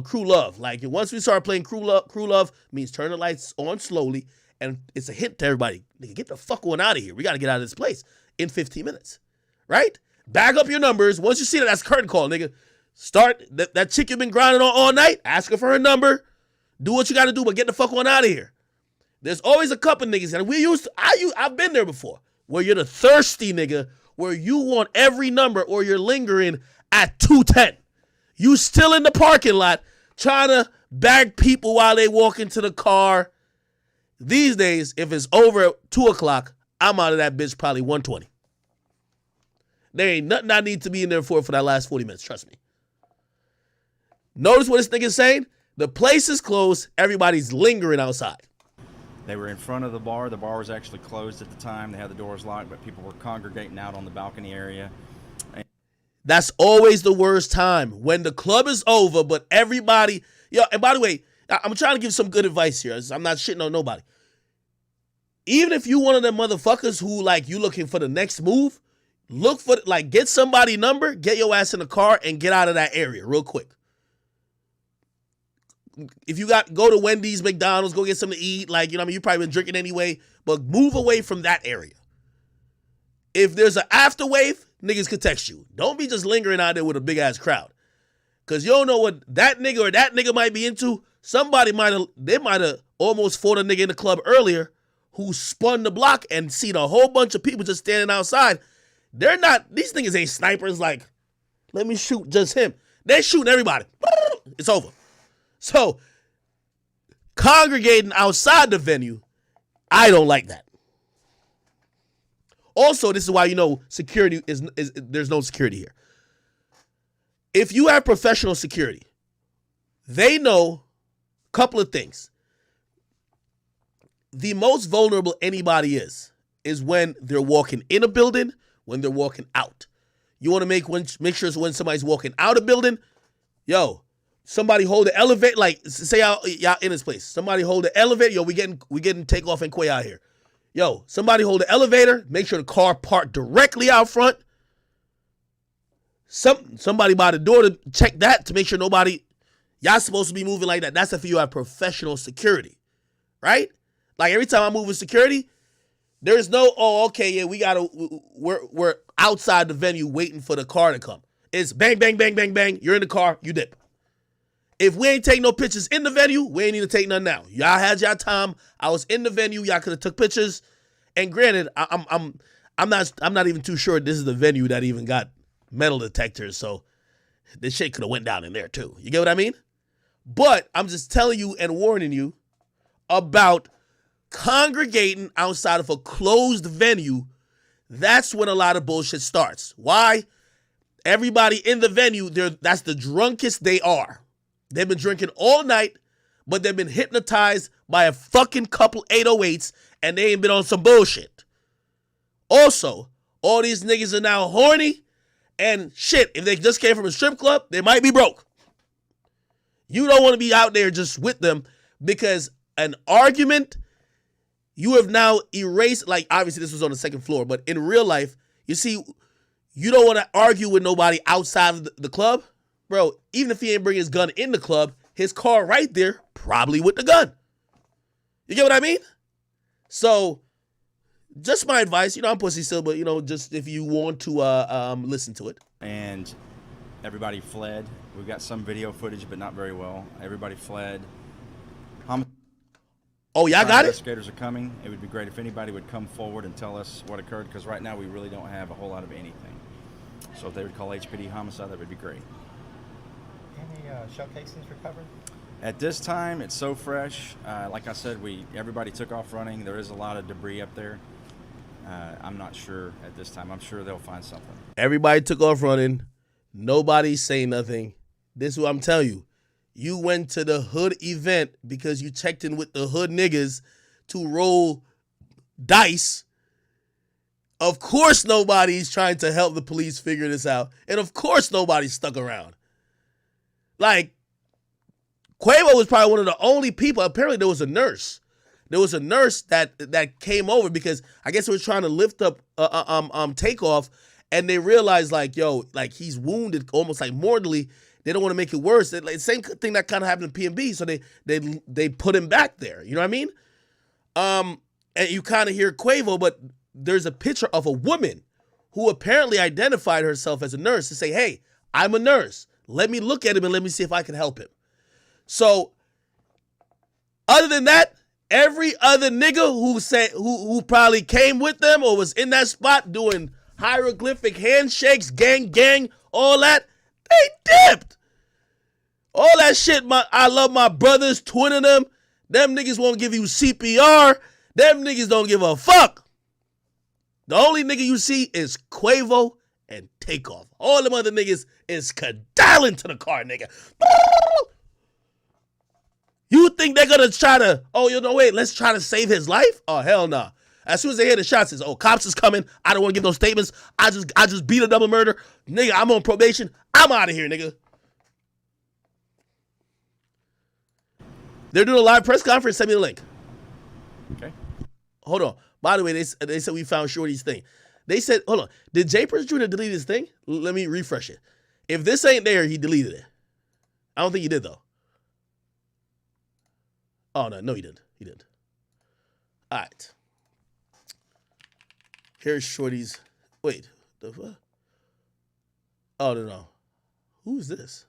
Crew Love. Like, once we started playing Crew Love means turn the lights on slowly, and it's a hint to everybody. Nigga, get the fuck on out of here. We got to get out of this place in 15 minutes, right? Bag up your numbers. Once you see that, that's curtain call, nigga. Start, that chick you've been grinding on all night, ask her for her number. Do what you got to do, but get the fuck on out of here. There's always a couple niggas, and I've been there before, where you're the thirsty nigga, where you want every number, or you're lingering at 2:10. You still in the parking lot trying to bag people while they walk into the car. These days, if it's over at 2 o'clock, I'm out of that bitch probably 1:20. There ain't nothing I need to be in there for that last 40 minutes, trust me. Notice what this nigga's saying? The place is closed, everybody's lingering outside. They were in front of the bar. The bar was actually closed at the time. They had the doors locked, but people were congregating out on the balcony area. That's always the worst time, when the club is over, but everybody... Yo, and by the way, I'm trying to give some good advice here. I'm not shitting on nobody. Even if you one of them motherfuckers who, like, you looking for the next move, look for, like, get somebody number, get your ass in the car, and get out of that area real quick. If you go to Wendy's, McDonald's, go get something to eat, like, you know what I mean, you probably been drinking anyway, but move away from that area. If there's an after wave, niggas could text you. Don't be just lingering out there with a big ass crowd. Cause you don't know what that nigga might be into. They might have almost fought a nigga in the club earlier who spun the block and seen a whole bunch of people just standing outside. These niggas ain't snipers like, let me shoot just him. They're shooting everybody. It's over. So, congregating outside the venue, I don't like that. Also, this is why you know security is there's no security here. If you have professional security, they know a couple of things. The most vulnerable anybody is when they're walking in a building, when they're walking out. You want to make sure when somebody's walking out a building, yo, somebody hold the elevator, like say y'all in this place. Somebody hold the elevator. Yo, we getting Takeoff and Quay out here. Yo, somebody hold the elevator. Make sure the car parked directly out front. Somebody by the door to check that to make sure y'all supposed to be moving like that. That's if you have professional security, right? Like every time I move with security, there's no, we're outside the venue waiting for the car to come. It's bang, bang, bang, bang, bang. You're in the car, you dip. If we ain't take no pictures in the venue, we ain't need to take none now. Y'all had y'all time. I was in the venue. Y'all could have took pictures. And granted, I'm not even too sure this is the venue that even got metal detectors. So this shit could have went down in there too. You get what I mean? But I'm just telling you and warning you about congregating outside of a closed venue. That's when a lot of bullshit starts. Why? Everybody in the venue, that's the drunkest they are. They've been drinking all night, but they've been hypnotized by a fucking couple 808s, and they ain't been on some bullshit. Also, all these niggas are now horny, and shit, if they just came from a strip club, they might be broke. You don't want to be out there just with them, because an argument, you have now erased, like obviously this was on the second floor, but in real life, you see, you don't want to argue with nobody outside of the club. Bro, even if he ain't bring his gun in the club, his car right there, probably with the gun. You get what I mean? So, just my advice, I'm pussy still, but, just if you want to listen to it. And everybody fled. We've got some video footage, but not very well. Everybody fled. Oh, y'all got it? Investigators are coming. It would be great if anybody would come forward and tell us what occurred, because right now we really don't have a whole lot of anything. So if they would call HPD homicide, that would be great. Any shell casings recovered? At this time, it's so fresh. Like I said, everybody took off running. There is a lot of debris up there. I'm not sure at this time. I'm sure they'll find something. Everybody took off running. Nobody's saying nothing. This is what I'm telling you. You went to the hood event because you checked in with the hood niggas to roll dice. Of course nobody's trying to help the police figure this out. And of course nobody's stuck around. Like, Quavo was probably one of the only people. Apparently there was a nurse. There was a nurse that came over because I guess they were trying to lift up Takeoff, and they realized like, yo, like he's wounded almost like mortally. They don't want to make it worse. Like, same thing that kind of happened in P&B, so they put him back there. You know what I mean? And you kind of hear Quavo, but there's a picture of a woman who apparently identified herself as a nurse to say, hey, I'm a nurse. Let me look at him and let me see if I can help him. So, other than that, every other nigga who probably came with them or was in that spot doing hieroglyphic handshakes, gang, all that, they dipped. All that shit, I love my brothers, twinning them. Them niggas won't give you CPR. Them niggas don't give a fuck. The only nigga you see is Quavo and Takeoff. All them other niggas is cadiling to the car, nigga. You think they're gonna try to, wait, let's try to save his life? Oh, hell no. Nah. As soon as they hear the shots, it's, cops is coming. I don't want to give no statements. I just beat a double murder. Nigga, I'm on probation. I'm out of here, nigga. They're doing a live press conference. Send me the link. Okay. Hold on. By the way, they said we found Shorty's thing. They said, hold on. Did J. Prince Jr. delete his thing? Let me refresh it. If this ain't there, he deleted it. I don't think he did, though. Oh, no, he didn't. He didn't. All right. Here's Shorty's. Wait. The fuck? Oh, no. Who's this?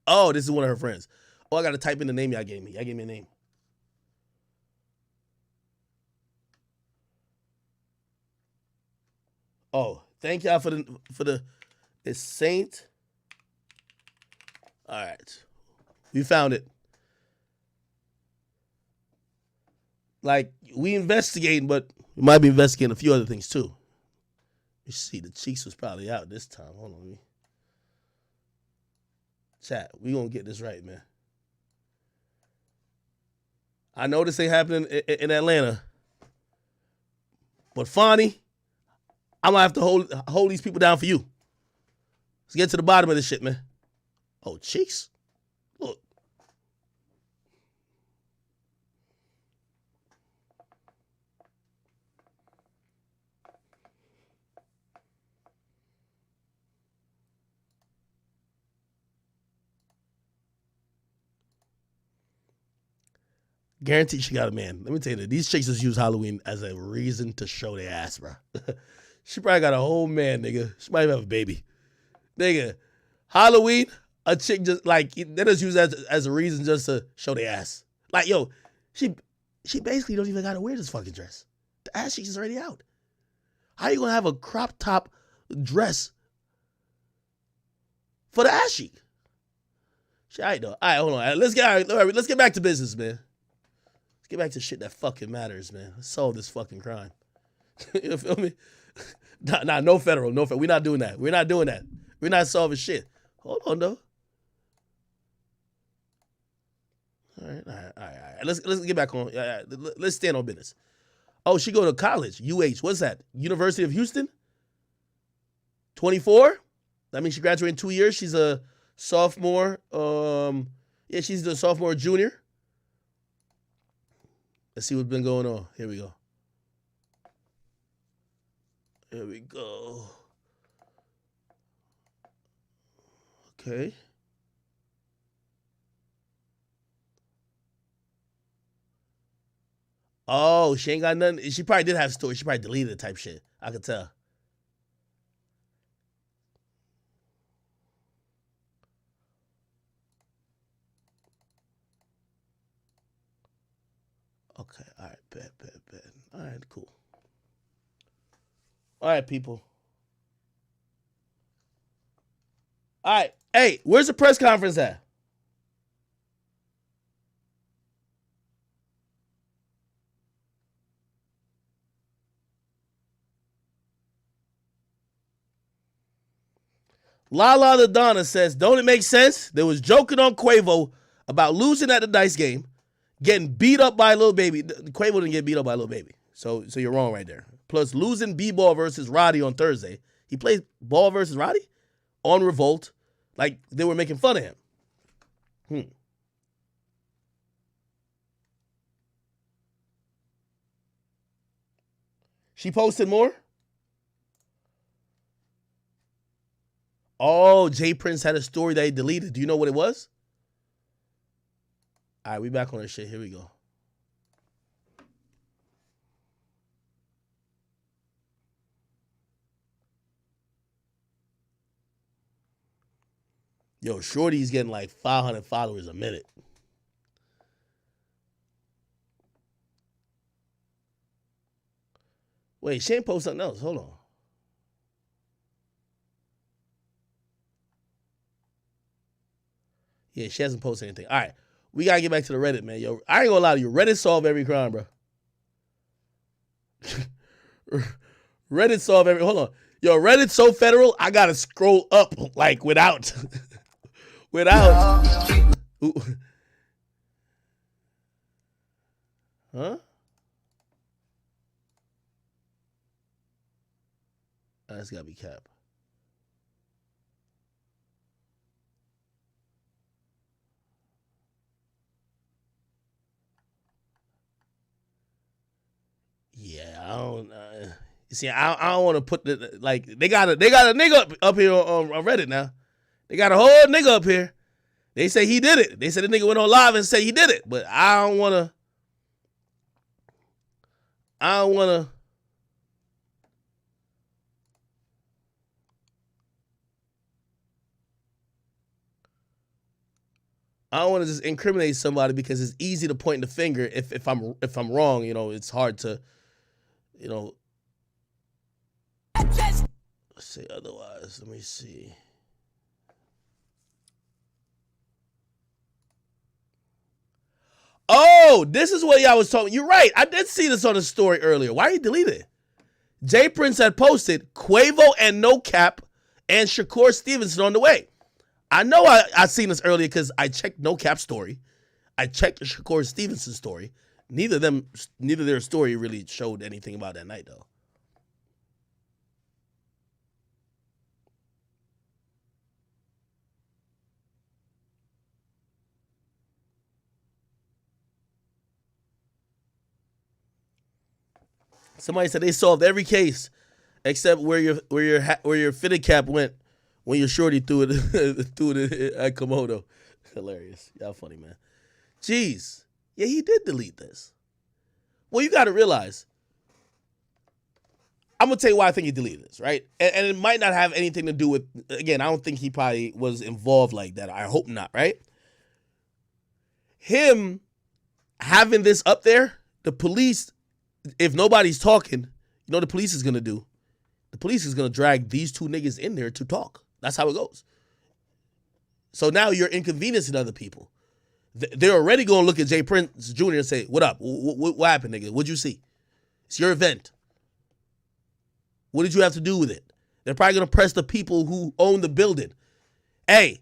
Oh, this is one of her friends. Oh, I got to type in the name y'all gave me. Y'all gave me a name. Oh, thank y'all for the it's Saint. All right. We found it. Like, we investigating, but we might be investigating a few other things too. You see, the Cheeks was probably out this time. Hold on. Chat, we gonna get this right, man. I know this ain't happening in Atlanta, but Fonnie, I'm gonna have to hold these people down for you. Let's get to the bottom of this shit, man. Oh, Cheeks? Look. Guaranteed she got a man. Let me tell you, these chicks just use Halloween as a reason to show their ass, bro. She probably got a whole man, nigga. She might even have a baby. Nigga, Halloween, a chick just, like, they just use that as a reason just to show their ass. Like, yo, she basically don't even got to wear this fucking dress. The ass cheeks is already out. How you going to have a crop top dress for the ass cheek? All right, though. All right, hold on. Let's get back to business, man. Let's get back to shit that fucking matters, man. Let's solve this fucking crime. You feel me? Nah, no federal. We're not doing that. We're not doing that. We're not solving shit. Hold on, though. All right. Let's get back on. Let's stand on business. Oh, she go to college. What's that? University of Houston? 24? That means she graduated in 2 years. She's a sophomore. She's the sophomore junior. Let's see what's been going on. Here we go. Okay. Oh, she ain't got nothing. She probably did have a story. She probably deleted it type shit. I could tell. Okay, all right, bet. All right, cool. All right, people. All right, hey, where's the press conference at? Lala the Donna says, don't it make sense? There was joking on Quavo about losing at the dice game, getting beat up by Lil Baby. Quavo didn't get beat up by Lil Baby. So you're wrong right there. Plus, losing B-Ball versus Roddy on Thursday. He played Ball versus Roddy on Revolt. Like, they were making fun of him. She posted more? Oh, Jay Prince had a story that he deleted. Do you know what it was? All right, we back on this shit. Here we go. Yo, Shorty's getting like 500 followers a minute. Wait, she ain't post something else. Hold on. Yeah, she hasn't posted anything. All right, we got to get back to the Reddit, man. Yo, I ain't going to lie to you. Reddit solve every crime, bro. Reddit solve every... Hold on. Yo, Reddit's so federal, I got to scroll up, like, without... Ooh. Huh? That's got to be cap. Yeah, I don't. You see, I don't want to put the like they got a nigga up here on Reddit now. They got a whole nigga up here. They say he did it. They said the nigga went on live and said he did it, but I don't want to. I don't want to just incriminate somebody because it's easy to point the finger if I'm wrong. You know, it's hard to, you know, say otherwise. Let me see. Oh, this is what y'all was talking. You're right. I did see this on the story earlier. Why you delete it? Jay Prince had posted Quavo and No Cap and Shakur Stevenson on the way. I know I seen this earlier because I checked No Cap's story. I checked Shakur Stevenson's story. Neither their story really showed anything about that night, though. Somebody said they solved every case except where your fitted cap went when your shorty threw it at Komodo. Hilarious. Y'all funny, man. Jeez. Yeah, he did delete this. Well, you got to realize, I'm going to tell you why I think he deleted this, right? And it might not have anything to do with, again, I don't think he probably was involved like that. I hope not, right? Him having this up there, the police, if nobody's talking, you know what the police is going to do? The police is going to drag these two niggas in there to talk. That's how it goes. So now you're inconveniencing other people. They're already going to look at Jay Prince Jr. and say, what up? What happened, nigga? What'd you see? It's your event. What did you have to do with it? They're probably going to press the people who own the building. Hey,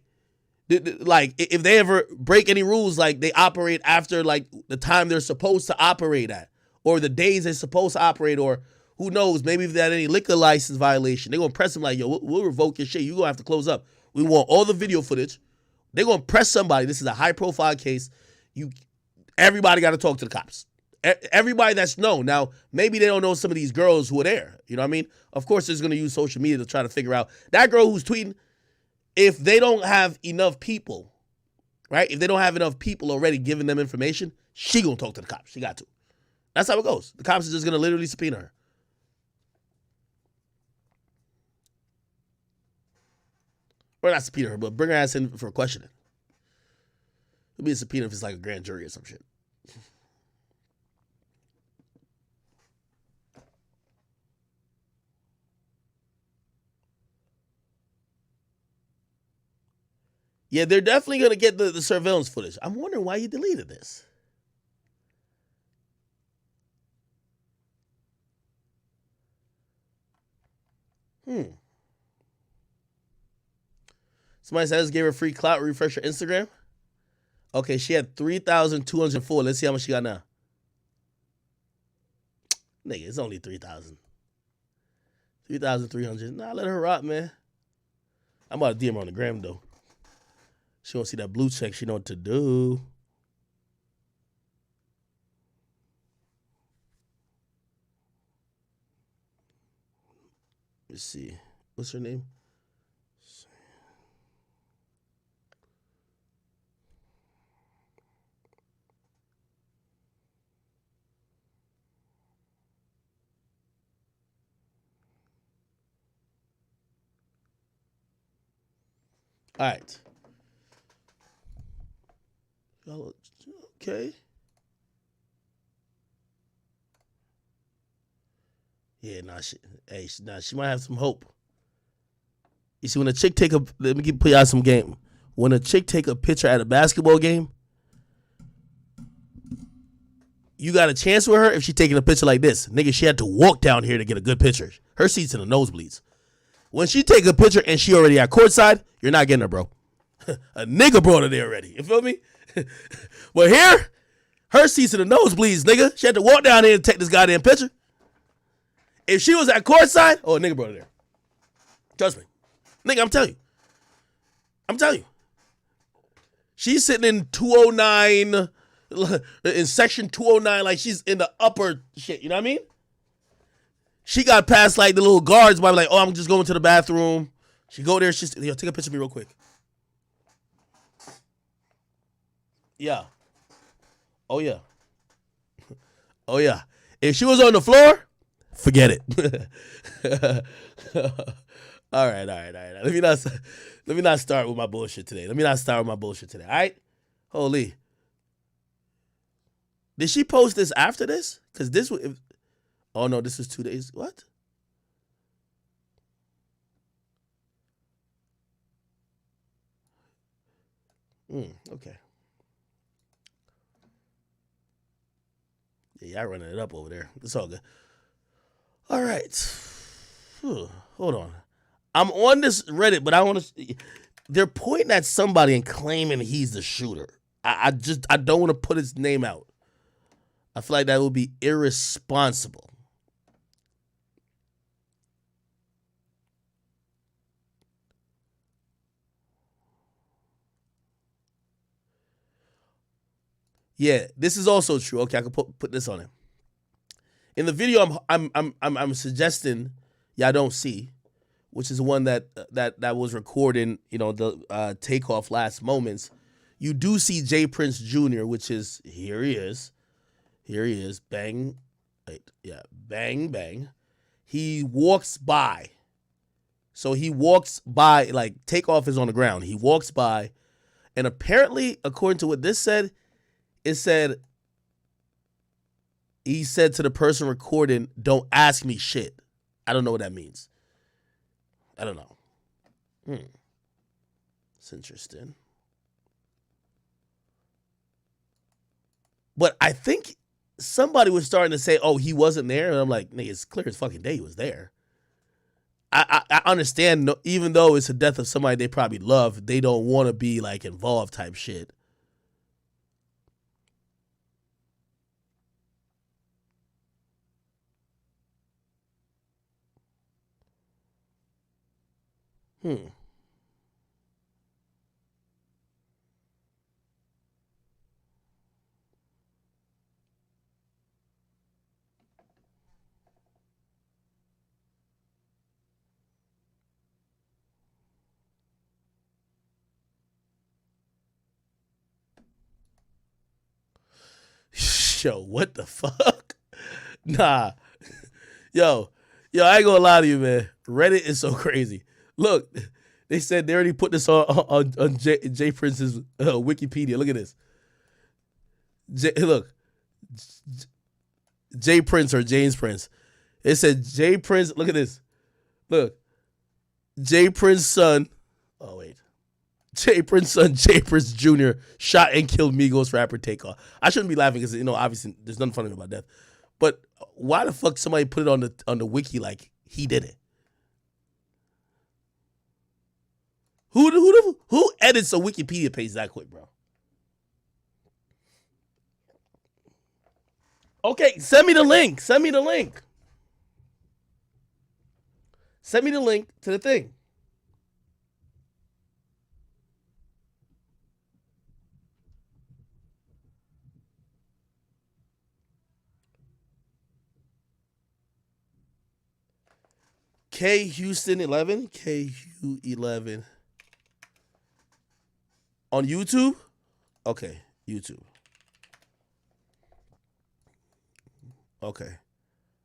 like, if they ever break any rules, like they operate after like the time they're supposed to operate at, or the days they're supposed to operate, or who knows, maybe if they had any liquor license violation, they're going to press them like, yo, we'll revoke your shit. You're going to have to close up. We want all the video footage. They're going to press somebody. This is a high-profile case. Everybody got to talk to the cops. Everybody that's known. Now, maybe they don't know some of these girls who are there. You know what I mean? Of course, they're going to use social media to try to figure out. That girl who's tweeting, if they don't have enough people, right? If they don't have enough people already giving them information, she going to talk to the cops. She got to. That's how it goes. The cops are just going to literally subpoena her. Or not subpoena her, but bring her ass in for questioning. It'll be a subpoena if it's like a grand jury or some shit. Yeah, they're definitely going to get the surveillance footage. I'm wondering why you deleted this. Somebody said I just gave her free clout. Refresh her Instagram. Okay, she had 3,204. Let's see how much she got now. Nigga, it's only 3,000. 3,300. Nah, let her rock, man. I'm about to DM her on the gram, though. She won't see that blue check. She know what to do. Let's see. What's her name? All right. Okay. Yeah, she might have some hope. You see, when a chick let me put y'all some game. When a chick take a picture at a basketball game, you got a chance with her if she taking a picture like this. Nigga, she had to walk down here to get a good picture. Her seat's in the nosebleeds. When she take a picture and she already at courtside, you're not getting her, bro. A nigga brought her there already. You feel me? But here, her seat's in the nosebleeds, nigga. She had to walk down here and take this goddamn picture. If she was at courtside, a nigga brought her there. Trust me. Nigga, I'm telling you. She's sitting in 209, in section 209, like she's in the upper shit, you know what I mean? She got past like the little guards by like, oh, I'm just going to the bathroom. She go there, she's, yo, take a picture of me real quick. Yeah. Oh, yeah. Oh, yeah. If she was on the floor, forget it. All right. Let me not start with my bullshit today. All right? Holy. Did she post this after this? Because this was... Oh, no, this is 2 days. What? Okay. Yeah, y'all running it up over there. It's all good. All right. Hold on. I'm on this Reddit, but I want to... They're pointing at somebody and claiming he's the shooter. I don't want to put his name out. I feel like that would be irresponsible. Yeah, this is also true. Okay, I can put this on him. In the video, I'm suggesting y'all don't see, which is the one that was recording, the Takeoff last moments. You do see Jay Prince Jr., which is here he is, bang, bang bang. He walks by, so he walks by like Takeoff is on the ground. He walks by, and apparently, according to what this said. It said, he said to the person recording, don't ask me shit. I don't know what that means. I don't know. It's interesting. But I think somebody was starting to say, oh, he wasn't there. And I'm like, nigga, it's clear as fucking day he was there. I understand, even though it's the death of somebody they probably love, they don't want to be like involved type shit. Yo, what the fuck? Nah. Yo, I ain't gonna lie to you, man. Reddit is so crazy. Look, they said they already put this on Jay Prince's Wikipedia. Look at this. Look. Jay Prince or James Prince. It said Jay Prince. Look at this. Look. Jay Prince's son. Oh, wait. Jay Prince's son, Jay Prince Jr. shot and killed Migos rapper Takeoff. I shouldn't be laughing because, obviously there's nothing funny about death. But why the fuck somebody put it on the wiki like he did it? Who edits a Wikipedia page that quick, bro? Okay, send me the link. Send me the link. Send me the link to the thing. K Houston 11, KU11 on YouTube. Okay, YouTube. Okay,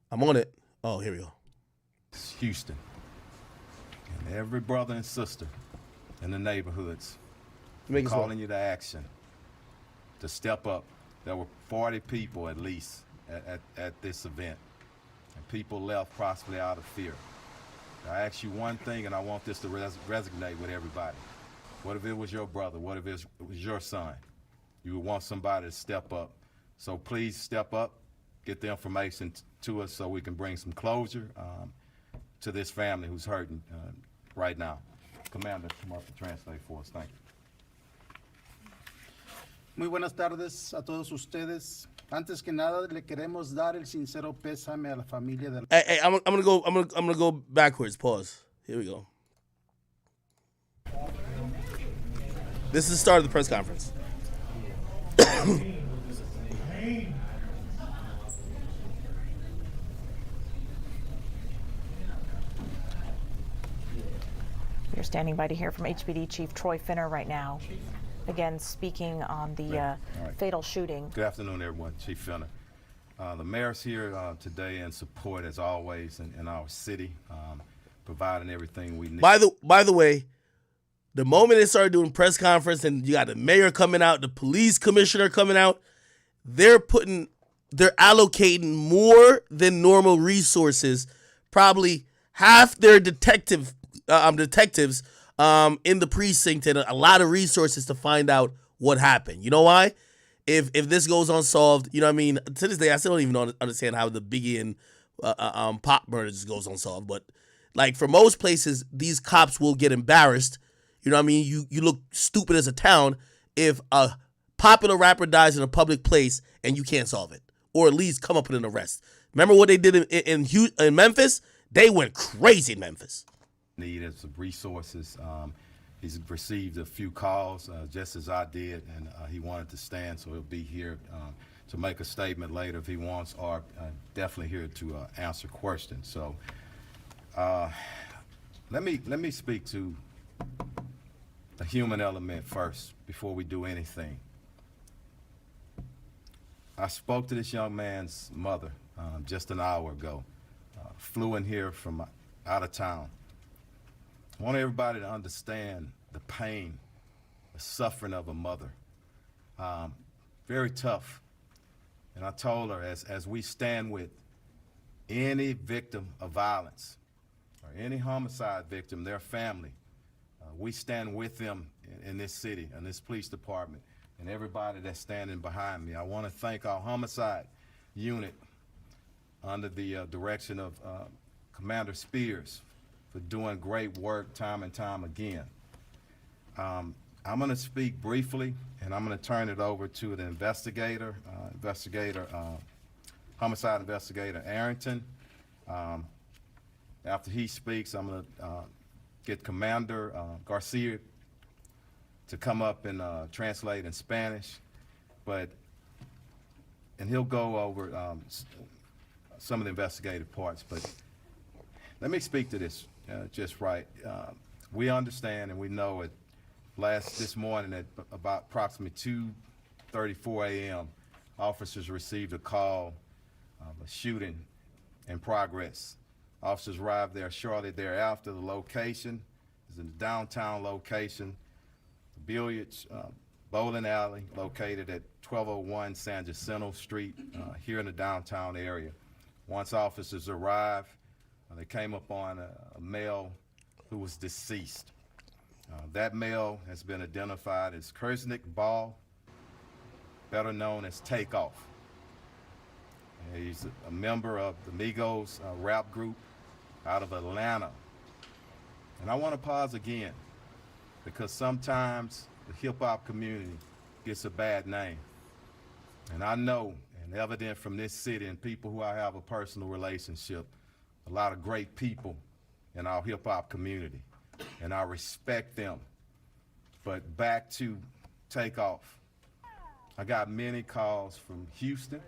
I'm on it. Oh, here we go. It's Houston, and every brother and sister in the neighborhoods calling you to action, to step up. There were 40 people at least at this event, and people left possibly out of fear. I ask you one thing, and I want this to resonate with everybody. What if it was your brother? What if it was your son? You would want somebody to step up. So please step up, get the information to us so we can bring some closure to this family who's hurting right now. Commander, come up and translate for us. Thank you. Muy buenas tardes a todos ustedes. Antes que nada, le queremos dar el sincero pésame a la familia del. Hey, I'm gonna go backwards. Pause. Here we go. This is the start of the press conference. You're standing by to hear from HPD Chief Troy Finner right now. Again, speaking on the fatal shooting. Good afternoon, everyone. Chief Finner. The mayor's here today in support, as always, in our city, providing everything we need. By the way, the moment they started doing press conference and you got the mayor coming out, the police commissioner coming out, they're allocating more than normal resources, probably half their detectives in the precinct, and a lot of resources to find out what happened. You know why? If this goes unsolved, you know what I mean? To this day, I still don't even understand how the Biggie and Pop murders goes unsolved. But like for most places, these cops will get embarrassed. You know what I mean? You look stupid as a town if a popular rapper dies in a public place and you can't solve it, or at least come up with an arrest. Remember what they did in Memphis? They went crazy in Memphis. Needed some resources. He's received a few calls, just as I did, and he wanted to stand, so he'll be here to make a statement later if he wants, or definitely here to answer questions. So let me speak to the human element first before we do anything. I spoke to this young man's mother just an hour ago. Flew in here from out of town. I want everybody to understand the pain, the suffering of a mother. Very tough. And I told her, as we stand with any victim of violence or any homicide victim, their family, we stand with them in this city, in this police department, and everybody that's standing behind me. I want to thank our homicide unit under the direction of Commander Spears for doing great work time and time again. I'm going to speak briefly, and I'm going to turn it over to the investigator, homicide investigator Arrington. After he speaks, I'm going to get Commander Garcia to come up and translate in Spanish, and he'll go over some of the investigative parts. But let me speak to this just right. We understand and we know it. This morning at about approximately 2:34 a.m., officers received a call of a shooting in progress. Officers arrived there shortly thereafter. The location is in the downtown location, the billiards bowling alley located at 1201 San Jacinto Street here in the downtown area. Once officers arrived, they came upon a male who was deceased. That male has been identified as Kersnick Ball, better known as Takeoff. He's a member of the Migos rap group out of Atlanta. And I want to pause again. because sometimes the hip-hop community gets a bad name. And I know, and evident from this city and people who I have a personal relationship, a lot of great people in our hip-hop community, and I respect them. But back to Takeoff. I got many calls from Houston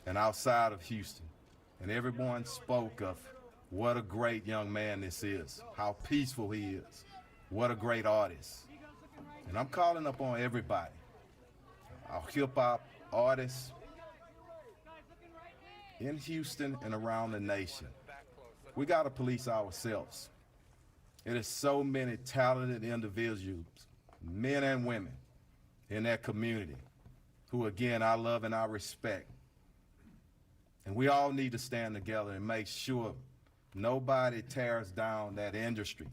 and outside of Houston, and everyone spoke of what a great young man this is, how peaceful he is, what a great artist. And I'm calling up on everybody, our hip-hop artists in Houston and around the nation. We gotta police ourselves. It is so many talented individuals, men and women, in that community, who again, I love and I respect. And we all need to stand together and make sure nobody tears down that industry.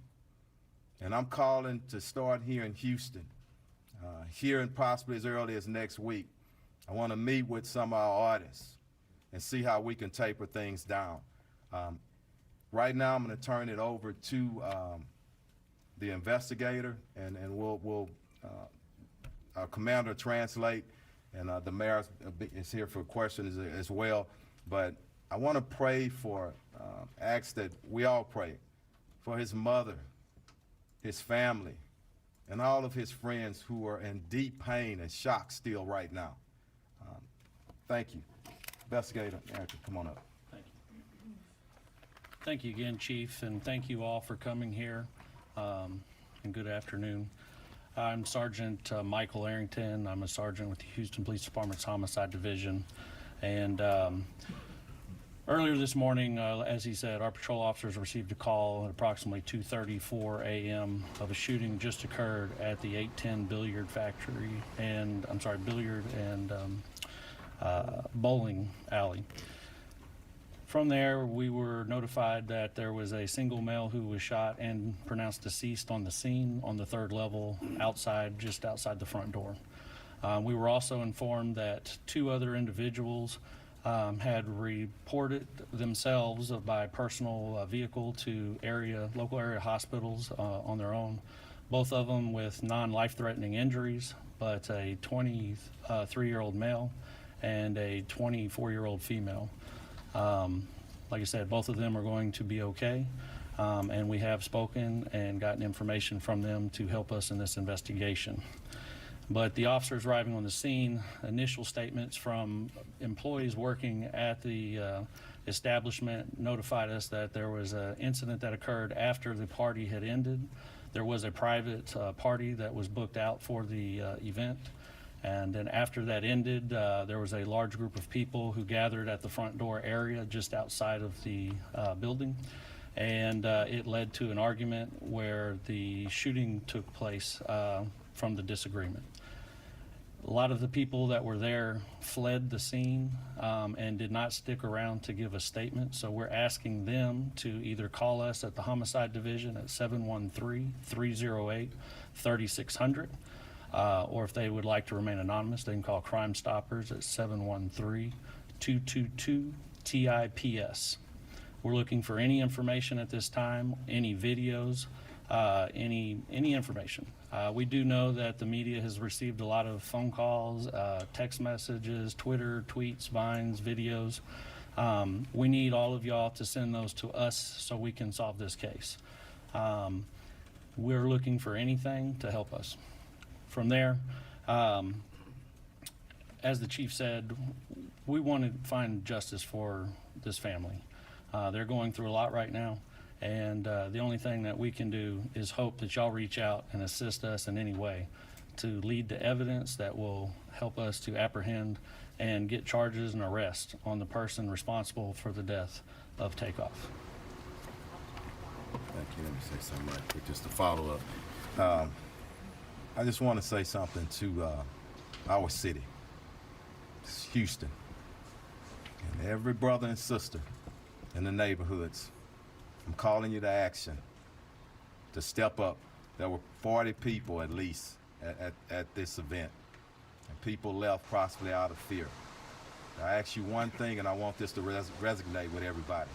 And I'm calling to start here in Houston, here and possibly as early as next week. I wanna meet with some of our artists and see how we can taper things down. Right now, I'm gonna turn it over to the investigator, and we'll our commander translate, and the mayor is here for questions as well. But I want to pray for, ask that we all pray for his mother, his family, and all of his friends who are in deep pain and shock still right now. Thank you. Investigator, Erica, come on up. Thank you. Thank you again, Chief, and thank you all for coming here, and good afternoon. I'm Sergeant Michael Arrington. I'm a sergeant with the Houston Police Department's Homicide Division. And earlier this morning, as he said, our patrol officers received a call at approximately 2:34 a.m. of a shooting just occurred at the 810 billiard factory and, billiard and bowling alley. From there, we were notified that there was a single male who was shot and pronounced deceased on the scene on the third level just outside the front door. We were also informed that two other individuals had reported themselves by personal vehicle to local area hospitals on their own, both of them with non-life-threatening injuries, but a 23-year-old male and a 24-year-old female. Like I said, both of them are going to be okay, and we have spoken and gotten information from them to help us in this investigation. But the officers arriving on the scene, initial statements from employees working at the establishment notified us that there was an incident that occurred after the party had ended. There was a private party that was booked out for the event. And then after that ended, there was a large group of people who gathered at the front door area just outside of the building. And it led to an argument where the shooting took place from the disagreement. A lot of the people that were there fled the scene and did not stick around to give a statement. So we're asking them to either call us at the Homicide Division at 713-308-3600. Or if they would like to remain anonymous, they can call Crime Stoppers at 713-222-TIPS. We're looking for any information at this time, any videos, any information. We do know that the media has received a lot of phone calls, text messages, Twitter, tweets, vines, videos. We need all of y'all to send those to us so we can solve this case. We're looking for anything to help us. From there, as the chief said, we want to find justice for this family. They're going through a lot right now, and the only thing that we can do is hope that y'all reach out and assist us in any way to lead to evidence that will help us to apprehend and get charges and arrest on the person responsible for the death of Takeoff. Thank you. Let me say something right quick, just to follow up. I just want to say something to our city, it's Houston, and every brother and sister in the neighborhoods. I'm calling you to action, to step up. There were 40 people at least at this event, and people left possibly out of fear. I ask you one thing, and I want this to resonate with everybody.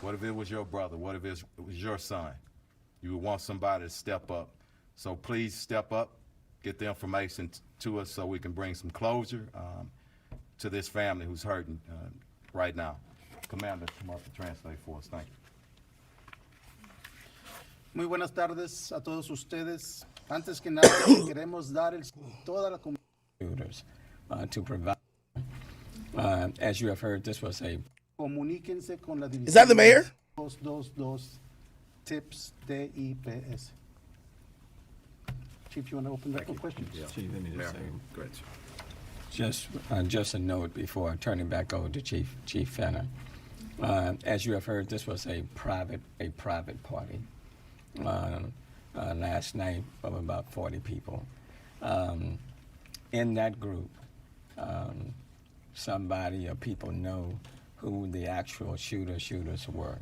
What if it was your brother? What if it was your son? You would want somebody to step up So please step up, get the information to us so we can bring some closure to this family who's hurting right now. Commander, come up and translate for us. Thank you. Muy buenas tardes a todos ustedes. Antes que nada, queremos dar toda la comunidad to provide. As you have heard, this was a. Comuníquense con la división. Is that the mayor? 222 tips DIPS. Chief, you want to open up for questions? Yeah. Chief, let me just say. Go ahead, Just a note before turning back over to Chief Fenner. As you have heard, this was a private party last night of about 40 people. In that group, somebody or people know who the actual shooters were.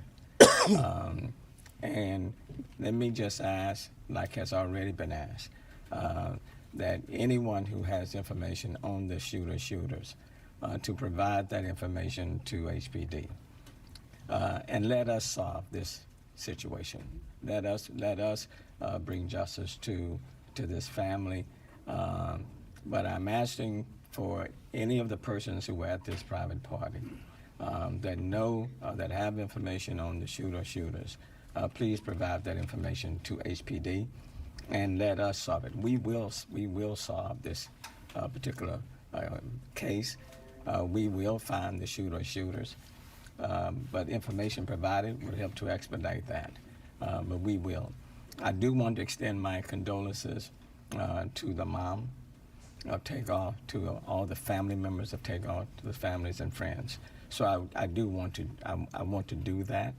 And let me just ask, like has already been asked, that anyone who has information on the shooters to provide that information to HPD. And let us solve this situation. Let us bring justice to this family. But I'm asking for any of the persons who were at this private party that know, that have information on the shooters, please provide that information to HPD and let us solve it. We will solve this particular case. We will find the shooters. But information provided will help to expedite that. But we will. I do want to extend my condolences to the mom of Takeoff, to all the family members of Takeoff, to the families and friends. So I do want to. I want to do that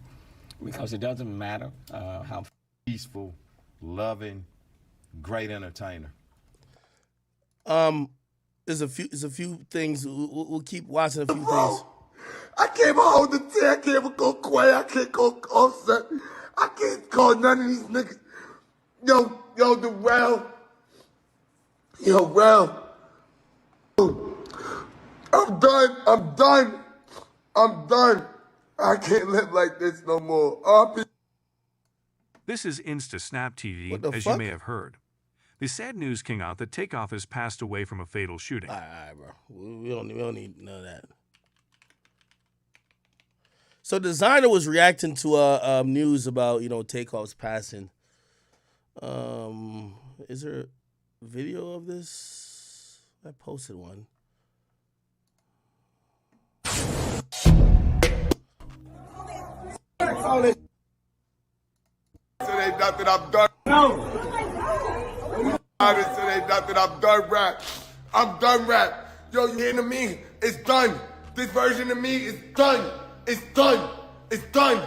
because it doesn't matter how peaceful, loving, great entertainer. There's a few things. We'll keep watching a few things. I can't hold the tear. I can't go quiet. I can't go offset. I can't call none of these niggas. Yo, the Rel. Yo, Rel. I'm done. I can't live like this no more. This is Snap TV, as fuck? you may have heard. The sad news came out that Takeoff has passed away from a fatal shooting. All right, bro. We don't need none of that. So Designer was reacting to news about Takeoff's passing. Is there a video of this? I posted one. It ain't nothing, I'm done. No. It ain't nothing, I'm done rap. I'm done rap. Yo, you hearing me? It's done. This version of me is done. It's done. It's done.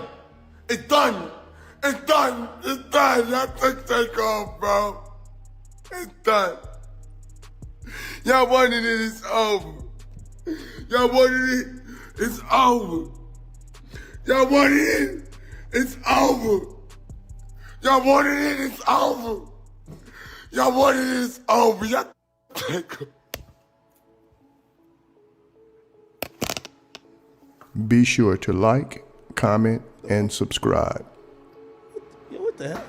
It's done. It's done. It's done. Y'all took Takeoff, bro. It's done. Y'all wanted it, it's over. Y'all wanted it, it's over. Y'all wanted it, it's over. Y'all wanted it, it's over. Y'all wanted it, it's over. Y'all Takeoff. Be sure to like, comment, and subscribe. Yo, what the hell?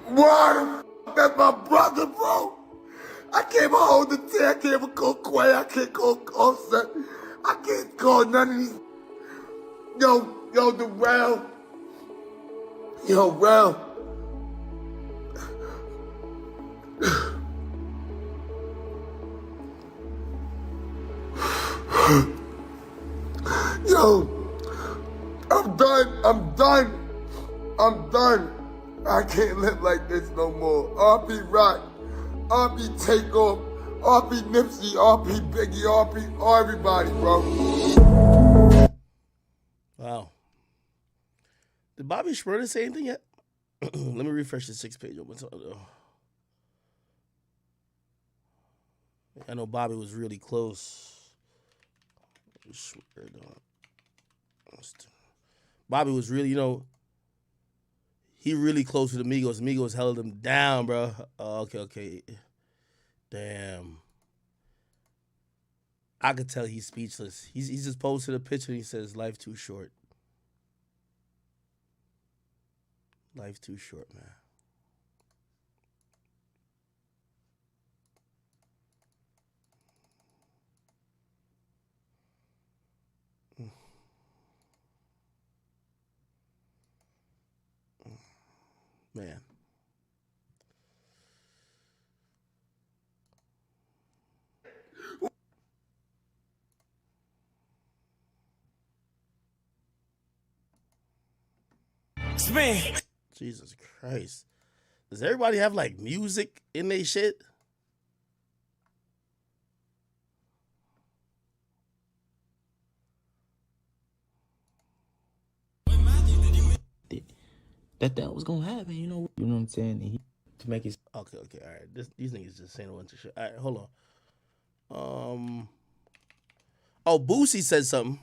Why the f***? That's my brother, bro. I can't hold the tear. I can't go quiet. I can't go offset. I can't call none of these. Yo, the Rel. Yo, Rel. Yo, I'm done. I can't live like this no more. RP Rock, RP Takeoff, RP Nipsey, RP Biggie, RP everybody, bro. Wow. Did Bobby Schmurda say anything yet? Let me refresh the 6-page. I know Bobby was really close. Bobby was really, he really close with Amigos. Amigos held him down, bro. Oh, okay. Damn. I could tell he's speechless. He's just posted a picture and he says, "Life too short." Life too short, man. Man. Spin. Jesus Christ. Does everybody have like music in their shit? That was gonna happen, you know what I'm saying? To make it Okay, all right. These niggas just saying a bunch of shit. All right, hold on. Oh, Boosie said something.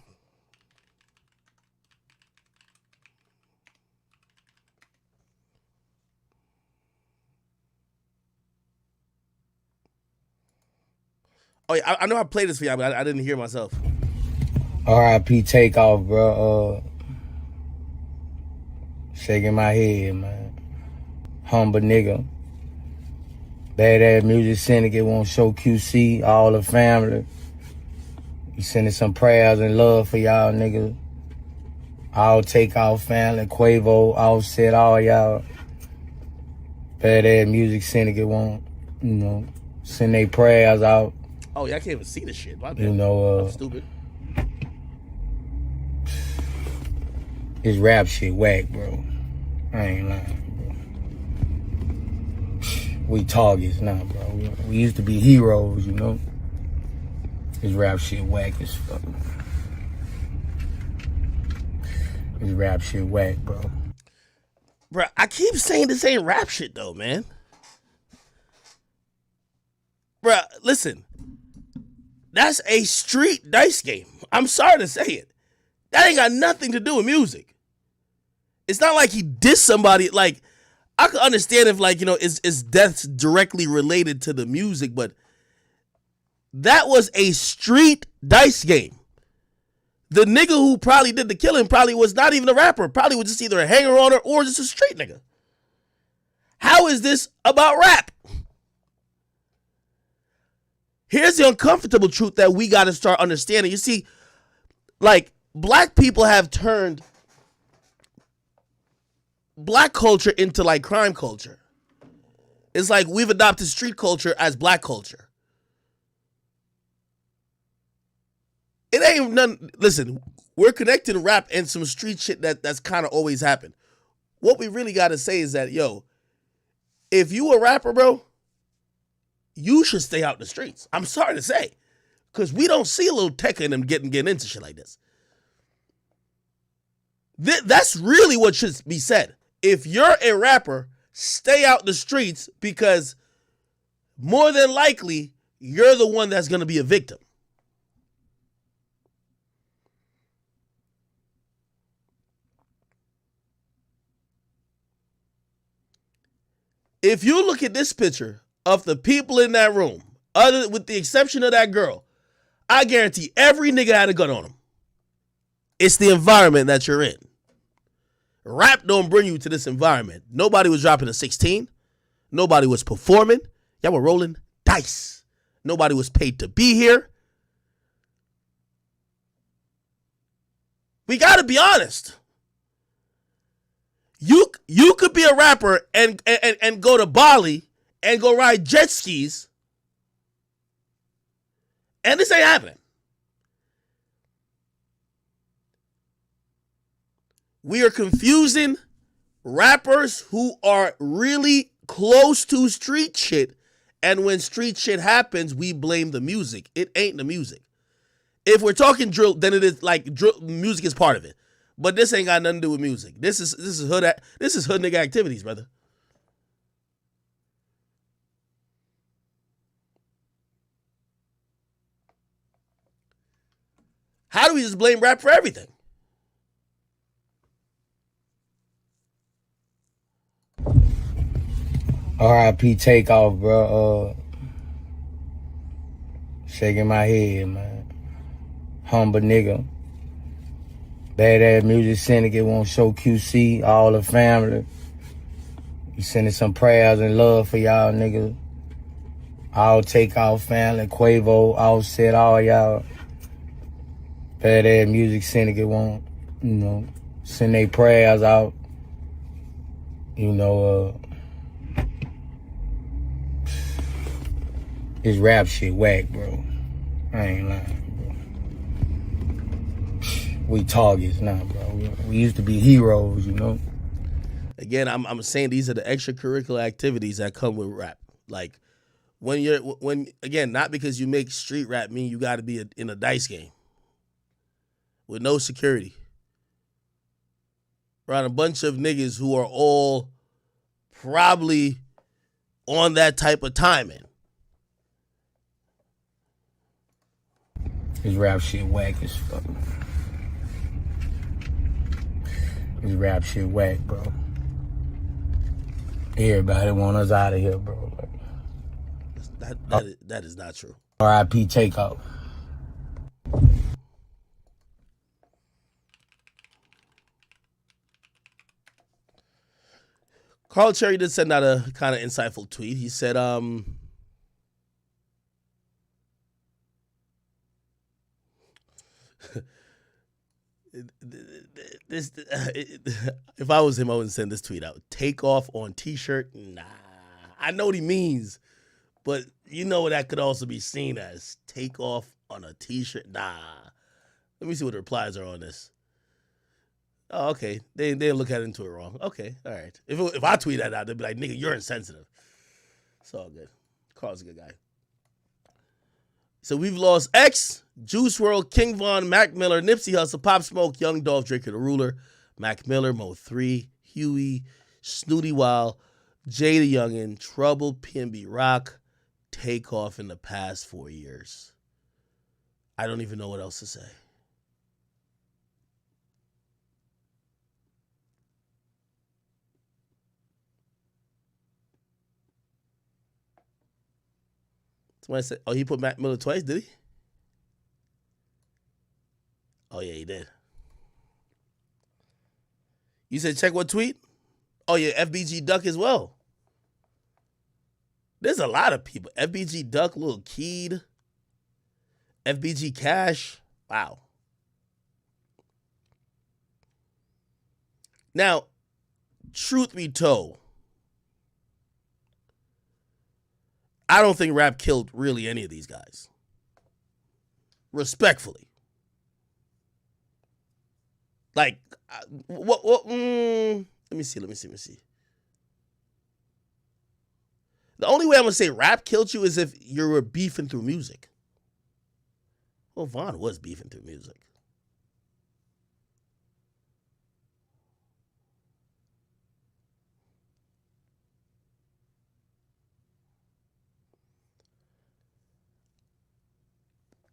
Oh yeah, I know I played this for y'all, but I didn't hear myself. R.I.P. Takeoff, bro. Shaking my head, man. Humble nigga. Badass music syndicate won't show QC, all the family. We sending some prayers and love for y'all niggas. All Takeoff family, Quavo, Offset, all y'all. Badass music syndicate won't, send their prayers out. Oh yeah, I can't even see the shit. My bad. I'm stupid. This rap shit whack, bro. I ain't lying, bro. We targets now, bro. We used to be heroes, you know. This rap shit whack as fuck. This rap shit whack, bro. Bro, I keep saying this ain't rap shit though, man. Bro, listen. That's a street dice game. I'm sorry to say it. That ain't got nothing to do with music. It's not like he dissed somebody. Like, I could understand if, like, his death's directly related to the music, but that was a street dice game. The nigga who probably did the killing probably was not even a rapper. Probably was just either a hanger-oner or just a street nigga. How is this about rap? Here's the uncomfortable truth that we got to start understanding. You see, like, black people have turned black culture into, like, crime culture. It's like we've adopted street culture as black culture. It ain't none. Listen, we're connected to rap and some street shit that's kind of always happened. What we really got to say is that, yo, if you a rapper, bro, you should stay out in the streets. I'm sorry to say. Because we don't see a little tech in them getting into shit like this. That's really what should be said. If you're a rapper, stay out in the streets because more than likely, you're the one that's going to be a victim. If you look at this picture of the people in that room, with the exception of that girl, I guarantee every nigga had a gun on him. It's the environment that you're in. Rap don't bring you to this environment. Nobody was dropping a 16. Nobody was performing. Y'all were rolling dice. Nobody was paid to be here. We got to be honest. You could be a rapper and go to Bali and go ride jet skis, and this ain't happening. We are confusing rappers who are really close to street shit, and when street shit happens, we blame the music. It ain't the music. If we're talking drill, then it is like drill, music is part of it. But this ain't got nothing to do with music. This is hood nigga activities, brother. How do we just blame rap for everything? R.I.P. Takeoff, bro. Shaking my head, man. Humble nigga. Badass music syndicate won't show QC, all the family. We sending some prayers and love for y'all niggas. All Takeoff family, Quavo, Offset, all y'all. Badass music syndicate won't, send their prayers out. You know, this rap shit whack, bro. I ain't lying, bro. We targets now, bro. We used to be heroes, you know. Again, I'm saying these are the extracurricular activities that come with rap. Like when again, not because you make street rap mean you got to be in a dice game with no security around a bunch of niggas who are all probably on that type of timing. This rap shit whack as fuck. This rap shit whack, bro. Everybody want us out of here, bro. That is not true. R.I.P. Takeoff. Carl Cherry did send out a kind of insightful tweet. He said, if I was him, I wouldn't send this tweet out. Takeoff on t-shirt? Nah. I know what he means, but you know what that could also be seen as. Takeoff on a t-shirt? Nah. Let me see what the replies are on this. Oh, okay. They look at it into it wrong. Okay, all right. If I tweet that out, they'd be like, nigga, you're insensitive. It's all good. Carl's a good guy. So we've lost X, Juice WRLD, King Von, Mac Miller, Nipsey Hussle, Pop Smoke, Young Dolph, Draker the Ruler, Mac Miller, Mo 3, Huey, Snooty Wild, Jay the Youngin, Trouble, PNB Rock, Takeoff in the past 4 years. I don't even know what else to say. Somebody said, oh, he put Mac Miller twice, did he? Oh, yeah, he did. You said check what tweet? Oh, yeah, FBG Duck as well. There's a lot of people. FBG Duck, Lil Keed, FBG Cash. Wow. Now, truth be told, I don't think rap killed really any of these guys. Respectfully. Like, let me see. The only way I'm going to say rap killed you is if you were beefing through music. Well, Von was beefing through music.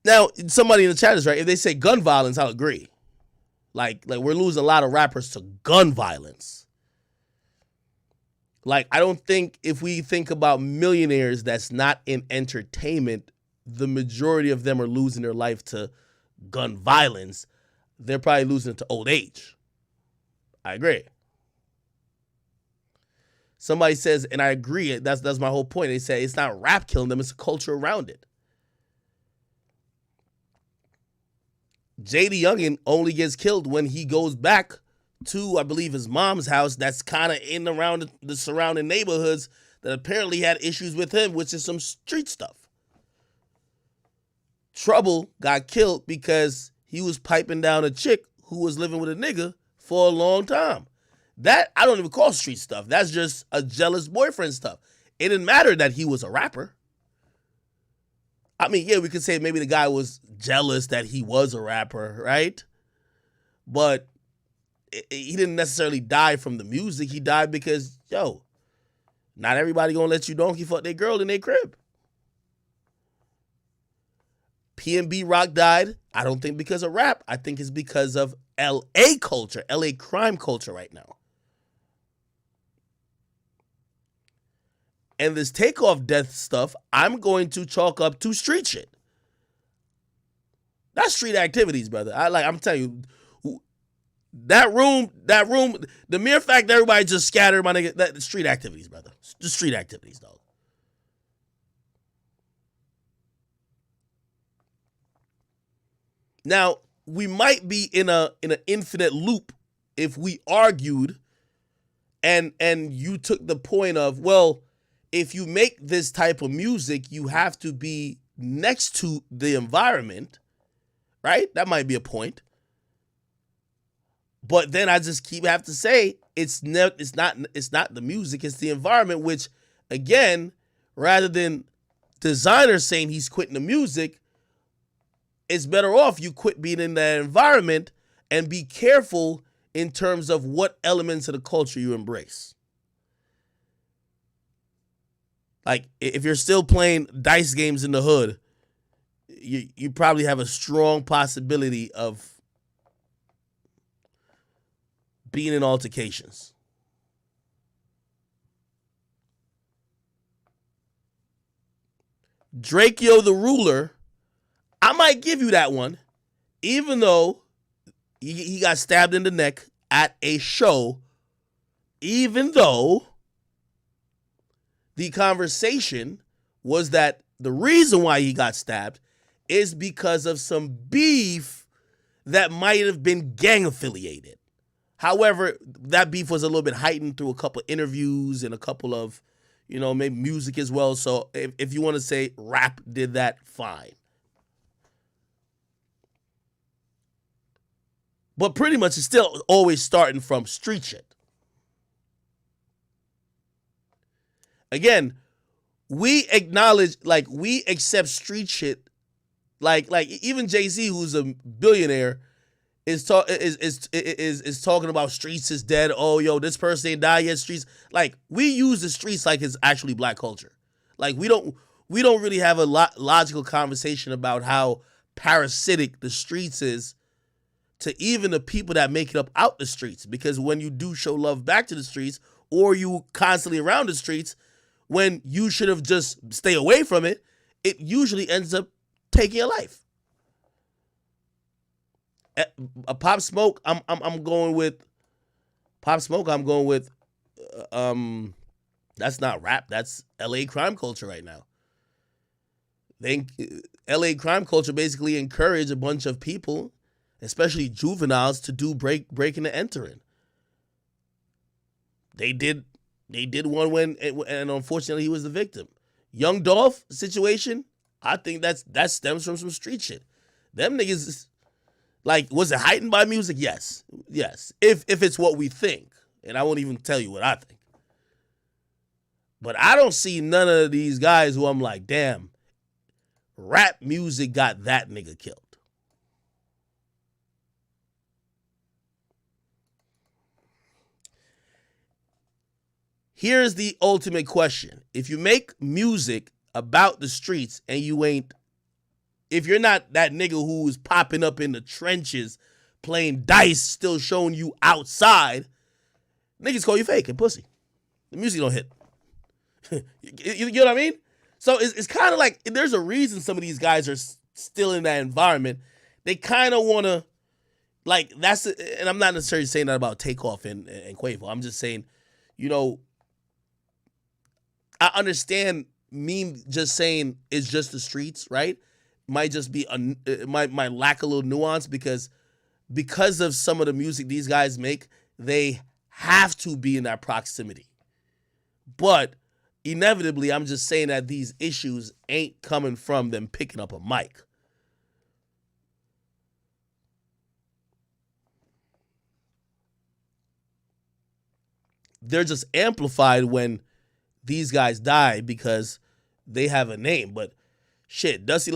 Now, somebody in the chat is right. If they say gun violence, I'll agree. Like we're losing a lot of rappers to gun violence. Like, I don't think if we think about millionaires that's not in entertainment, the majority of them are losing their life to gun violence. They're probably losing it to old age. I agree. Somebody says, and I agree, that's my whole point. They say it's not rap killing them, it's a culture around it. Jay the Youngin only gets killed when he goes back to, I believe, his mom's house that's kind of in around the surrounding neighborhoods that apparently had issues with him, which is some street stuff. Trouble got killed because he was piping down a chick who was living with a nigga for a long time. That, I don't even call street stuff. That's just a jealous boyfriend stuff. It didn't matter that he was a rapper. I mean, yeah, we could say maybe the guy was jealous that he was a rapper, right? But he didn't necessarily die from the music. He died because, yo, not everybody gonna let you donkey fuck their girl in their crib. PNB Rock died, I don't think because of rap. I think it's because of LA culture, LA crime culture right now. And this Takeoff death stuff, I'm going to chalk up to street shit. That's street activities, brother. I'm telling you, that room, the mere fact that everybody just scattered, my nigga, that street activities, brother. Just street activities, dog. Now, we might be in an infinite loop if we argued And you took the point of, well, if you make this type of music, you have to be next to the environment, right? That might be a point. But then I just have to say it's not the music, it's the environment, which again, rather than designer saying he's quitting the music, it's better off you quit being in that environment and be careful in terms of what elements of the culture you embrace. Like, if you're still playing dice games in the hood, you probably have a strong possibility of being in altercations. Drakeo the Ruler, I might give you that one, even though he got stabbed in the neck at a show, even though the conversation was that the reason why he got stabbed is because of some beef that might have been gang affiliated. However, that beef was a little bit heightened through a couple of interviews and a couple of, maybe music as well. So if you want to say rap did that, fine. But pretty much it's still always starting from street shit. Again, we acknowledge, we accept street shit. Like even Jay-Z, who's a billionaire, is talking about streets is dead. Oh, yo, this person ain't died yet. Streets, we use the streets like it's actually black culture. Like we don't really have a logical conversation about how parasitic the streets is to even the people that make it up out the streets. Because when you do show love back to the streets, or you constantly around the streets, when you should have just stay away from it, it usually ends up taking your life. A Pop Smoke, I'm going with Pop Smoke. I'm going with that's not rap. That's LA crime culture right now. LA crime culture basically encourage a bunch of people, especially juveniles, to do breaking and entering. They did one when, and unfortunately he was the victim. Young Dolph situation, I think that stems from some street shit. Them niggas, was it heightened by music? Yes. If it's what we think, and I won't even tell you what I think. But I don't see none of these guys who I'm like, damn, rap music got that nigga killed. Here's the ultimate question. If you make music about the streets and if you're not that nigga who's popping up in the trenches, playing dice, still showing you outside, niggas call you fake and pussy. The music don't hit. you know what I mean? So it's kind of like, there's a reason some of these guys are still in that environment. They kind of want to, and I'm not necessarily saying that about Takeoff and Quavo. I'm just saying, I understand me just saying it's just the streets, right? Might just be might lack a little nuance because of some of the music these guys make, they have to be in that proximity. But inevitably, I'm just saying that these issues ain't coming from them picking up a mic. They're just amplified when these guys die because they have a name. But shit, Dusty